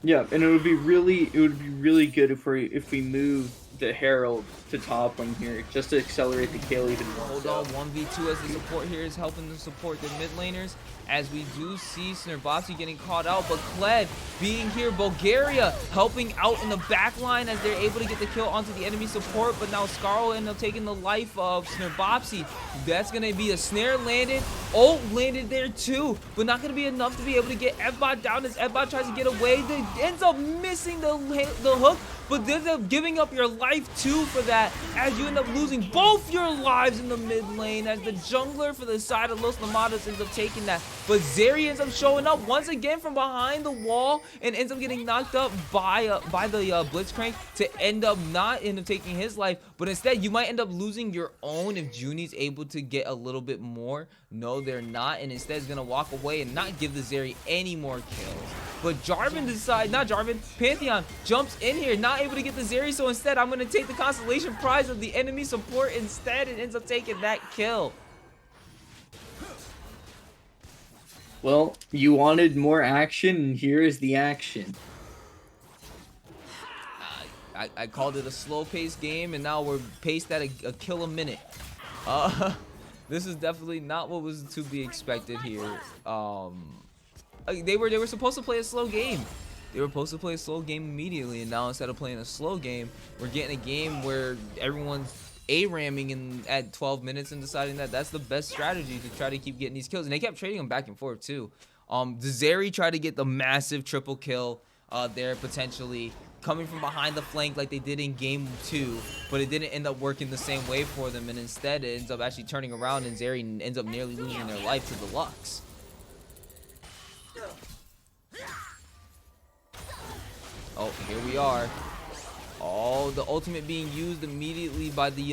Yeah, and it would be really good if we move the Herald to top lane here, just to accelerate the Kale even more. Hold on, 1v2 as the support here is helping to support the mid laners, as we do see Snibopsy getting caught out, but Kled being here, Bulgaria helping out in the back line as they're able to get the kill onto the enemy support, but now Skarl ended up taking the life of Snibopsy. That's going to be a snare landed, ult landed there too, but not going to be enough to be able to get Edbot down as Edbot tries to get away. They ends up missing the hook, but they end up giving up your life too for that, as you end up losing both your lives in the mid lane, as the jungler for the side of Los Nomadas ends up taking that. But Zeri ends up showing up once again from behind the wall and ends up getting knocked up by the Blitzcrank to end up taking his life. But instead, you might end up losing your own if Junie's able to get a little bit more. No, they're not, and instead is gonna walk away and not give the Zeri any more kills. But Pantheon jumps in here, not able to get the Zeri, so instead I'm gonna take the constellation prize of the enemy support instead, and ends up taking that kill. Well, you wanted more action, and here is the action. I called it a slow-paced game, and now we're paced at a kill a minute. This is definitely not what was to be expected here. They were supposed to play a slow game. They were supposed to play a slow game immediately, and now instead of playing a slow game, we're getting a game where everyone's A-ramming at 12 minutes and deciding that that's the best strategy to try to keep getting these kills. And they kept trading them back and forth too. The Zeri tried to get the massive triple kill there, potentially coming from behind the flank like they did in game 2, but it didn't end up working the same way for them, and instead it ends up actually turning around, and Zeri ends up nearly losing their life to the Lux. Oh, here we are. Oh, the ultimate being used immediately by the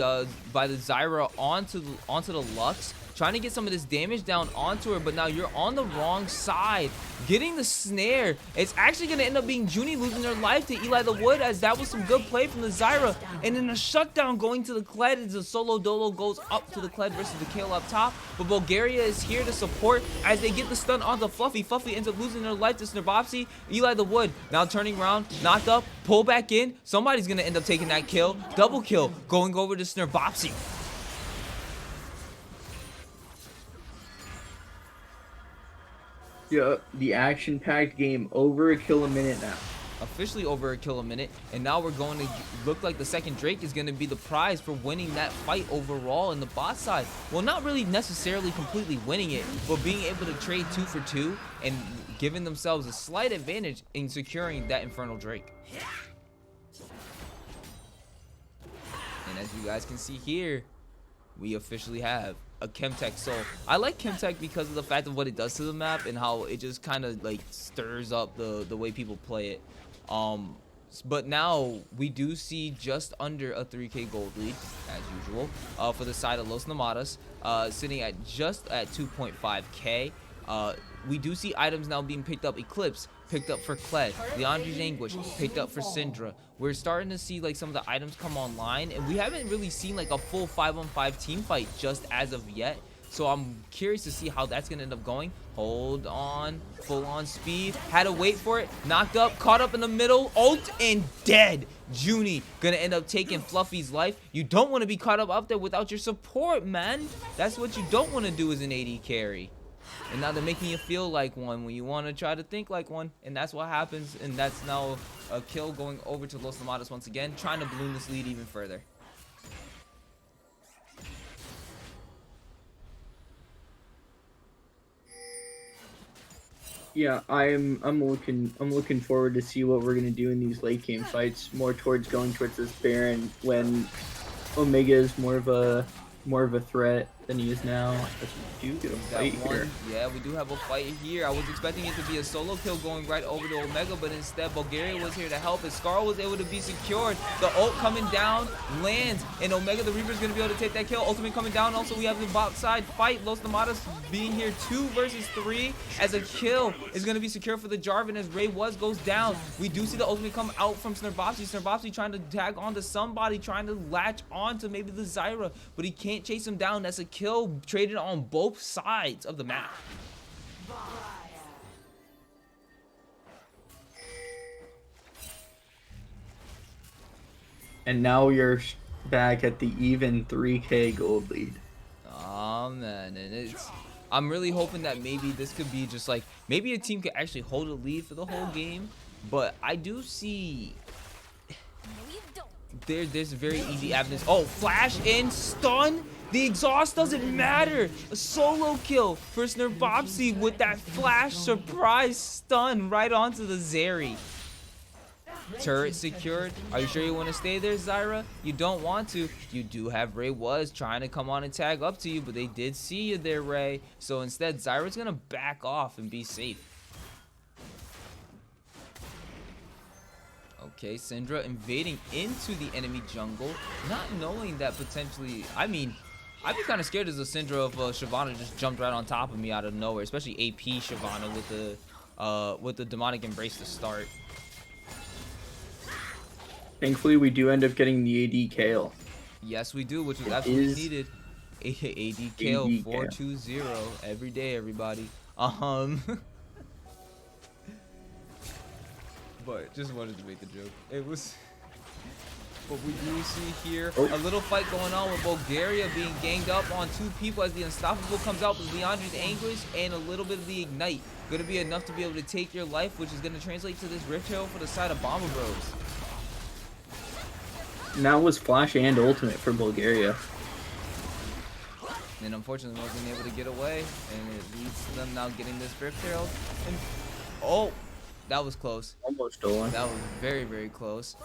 Zyra onto the Lux, trying to get some of this damage down onto her, but now you're on the wrong side. Getting the snare, it's actually going to end up being Junie losing her life to Eli the Wood, as that was some good play from the Zyra. And then a shutdown going to the Kled as the solo dolo goes up to the Kled versus the Kale up top. But Bulgaria is here to support as they get the stun onto Fluffy. Fluffy ends up losing her life to Snarbopsy. Eli the Wood now turning around, knocked up, pull back in. Somebody's going to end up taking that kill. Double kill going over to Snarbopsy. Yeah, the action-packed game over a kill a minute now. Officially over a kill a minute, and now we're going to look like the second Drake is going to be the prize for winning that fight overall in the bot side. Well, not really necessarily completely winning it, but being able to trade 2 for 2 and giving themselves a slight advantage in securing that Infernal Drake. And as you guys can see here, we officially have a Chemtech Soul. I like Chemtech because of the fact of what it does to the map and how it just kind of like stirs up the way people play it. But now we do see just under a 3k gold lead as usual for the side of Los Nomadas, sitting at just at 2.5k. We do see items now being picked up. Eclipse picked up for Kled, Leandri's Anguish picked up for Syndra. We're starting to see like some of the items come online, and we haven't really seen like a full 5-on-5 team fight just as of yet. So I'm curious to see how that's gonna end up going. Hold on, full on speed, had to wait for it, knocked up, caught up in the middle, ult, and dead. Junie gonna end up taking Fluffy's life. You don't want to be caught up there without your support, man. That's what you don't want to do as an AD carry. And now they're making you feel like one when you want to try to think like one. And that's what happens. And that's now a kill going over to Los Nomadas once again, trying to balloon this lead even further. Yeah, I'm looking forward to see what we're gonna do in these late game fights. More towards going towards this Baron when Omega is more of a threat than he is now. We do get a fight here. Yeah, we do have a fight here. I was expecting it to be a solo kill going right over to Omega, but instead Bulgaria was here to help, and Scar was able to be secured. The ult coming down lands, and Omega the Reaper is going to be able to take that kill. Ultimate coming down. Also, we have the bot side fight. Los Nomadas being here 2 versus 3 as a kill is going to be secure for the Jarvan as Ray goes down. We do see the ultimate come out from Snarbopsy. Snarbopsy trying to tag onto somebody, trying to latch on to maybe the Zyra, but he can't chase him down. That's a kill traded on both sides of the map. And now you're back at the even 3k gold lead. Oh man, and I'm really hoping that maybe this could be just like, maybe a team could actually hold a lead for the whole game, but I do see there's very easy avenues. Oh, flash in, stun. The exhaust doesn't matter. A solo kill for Snarbopsy with that flash surprise stun right onto the Zeri. Turret secured. Are you sure you want to stay there, Zyra? You don't want to. You do have Ray was trying to come on and tag up to you, but they did see you there, Ray. So instead, Zyra's going to back off and be safe. Okay, Syndra invading into the enemy jungle, not knowing that potentially, I mean, I'd be kind of scared as a Syndra if Shyvana just jumped right on top of me out of nowhere, especially AP Shyvana with the demonic embrace to start. Thankfully, we do end up getting the AD Kale. Yes, we do, which was absolutely needed. AD Kale 420 every day, everybody. But just wanted to make the joke. It was. But we do see here a little fight going on with Bulgaria being ganged up on 2 people as the Unstoppable comes out with Leandre's Anguish and a little bit of the Ignite. Going to be enough to be able to take your life, which is going to translate to this Rift Herald for the side of Bomba Bros. And that was Flash and Ultimate for Bulgaria. And unfortunately wasn't able to get away, and it leads to them now getting this Rift Herald. And oh, that was close. Almost stolen. That was very, very close.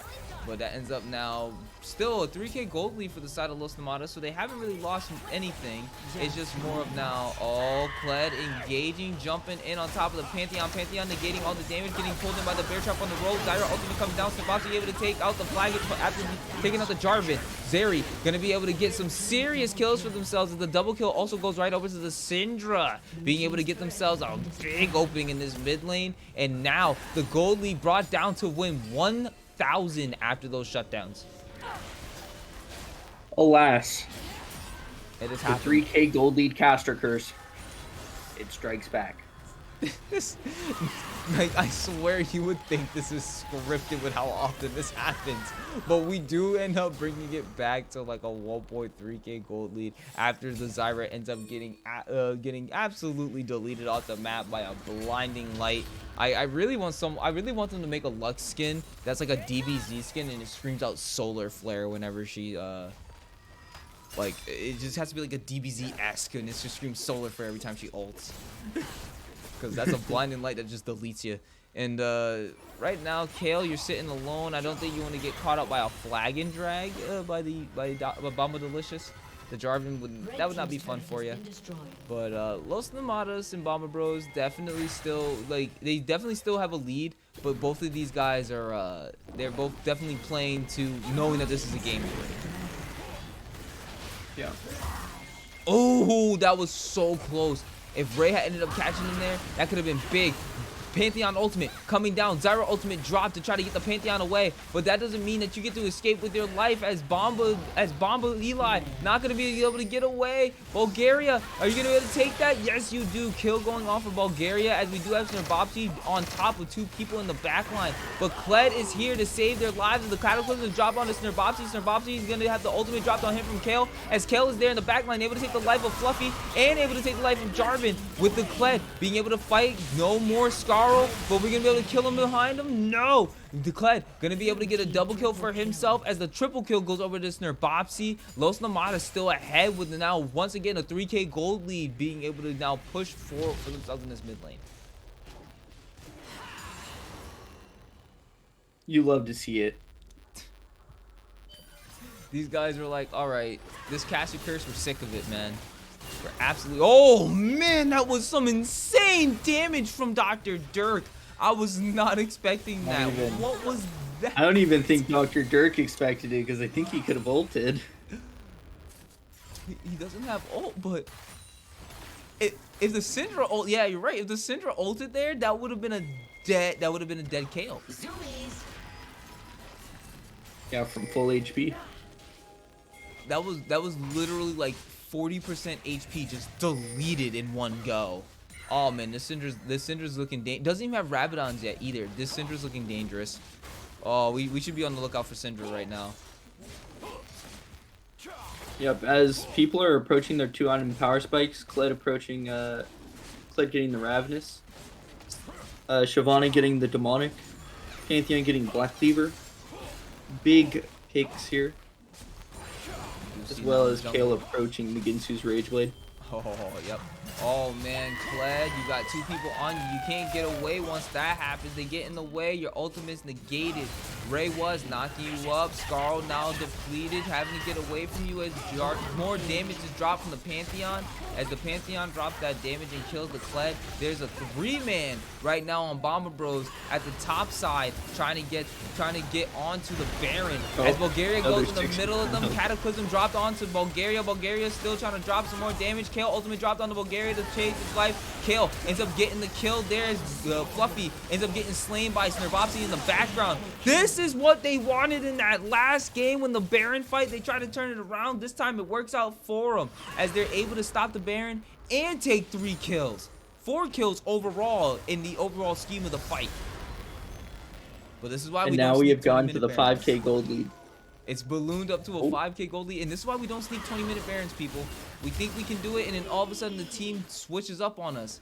But that ends up now still a 3K gold lead for the side of Los Nomadas, so they haven't really lost anything. It's just more of now all Kled engaging, jumping in on top of the Pantheon. Pantheon negating all the damage, getting pulled in by the bear trap on the road. Zyra ultimately comes down, Snapati able to take out the flag after taking out the Jarvan. Zeri gonna be able to get some serious kills for themselves, as the double kill also goes right over to the Syndra, being able to get themselves a big opening in this mid lane. And now the gold lead brought down to win 1,000 after those shutdowns. Alas, It is the happening. 3K gold lead caster curse. It strikes back. Like, I swear you would think this is scripted with how often this happens, but we do end up bringing it back to like a 1.3K gold lead after the Zyra ends up getting absolutely deleted off the map by a blinding light. I really want them to make a Lux skin that's like a DBZ skin and it screams out solar flare whenever she like, it just has to be like a DBZ-esque and it just screams solar flare every time she ults. Because that's a blinding light that just deletes you. And right now, Kale, you're sitting alone. I don't think you want to get caught up by a flag and drag by Bomba Delicious. The Jarvan would not be fun for you. But Los Nomadas and Bomba Bros definitely still they definitely still have a lead. But both of these guys are they're both definitely playing to knowing that this is a game. Yeah. Oh, that was so close. If Ray had ended up catching him there, that could have been big. Pantheon ultimate coming down. Zyra ultimate drop to try to get the Pantheon away, but that doesn't mean that you get to escape with your life as Bomba Eli not gonna be able to get away. Bulgaria, are you gonna be able to take that? Yes, you do. Kill going off for Bulgaria, as we do have Snarbopsy on top of 2 people in the back line. But Kled is here to save their lives, and the Cataclysm is dropped onto Snarbopsy. Snarbopsy is gonna have the ultimate dropped on him from Kale, as Kale is there in the back line, able to take the life of Fluffy and able to take the life of Jarvan with the Kled being able to fight. No more Scar, but we're gonna be able to kill him behind him? No! The Kled gonna be able to get a double kill for himself, as the triple kill goes over to Snarbopsy. Los Nomadas still ahead with now once again a 3K gold lead, being able to now push forward for themselves in this mid lane. You love to see it. These guys were like, all right, this caster curse, we're sick of it, man. We're absolutely. Oh man, that was some insane damage from Dr. Dirk. I was not expecting that. What was that? I don't even think Dr. Dirk expected it, because I think he could have ulted. He doesn't have ult, but if the Syndra ult, yeah, you're right. If the Syndra ulted there, that would have been a dead Kale. Yeah, from full HP. That was literally like 40% HP just deleted in one go. Oh man, this Syndra's looking doesn't even have Rabadons yet either. This Syndra's looking dangerous. Oh, we should be on the lookout for Syndra right now. Yep, as people are approaching their 2-item power spikes, Kled getting the Ravenous, Shyvana getting the Demonic, Pantheon getting Black Cleaver. Big picks here, as well as Kale approaching the Ginsu's Rage Blade. Oh, yep. Oh man, Kled, you got 2 people on you. You can't get away once that happens. They get in the way. Your ultimate's negated. Ray was knocking you up. Scarl now depleted, having to get away from you as more damage is dropped from the Pantheon. As the Pantheon drops that damage and kills the Kled, there's a 3-man right now on Bomba Bros at the top side, trying to get onto the Baron. As Bulgaria goes in the middle of them, Cataclysm dropped onto Bulgaria. Bulgaria still trying to drop some more damage. Kale ultimately dropped onto Bulgaria to chase his life. Kale ends up getting the kill there as Fluffy ends up getting slain by Snerbopsy in the background. This is what they wanted in that last game when the Baron fight. They tried to turn it around. This time it works out for them as they're able to stop the Baron and take 3 kills. 4 kills overall in the overall scheme of the fight. But this is why we have gone to the 5K gold lead. It's ballooned up to a 5K gold lead, and this is why we don't sneak 20-minute Barons, people. We think we can do it, and then all of a sudden the team switches up on us.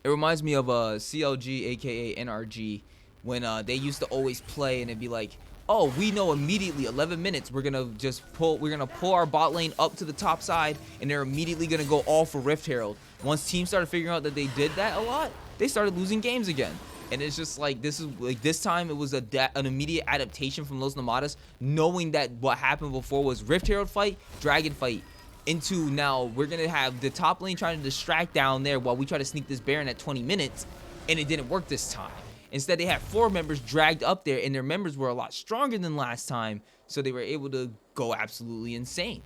It reminds me of CLG, aka NRG, when they used to always play and it'd be like, oh, we know immediately 11 minutes we're gonna pull our bot lane up to the top side, and they're immediately gonna go all for Rift Herald. Once teams started figuring out that they did that a lot, they started losing games again. And it's just like, this time it was an immediate adaptation from Los Nomadas, knowing that what happened before was Rift Herald fight, Dragon fight, into now we're gonna have the top lane trying to distract down there while we try to sneak this Baron at 20 minutes, and it didn't work this time. Instead, they had 4 members dragged up there, and their members were a lot stronger than last time, so they were able to go absolutely insane.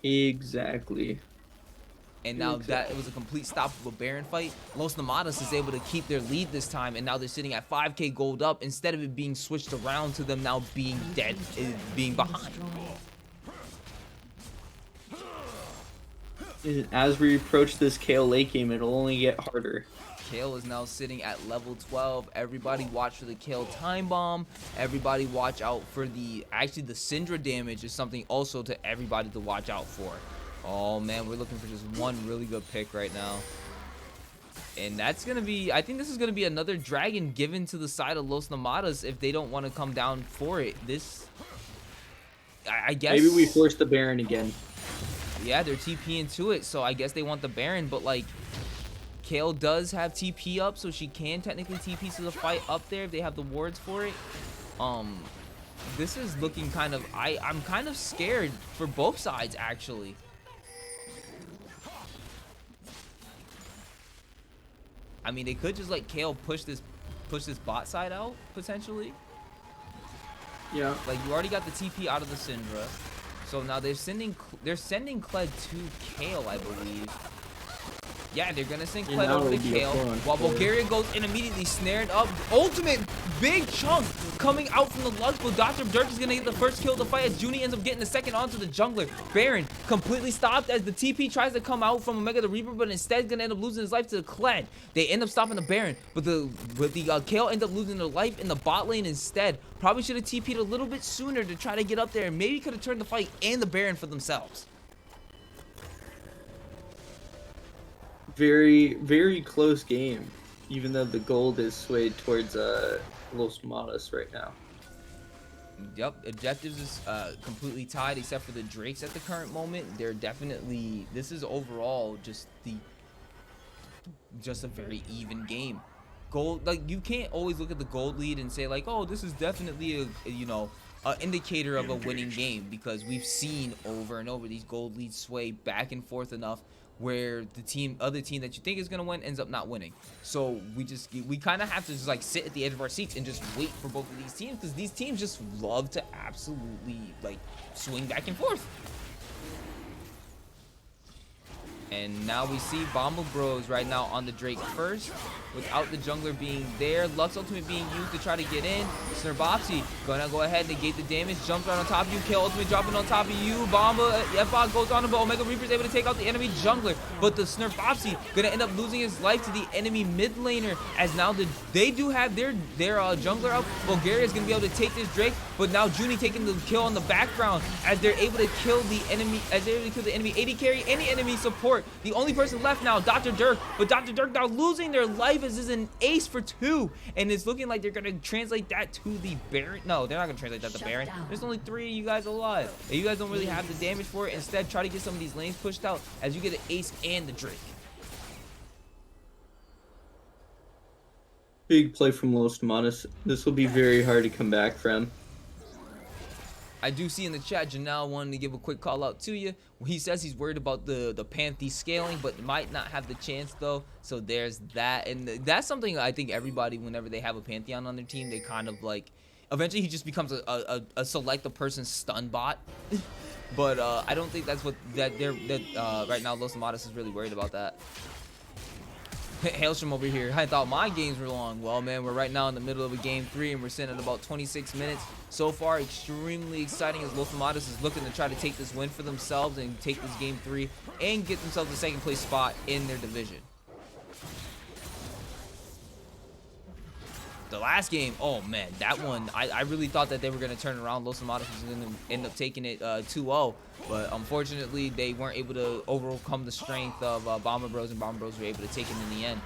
Exactly. And now that it was a complete stop of a Baron fight, Los Nomadas is able to keep their lead this time, and now they're sitting at 5K gold up instead of it being switched around to them now being dead, being behind. As we approach this Kale late game, it'll only get harder. Kale is now sitting at level 12. Everybody watch for the Kale time bomb. Everybody watch out for the Syndra damage is something also to everybody to watch out for. Oh man, we're looking for just one really good pick right now. And that's gonna be, I think this is gonna be another dragon given to the side of Los Nomadas if they don't want to come down for it. I guess maybe we force the Baron again. Yeah, they're TPing to it, so I guess they want the Baron, but like, Kale does have TP up, so she can technically TP to the fight up there if they have the wards for it. This is looking kind of, I'm kind of scared for both sides, actually. I mean, they could just let Kale push this bot side out, potentially. Yeah. Like, you already got the TP out of the Syndra. So now they're sending Kled to Kale, I believe. Yeah, they're gonna send Kled over to Kale while Bulgaria goes and immediately snared up. Ultimate big chunk coming out from the Lux, but Dr. Dirk is gonna get the first kill of the fight as Junie ends up getting the second onto the jungler. Baron completely stopped as the TP tries to come out from Omega the Reaper, but instead is gonna end up losing his life to the Kled. They end up stopping the Baron, but the Kale ends up losing their life in the bot lane instead. Probably should have TP'd a little bit sooner to try to get up there, and maybe could have turned the fight and the Baron for themselves. Very, very close game, even though the gold is swayed towards Los Nomadas right now. Yep, objectives is completely tied except for the Drakes at the current moment. They're definitely, this is overall just a very even game. Gold, like, you can't always look at the gold lead and say like, oh, this is definitely a indicator of a winning game, because we've seen over and over these gold leads sway back and forth enough where the other team that you think is gonna win ends up not winning. So we kind of have to just like sit at the edge of our seats and just wait for both of these teams, because these teams just love to absolutely like swing back and forth. And now we see Bomba Bros right now on the Drake first, without the jungler being there. Lux Ultimate being used to try to get in. Snerbopsy gonna go ahead and negate the damage. Jumps right on top of you. Kale Ultimate dropping on top of you. Bomba, F-Bot goes on him, but Omega Reaper is able to take out the enemy jungler. But the Snerbopsy gonna end up losing his life to the enemy mid laner, as now they do have their jungler up. Bulgaria is gonna be able to take this Drake, but now Junie taking the kill on the background as they're able to kill the enemy, AD carry, any enemy support. The only person left now, Dr. Dirk, but Dr. Dirk now losing their life as is an ace for 2, and it's looking like they're gonna translate that to the Baron. No, they're not gonna translate that to Baron. There's only 3 of you guys alive, and you guys don't really have the damage for it. Instead, try to get some of these lanes pushed out as you get an ace and the Drake. Big play from Los Nomadas. This will be very hard to come back from. I do see in the chat, Janelle wanted to give a quick call out to you. He says he's worried about the Panthy scaling, but might not have the chance though. So there's that, and that's something I think everybody, whenever they have a Pantheon on their team, they kind of like. Eventually, he just becomes a select the person stun bot. But I don't think that's what right now Los Nomadas is really worried about that. Hailstrom over here. I thought my games were long. Well, man, we're right now in the middle of a game 3, and we're sitting at about 26 minutes. So far, extremely exciting as Los Nomadas is looking to try to take this win for themselves and take this game 3 and get themselves a second place spot in their division. The last game, oh man, that one, I really thought that they were going to turn around. Los Nomadas was going to end up taking it 2-0, but unfortunately, they weren't able to overcome the strength of Bomba Bros, and Bomba Bros were able to take it in the end.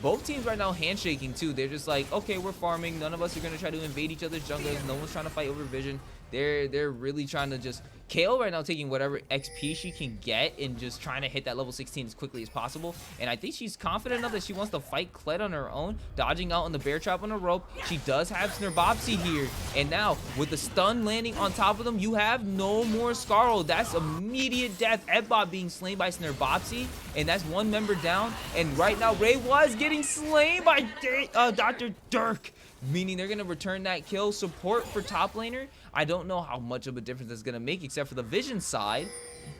Both teams right now handshaking too. They're just like, okay, we're farming. None of us are going to try to invade each other's junglers. No one's trying to fight over vision. They're really trying to just... KO right now taking whatever XP she can get and just trying to hit that level 16 as quickly as possible. And I think she's confident enough that she wants to fight Kled on her own, dodging out on the bear trap on the rope. She does have Snerbopsy here. And now, with the stun landing on top of them, you have no more Scarl. That's immediate death. Edbot being slain by Snerbopsy. And that's one member down. And right now, Ray was getting slain by Dr. Dirk. Meaning they're going to return that kill. Support for top laner. I don't know how much of a difference that's going to make except for the vision side.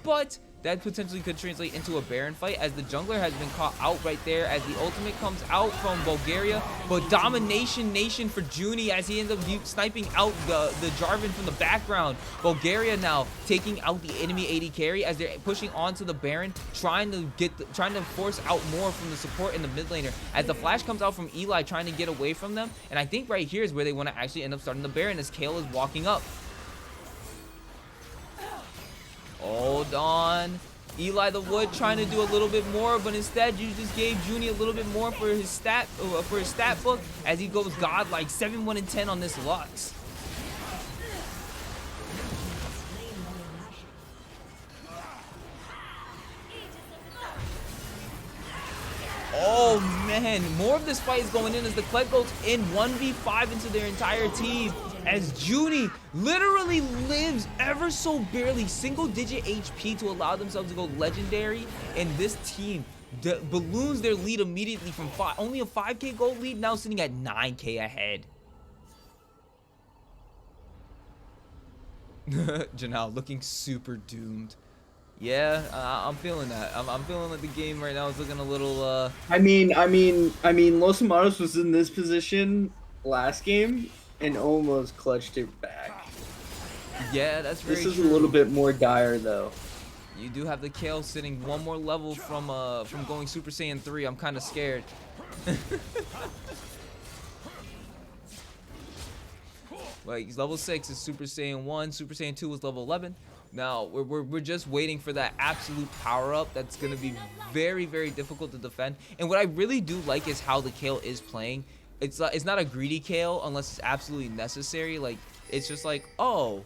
But that potentially could translate into a Baron fight as the jungler has been caught out right there as the ultimate comes out from Bulgaria. But domination nation for Junie as he ends up sniping out the Jarvan from the background. Bulgaria now taking out the enemy AD carry as they're pushing onto the Baron, trying to force out more from the support in the mid laner as the flash comes out from Eli trying to get away from them. And I think right here is where they want to actually end up starting the Baron as Kale is walking up. Hold on. Eli the Wood trying to do a little bit more, but instead you just gave Junie a little bit more for his stat book as he goes godlike 7-1-10 on this Lux. Oh man, more of this fight is going in as the Kled goes in 1v5 into their entire team as Junie literally lives ever so barely single-digit HP to allow themselves to go legendary, and this team balloons their lead immediately from only a 5k gold lead, now sitting at 9k ahead. Janelle looking super doomed. Yeah, I'm feeling that. I'm feeling like the game right now is looking a little. I mean, Los Nomadas was in this position last game and almost clutched it back. Yeah, that's very true. This is a little bit more dire though. You do have the Kale sitting one more level from going Super Saiyan 3. I'm kind of scared. Like level 6 is Super Saiyan 1. Super Saiyan 2 was level 11. Now we're just waiting for that absolute power up that's gonna be very, very difficult to defend. And what I really do like is how the Kale is playing. It's not a greedy Kale unless it's absolutely necessary. Like it's just like, oh,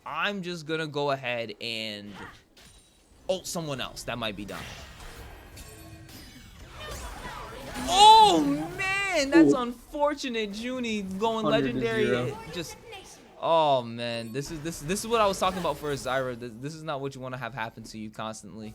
I'm just gonna go ahead and ult someone else that might be done. Oh man, that's unfortunate. Junie going legendary. Just oh man, this is what I was talking about for a Zyra. This is not what you want to have happen to you constantly.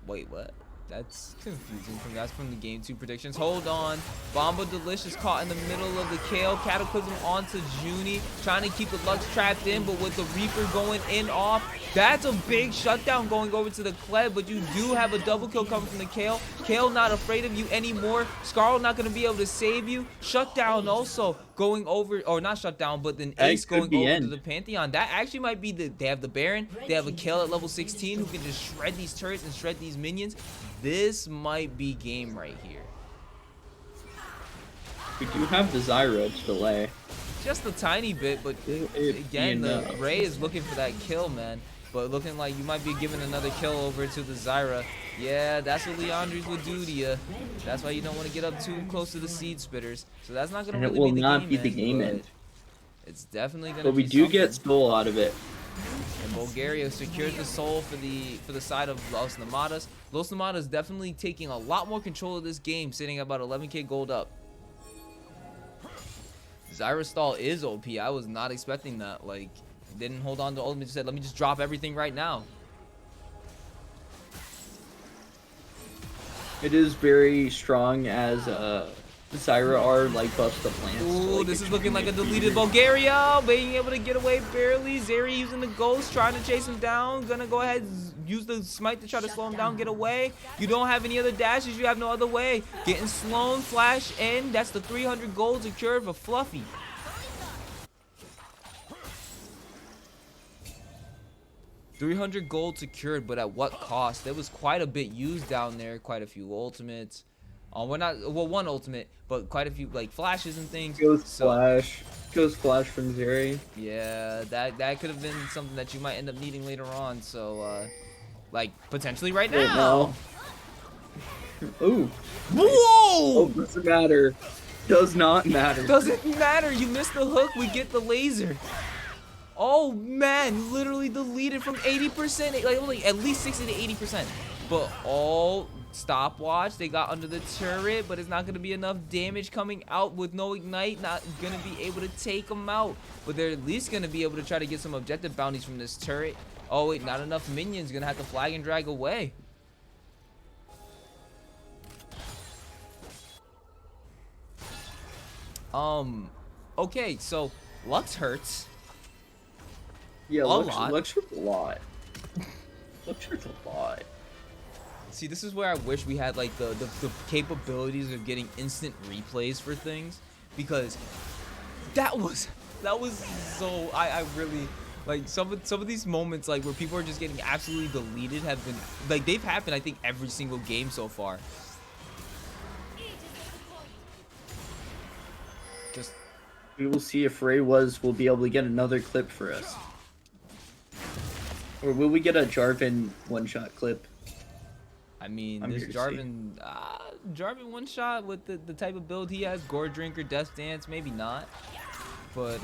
Wait, what? That's confusing from that's from the game 2 predictions. Hold on. Bomba Delicious caught in the middle of the Kale. Cataclysm onto Junie. Trying to keep the Lux trapped in, but with the Reaper going in off. That's a big shutdown going over to the Kled, but you do have a double kill coming from the Kale. Kale not afraid of you anymore. Scarl not going to be able to save you. Shutdown also going over, or not shutdown, but then Ace going over to the Pantheon. That actually might be they have the Baron. They have a Kale at level 16 who can just shred these turrets and shred these minions. This might be game right here. We do have the Zyra to delay. Just a tiny bit, but again, the Ray is looking for that kill, man. But looking like you might be giving another kill over to the Zyra. Yeah, that's what Leandres would do to you. That's why you don't want to get up too close to the Seed Spitters. So that's not going to really be the game end. It's definitely going to be But we do get Soul out of it. And Bulgaria secures the soul for the side of Los Nomadas. Los Nomadas definitely taking a lot more control of this game, sitting at about 11k gold up. Zyra stall is OP. I was not expecting that. Like, didn't hold on to ultimate. Just said, let me just drop everything right now. It is very strong as Zyra are like buffs the plants. Ooh, like, this is looking like a deleted Bulgaria. Being able to get away barely. Zeri using the ghost, trying to chase him down. Gonna go ahead, use the smite to try to slow him down, get away. You don't have any other dashes. You have no other way. Getting Sloan, flash in. That's the 300 gold secured for Fluffy. $300 gold secured, but at what cost? There was quite a bit used down there. Quite a few ultimates. One ultimate, but quite a few like flashes and things. Goes flash from Zeri. Yeah, that could have been something that you might end up needing later on. So, like potentially right now. Ooh. Whoa! Oh, doesn't matter. Does not matter. Doesn't matter. You missed the hook. We get the laser. Oh man, literally deleted from 80%, like only at least 60 to 80%. But stopwatch. They got under the turret, but it's not going to be enough damage coming out with no ignite. Not going to be able to take them out. But they're at least going to be able to try to get some objective bounties from this turret. Oh, wait, not enough minions. Going to have to flag and drag away. Okay, so Lux hurts. Yeah, Lux hurts a lot. Lux hurts a lot. See, this is where I wish we had like the capabilities of getting instant replays for things, because that was so I really like some of these moments like where people are just getting absolutely deleted have been like they've happened I think every single game so far. Just we will see if Ray will be able to get another clip for us. Or will we get a Jarvan one-shot clip? I mean, this Jarvan one shot with the type of build he has, Gore Drinker, Death Dance, maybe not. But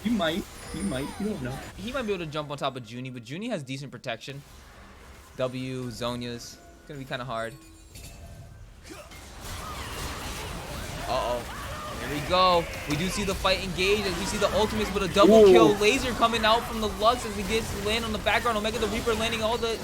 you might, you don't know. He might be able to jump on top of Junie, but Junie has decent protection. W, Zhonya's gonna be kind of hard. Uh-oh. Here we go. We do see the fight engage as we see the ultimates, but a double kill laser coming out from the Lux as he gets to land on the background. Omega the Reaper landing all the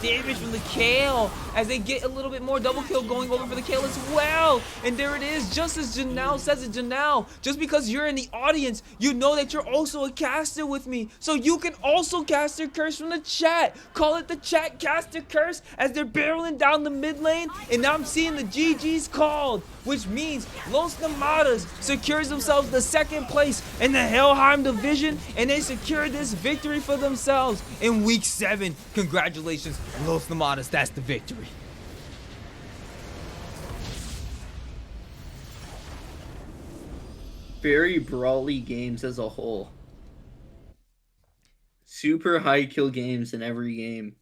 damage from the Kale as they get a little bit more double kill going over for the Kale as well. And there it is, just as Janelle says it. Janelle, just because you're in the audience, you know that you're also a caster with me. So you can also cast your curse from the chat. Call it the chat caster curse as they're barreling down the mid lane. And now I'm seeing the GG's called, which means Los Nomadas secures themselves the second place in the Helheim division, and they secure this victory for themselves in week 7. Congratulations, Los Nomadas. That's the victory. Very brawly games as a whole. Super high kill games in every game.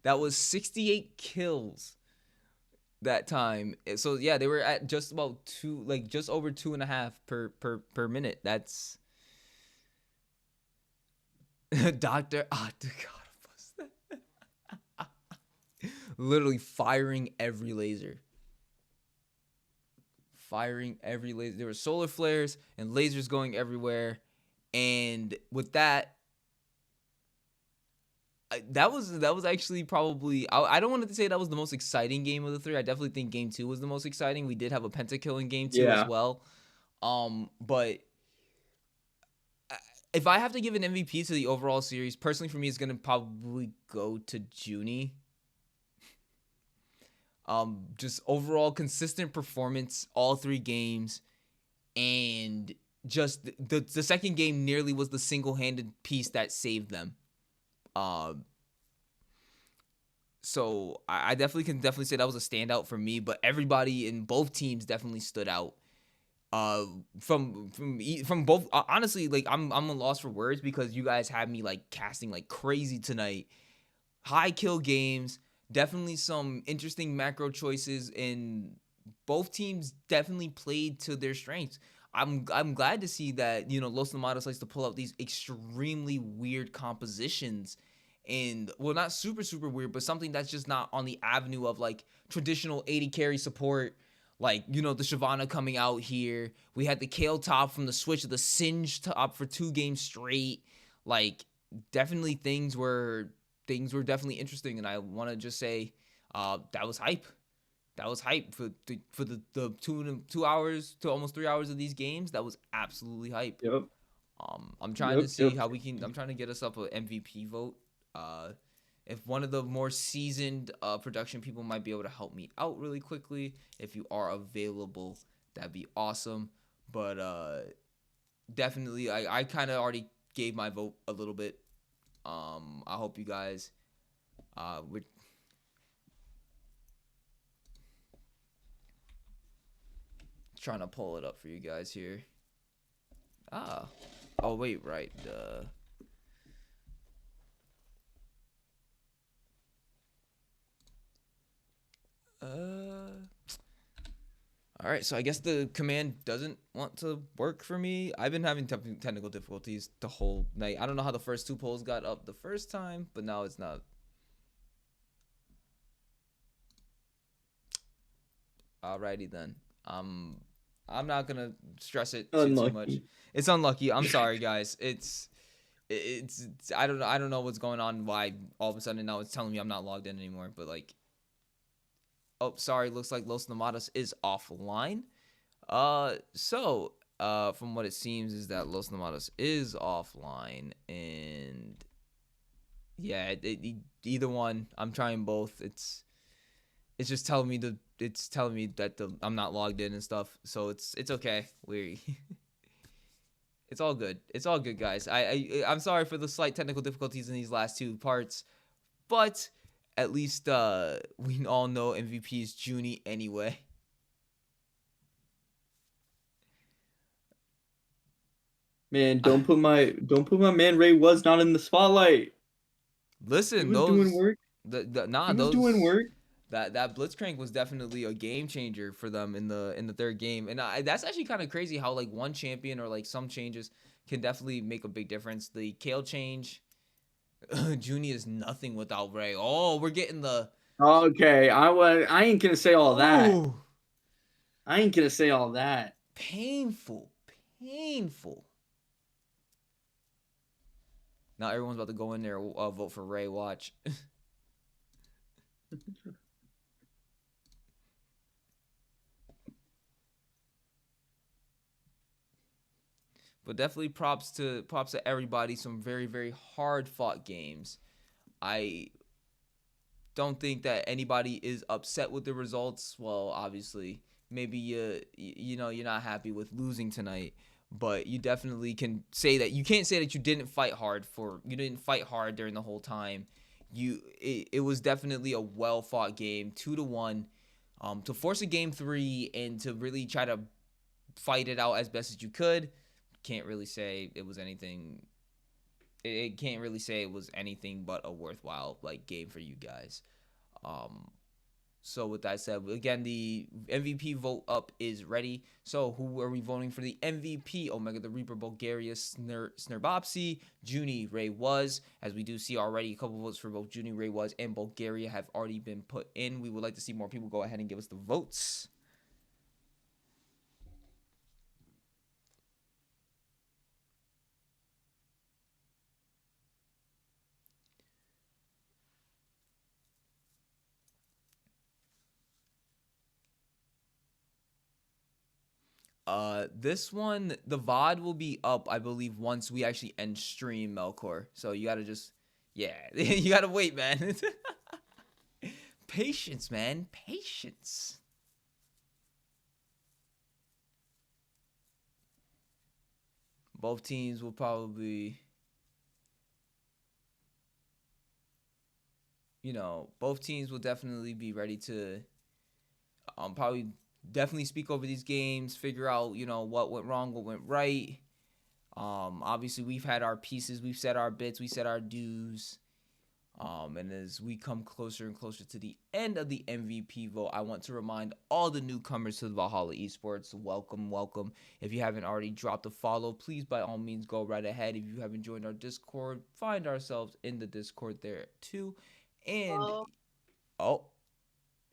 That was 68 kills that time. So yeah, they were at just about just over 2.5 per minute. That's Dr. Octopus. Literally firing every laser. There were solar flares and lasers going everywhere. And with that, that was actually probably, I don't want to say that was the most exciting game of the 3. I definitely think game 2 was the most exciting. We did have a pentakill in game 2 as well. But if I have to give an MVP to the overall series, personally for me, it's going to probably go to Junie. Just overall consistent performance all 3 games, and just the second game nearly was the single-handed piece that saved them. So I can definitely say that was a standout for me, but everybody in both teams definitely stood out. From both, honestly, like I'm a loss for words because you guys had me like casting like crazy tonight. High kill games, definitely some interesting macro choices, and both teams definitely played to their strengths. I'm glad to see that, Los Nomadas likes to pull out these extremely weird compositions, and well, not super super weird, but something that's just not on the avenue of like traditional 80 carry support. Like, the Shyvana coming out here. We had the Kale top from the Switch, the Singe top for 2 games straight. Like, definitely things were definitely interesting, and I want to just say that was hype. That was hype for the 2 hours to almost 3 hours of these games. That was absolutely hype. Yep. I'm trying to see how we can. I'm trying to get us up an MVP vote. If one of the more seasoned production people might be able to help me out really quickly, if you are available, that'd be awesome. But definitely, I kind of already gave my vote a little bit. I hope you guys would. Trying to pull it up for you guys here. Oh wait, right. All right, so I guess the command doesn't want to work for me. I've been having technical difficulties the whole night. I don't know how the first 2 polls got up the first time, but now it's not. Alrighty then. I'm not gonna stress it too much. It's unlucky. I'm sorry, guys. It's I don't know what's going on. Why all of a sudden now it's telling me I'm not logged in anymore. But like, oh sorry. Looks like Los Nomadas is offline. So from what it seems is that Los Nomadas is offline, and yeah, either one. I'm trying both. It's just telling me that I'm not logged in and stuff. So it's okay. It's all good. It's all good, guys. I'm sorry for the slight technical difficulties in these last 2 parts, but at least we all know MVP is Junie anyway. Man, don't put my man Ray was not in the spotlight. Listen, he was doing work. Doing work. That Blitzcrank was definitely a game changer for them in the 3rd game, and that's actually kind of crazy how like one champion or like some changes can definitely make a big difference. The Kale change, Junie is nothing without Ray. Oh, we're getting the. Okay, I ain't gonna say all that. Ooh. I ain't gonna say all that. Painful. Now everyone's about to go in there vote for Ray. Watch. But definitely props to everybody. Some very, very hard fought games. I don't think that anybody is upset with the results. Well, obviously, maybe you're not happy with losing tonight, but you definitely can say that you can't say that you didn't fight hard during the whole time. It was definitely a well fought game, 2-1, to force a game 3 and to really try to fight it out as best as you could. Can't really say it was anything. It can't really say it was anything but a worthwhile like game for you guys. So with that said, again, the MVP vote up is ready. So who are we voting for the MVP? Omega the Reaper, Bulgaria, Snerbopsy, Junie, Ray was. As we do see already, a couple votes for both Junie, Ray was, and Bulgaria have already been put in. We would like to see more people go ahead and give us the votes. This one, the VOD will be up, I believe, once we actually end stream, Melkor. So you gotta you gotta wait, man. Patience, man. Patience. Both teams will probably, both teams will definitely be ready to probably definitely speak over these games, figure out, what went wrong, what went right. Obviously we've had our pieces, we've said our bits, we said our dues. And as we come closer and closer to the end of the MVP vote, I want to remind all the newcomers to the Valhalla Esports, welcome, welcome. If you haven't already dropped a follow, please by all means go right ahead. If you haven't joined our Discord, find ourselves in the Discord there too. And Oh, oh,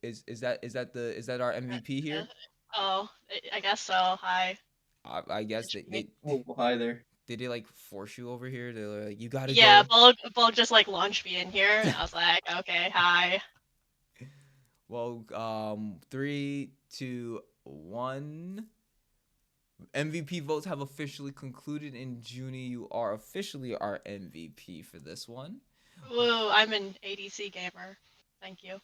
is that our uh, MVP uh, here? I guess so. Hi. I guess It's they me. they Oh, hi there. did they like force you over here? They're like, you gotta Yeah, go. Bulk just like launched me in here, and I was like, okay, hi. Well, 3, 2, 1. MVP votes have officially concluded, and Junie, you are officially our MVP for this one. Woo, I'm an ADC gamer. Thank you.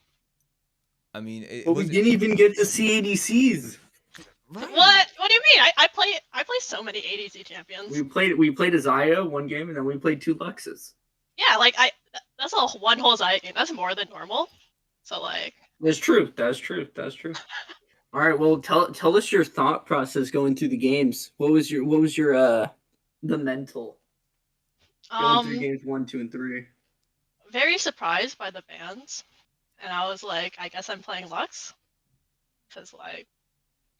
I mean, it But we was it didn't even get to see ADCs. right. What do you mean? I play so many ADC champions. We played a Zaya one game, and then we played 2 Luxes. Yeah, like that's a one whole Zaya game. That's more than normal. So like, That's true. That's true. That's true. All right. Well, tell us your thought process going through the games. What was your the mental going through um, games 1, 2, and 3? very surprised by the bans, and I was like, I guess I'm playing Lux, cause like,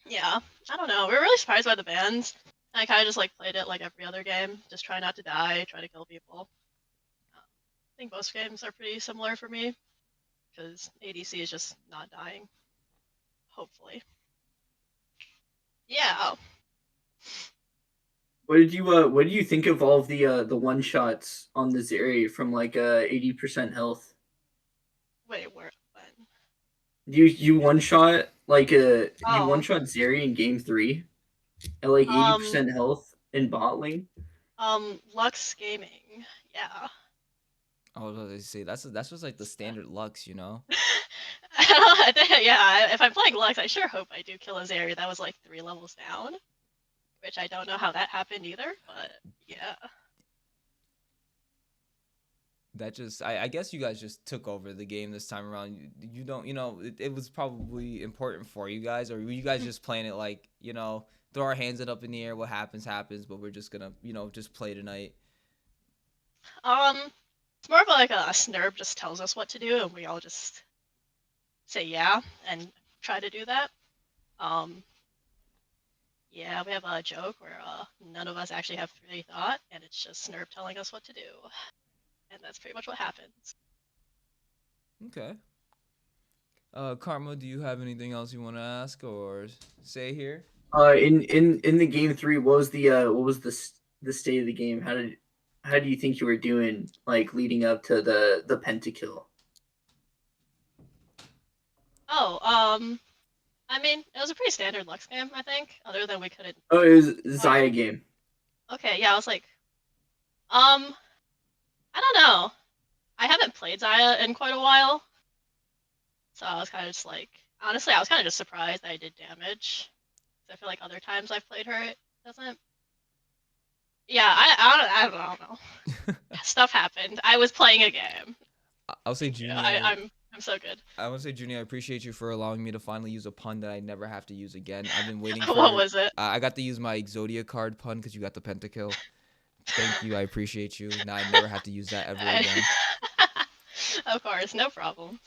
yeah, I don't know. We were really surprised by the bans. And I kind of just like played it like every other game, just try not to die, try to kill people. I think most games are pretty similar for me, because ADC is just not dying. Hopefully. Yeah. What did you think of all of the one shots on this area from like 80% health? Wait, where? When? You one shot you one Oh. shot Zeri in game 3 at like eighty Um. percent health in bot lane. Lux Gaming. Yeah. I was about to say that's just like the standard Lux, you know. Yeah. If I'm playing Lux, I sure hope I do kill a Zeri that was like 3 levels down, which I don't know how that happened either. But yeah. That just I guess you guys just took over the game this time around. You don't it was probably important for you guys, or were you guys just playing it like throw our hands up in the air, what happens happens, but we're just gonna just play tonight. It's more of like a snurb just tells us what to do, and we all just say yeah and try to do that. Um, yeah, we have a joke where none of us actually have really thought, and it's just snurb telling us what to do, and that's pretty much what happens. Okay. Karma, do you have anything else you want to ask or say here? In the game 3, what was the state of the game? How do you think you were doing like leading up to the pentakill? Oh, I mean, it was a pretty standard Lux game, I think, other than we couldn't. Oh, it was Zaya game. Okay, yeah, I was like, um, I don't know. I haven't played Zaya in quite a while, so I was kind of just like, honestly, I was kind of just surprised that I did damage. I feel like other times I've played her, it doesn't. Yeah, I don't know. Stuff happened. I was playing a game. I'll say Yeah, Junior. I'm so good. I want to say, Junior, I appreciate you for allowing me to finally use a pun that I never have to use again. I've been waiting for. What was it? I got to use my Exodia card pun because you got the pentakill. Thank you, I appreciate you. Now I never have to use that ever again. Of course, no problem.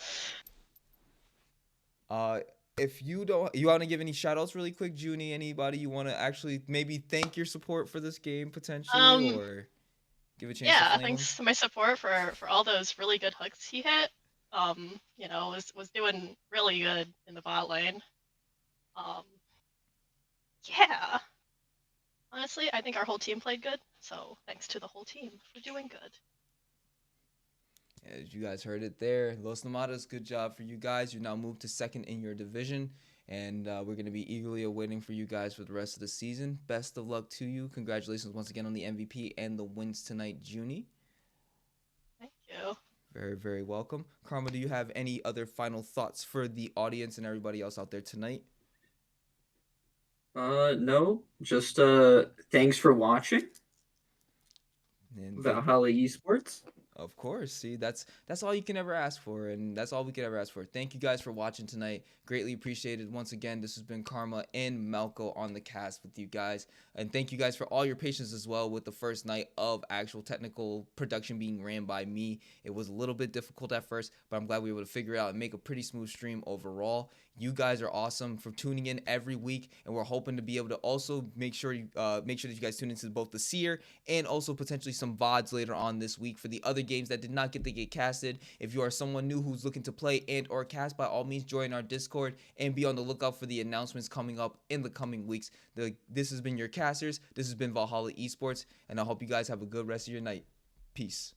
If you want to give any shout outs really quick, Junie, anybody you want to actually maybe thank your support for this game potentially, Um, or give a chance to yeah, flame them? thanks to my support for all those really good hooks he hit. Was doing really good in the bot lane. Um, yeah. Honestly, I think our whole team played good, so thanks to the whole team for doing good. As you guys heard it there, Los Nomadas, good job for you guys. You now moved to second in your division, and we're going to be eagerly awaiting for you guys for the rest of the season. Best of luck to you. Congratulations once again on the MVP and the wins tonight, Junie. Thank you. Very, very welcome. Karma, do you have any other final thoughts for the audience and everybody else out there tonight? No, just thanks for watching And thank Valhalla Esports. Of course. See, that's all you can ever ask for, and that's all we could ever ask for. Thank you guys for watching tonight. Greatly appreciated. Once again, this has been Karma and Malco on the cast with you guys, and thank you guys for all your patience as well with the first night of actual technical production being ran by me. It was a little bit difficult at first, but I'm glad we were able to figure it out and make a pretty smooth stream overall. You guys are awesome for tuning in every week, and we're hoping to be able to also make sure that you guys tune into both the Seer and also potentially some VODs later on this week for the other games that did not get to get casted. If you are someone new who's looking to play and or cast, by all means join our Discord and be on the lookout for the announcements coming up in the coming weeks. This has been your casters. This has been Valhalla Esports, and I hope you guys have a good rest of your night. Peace.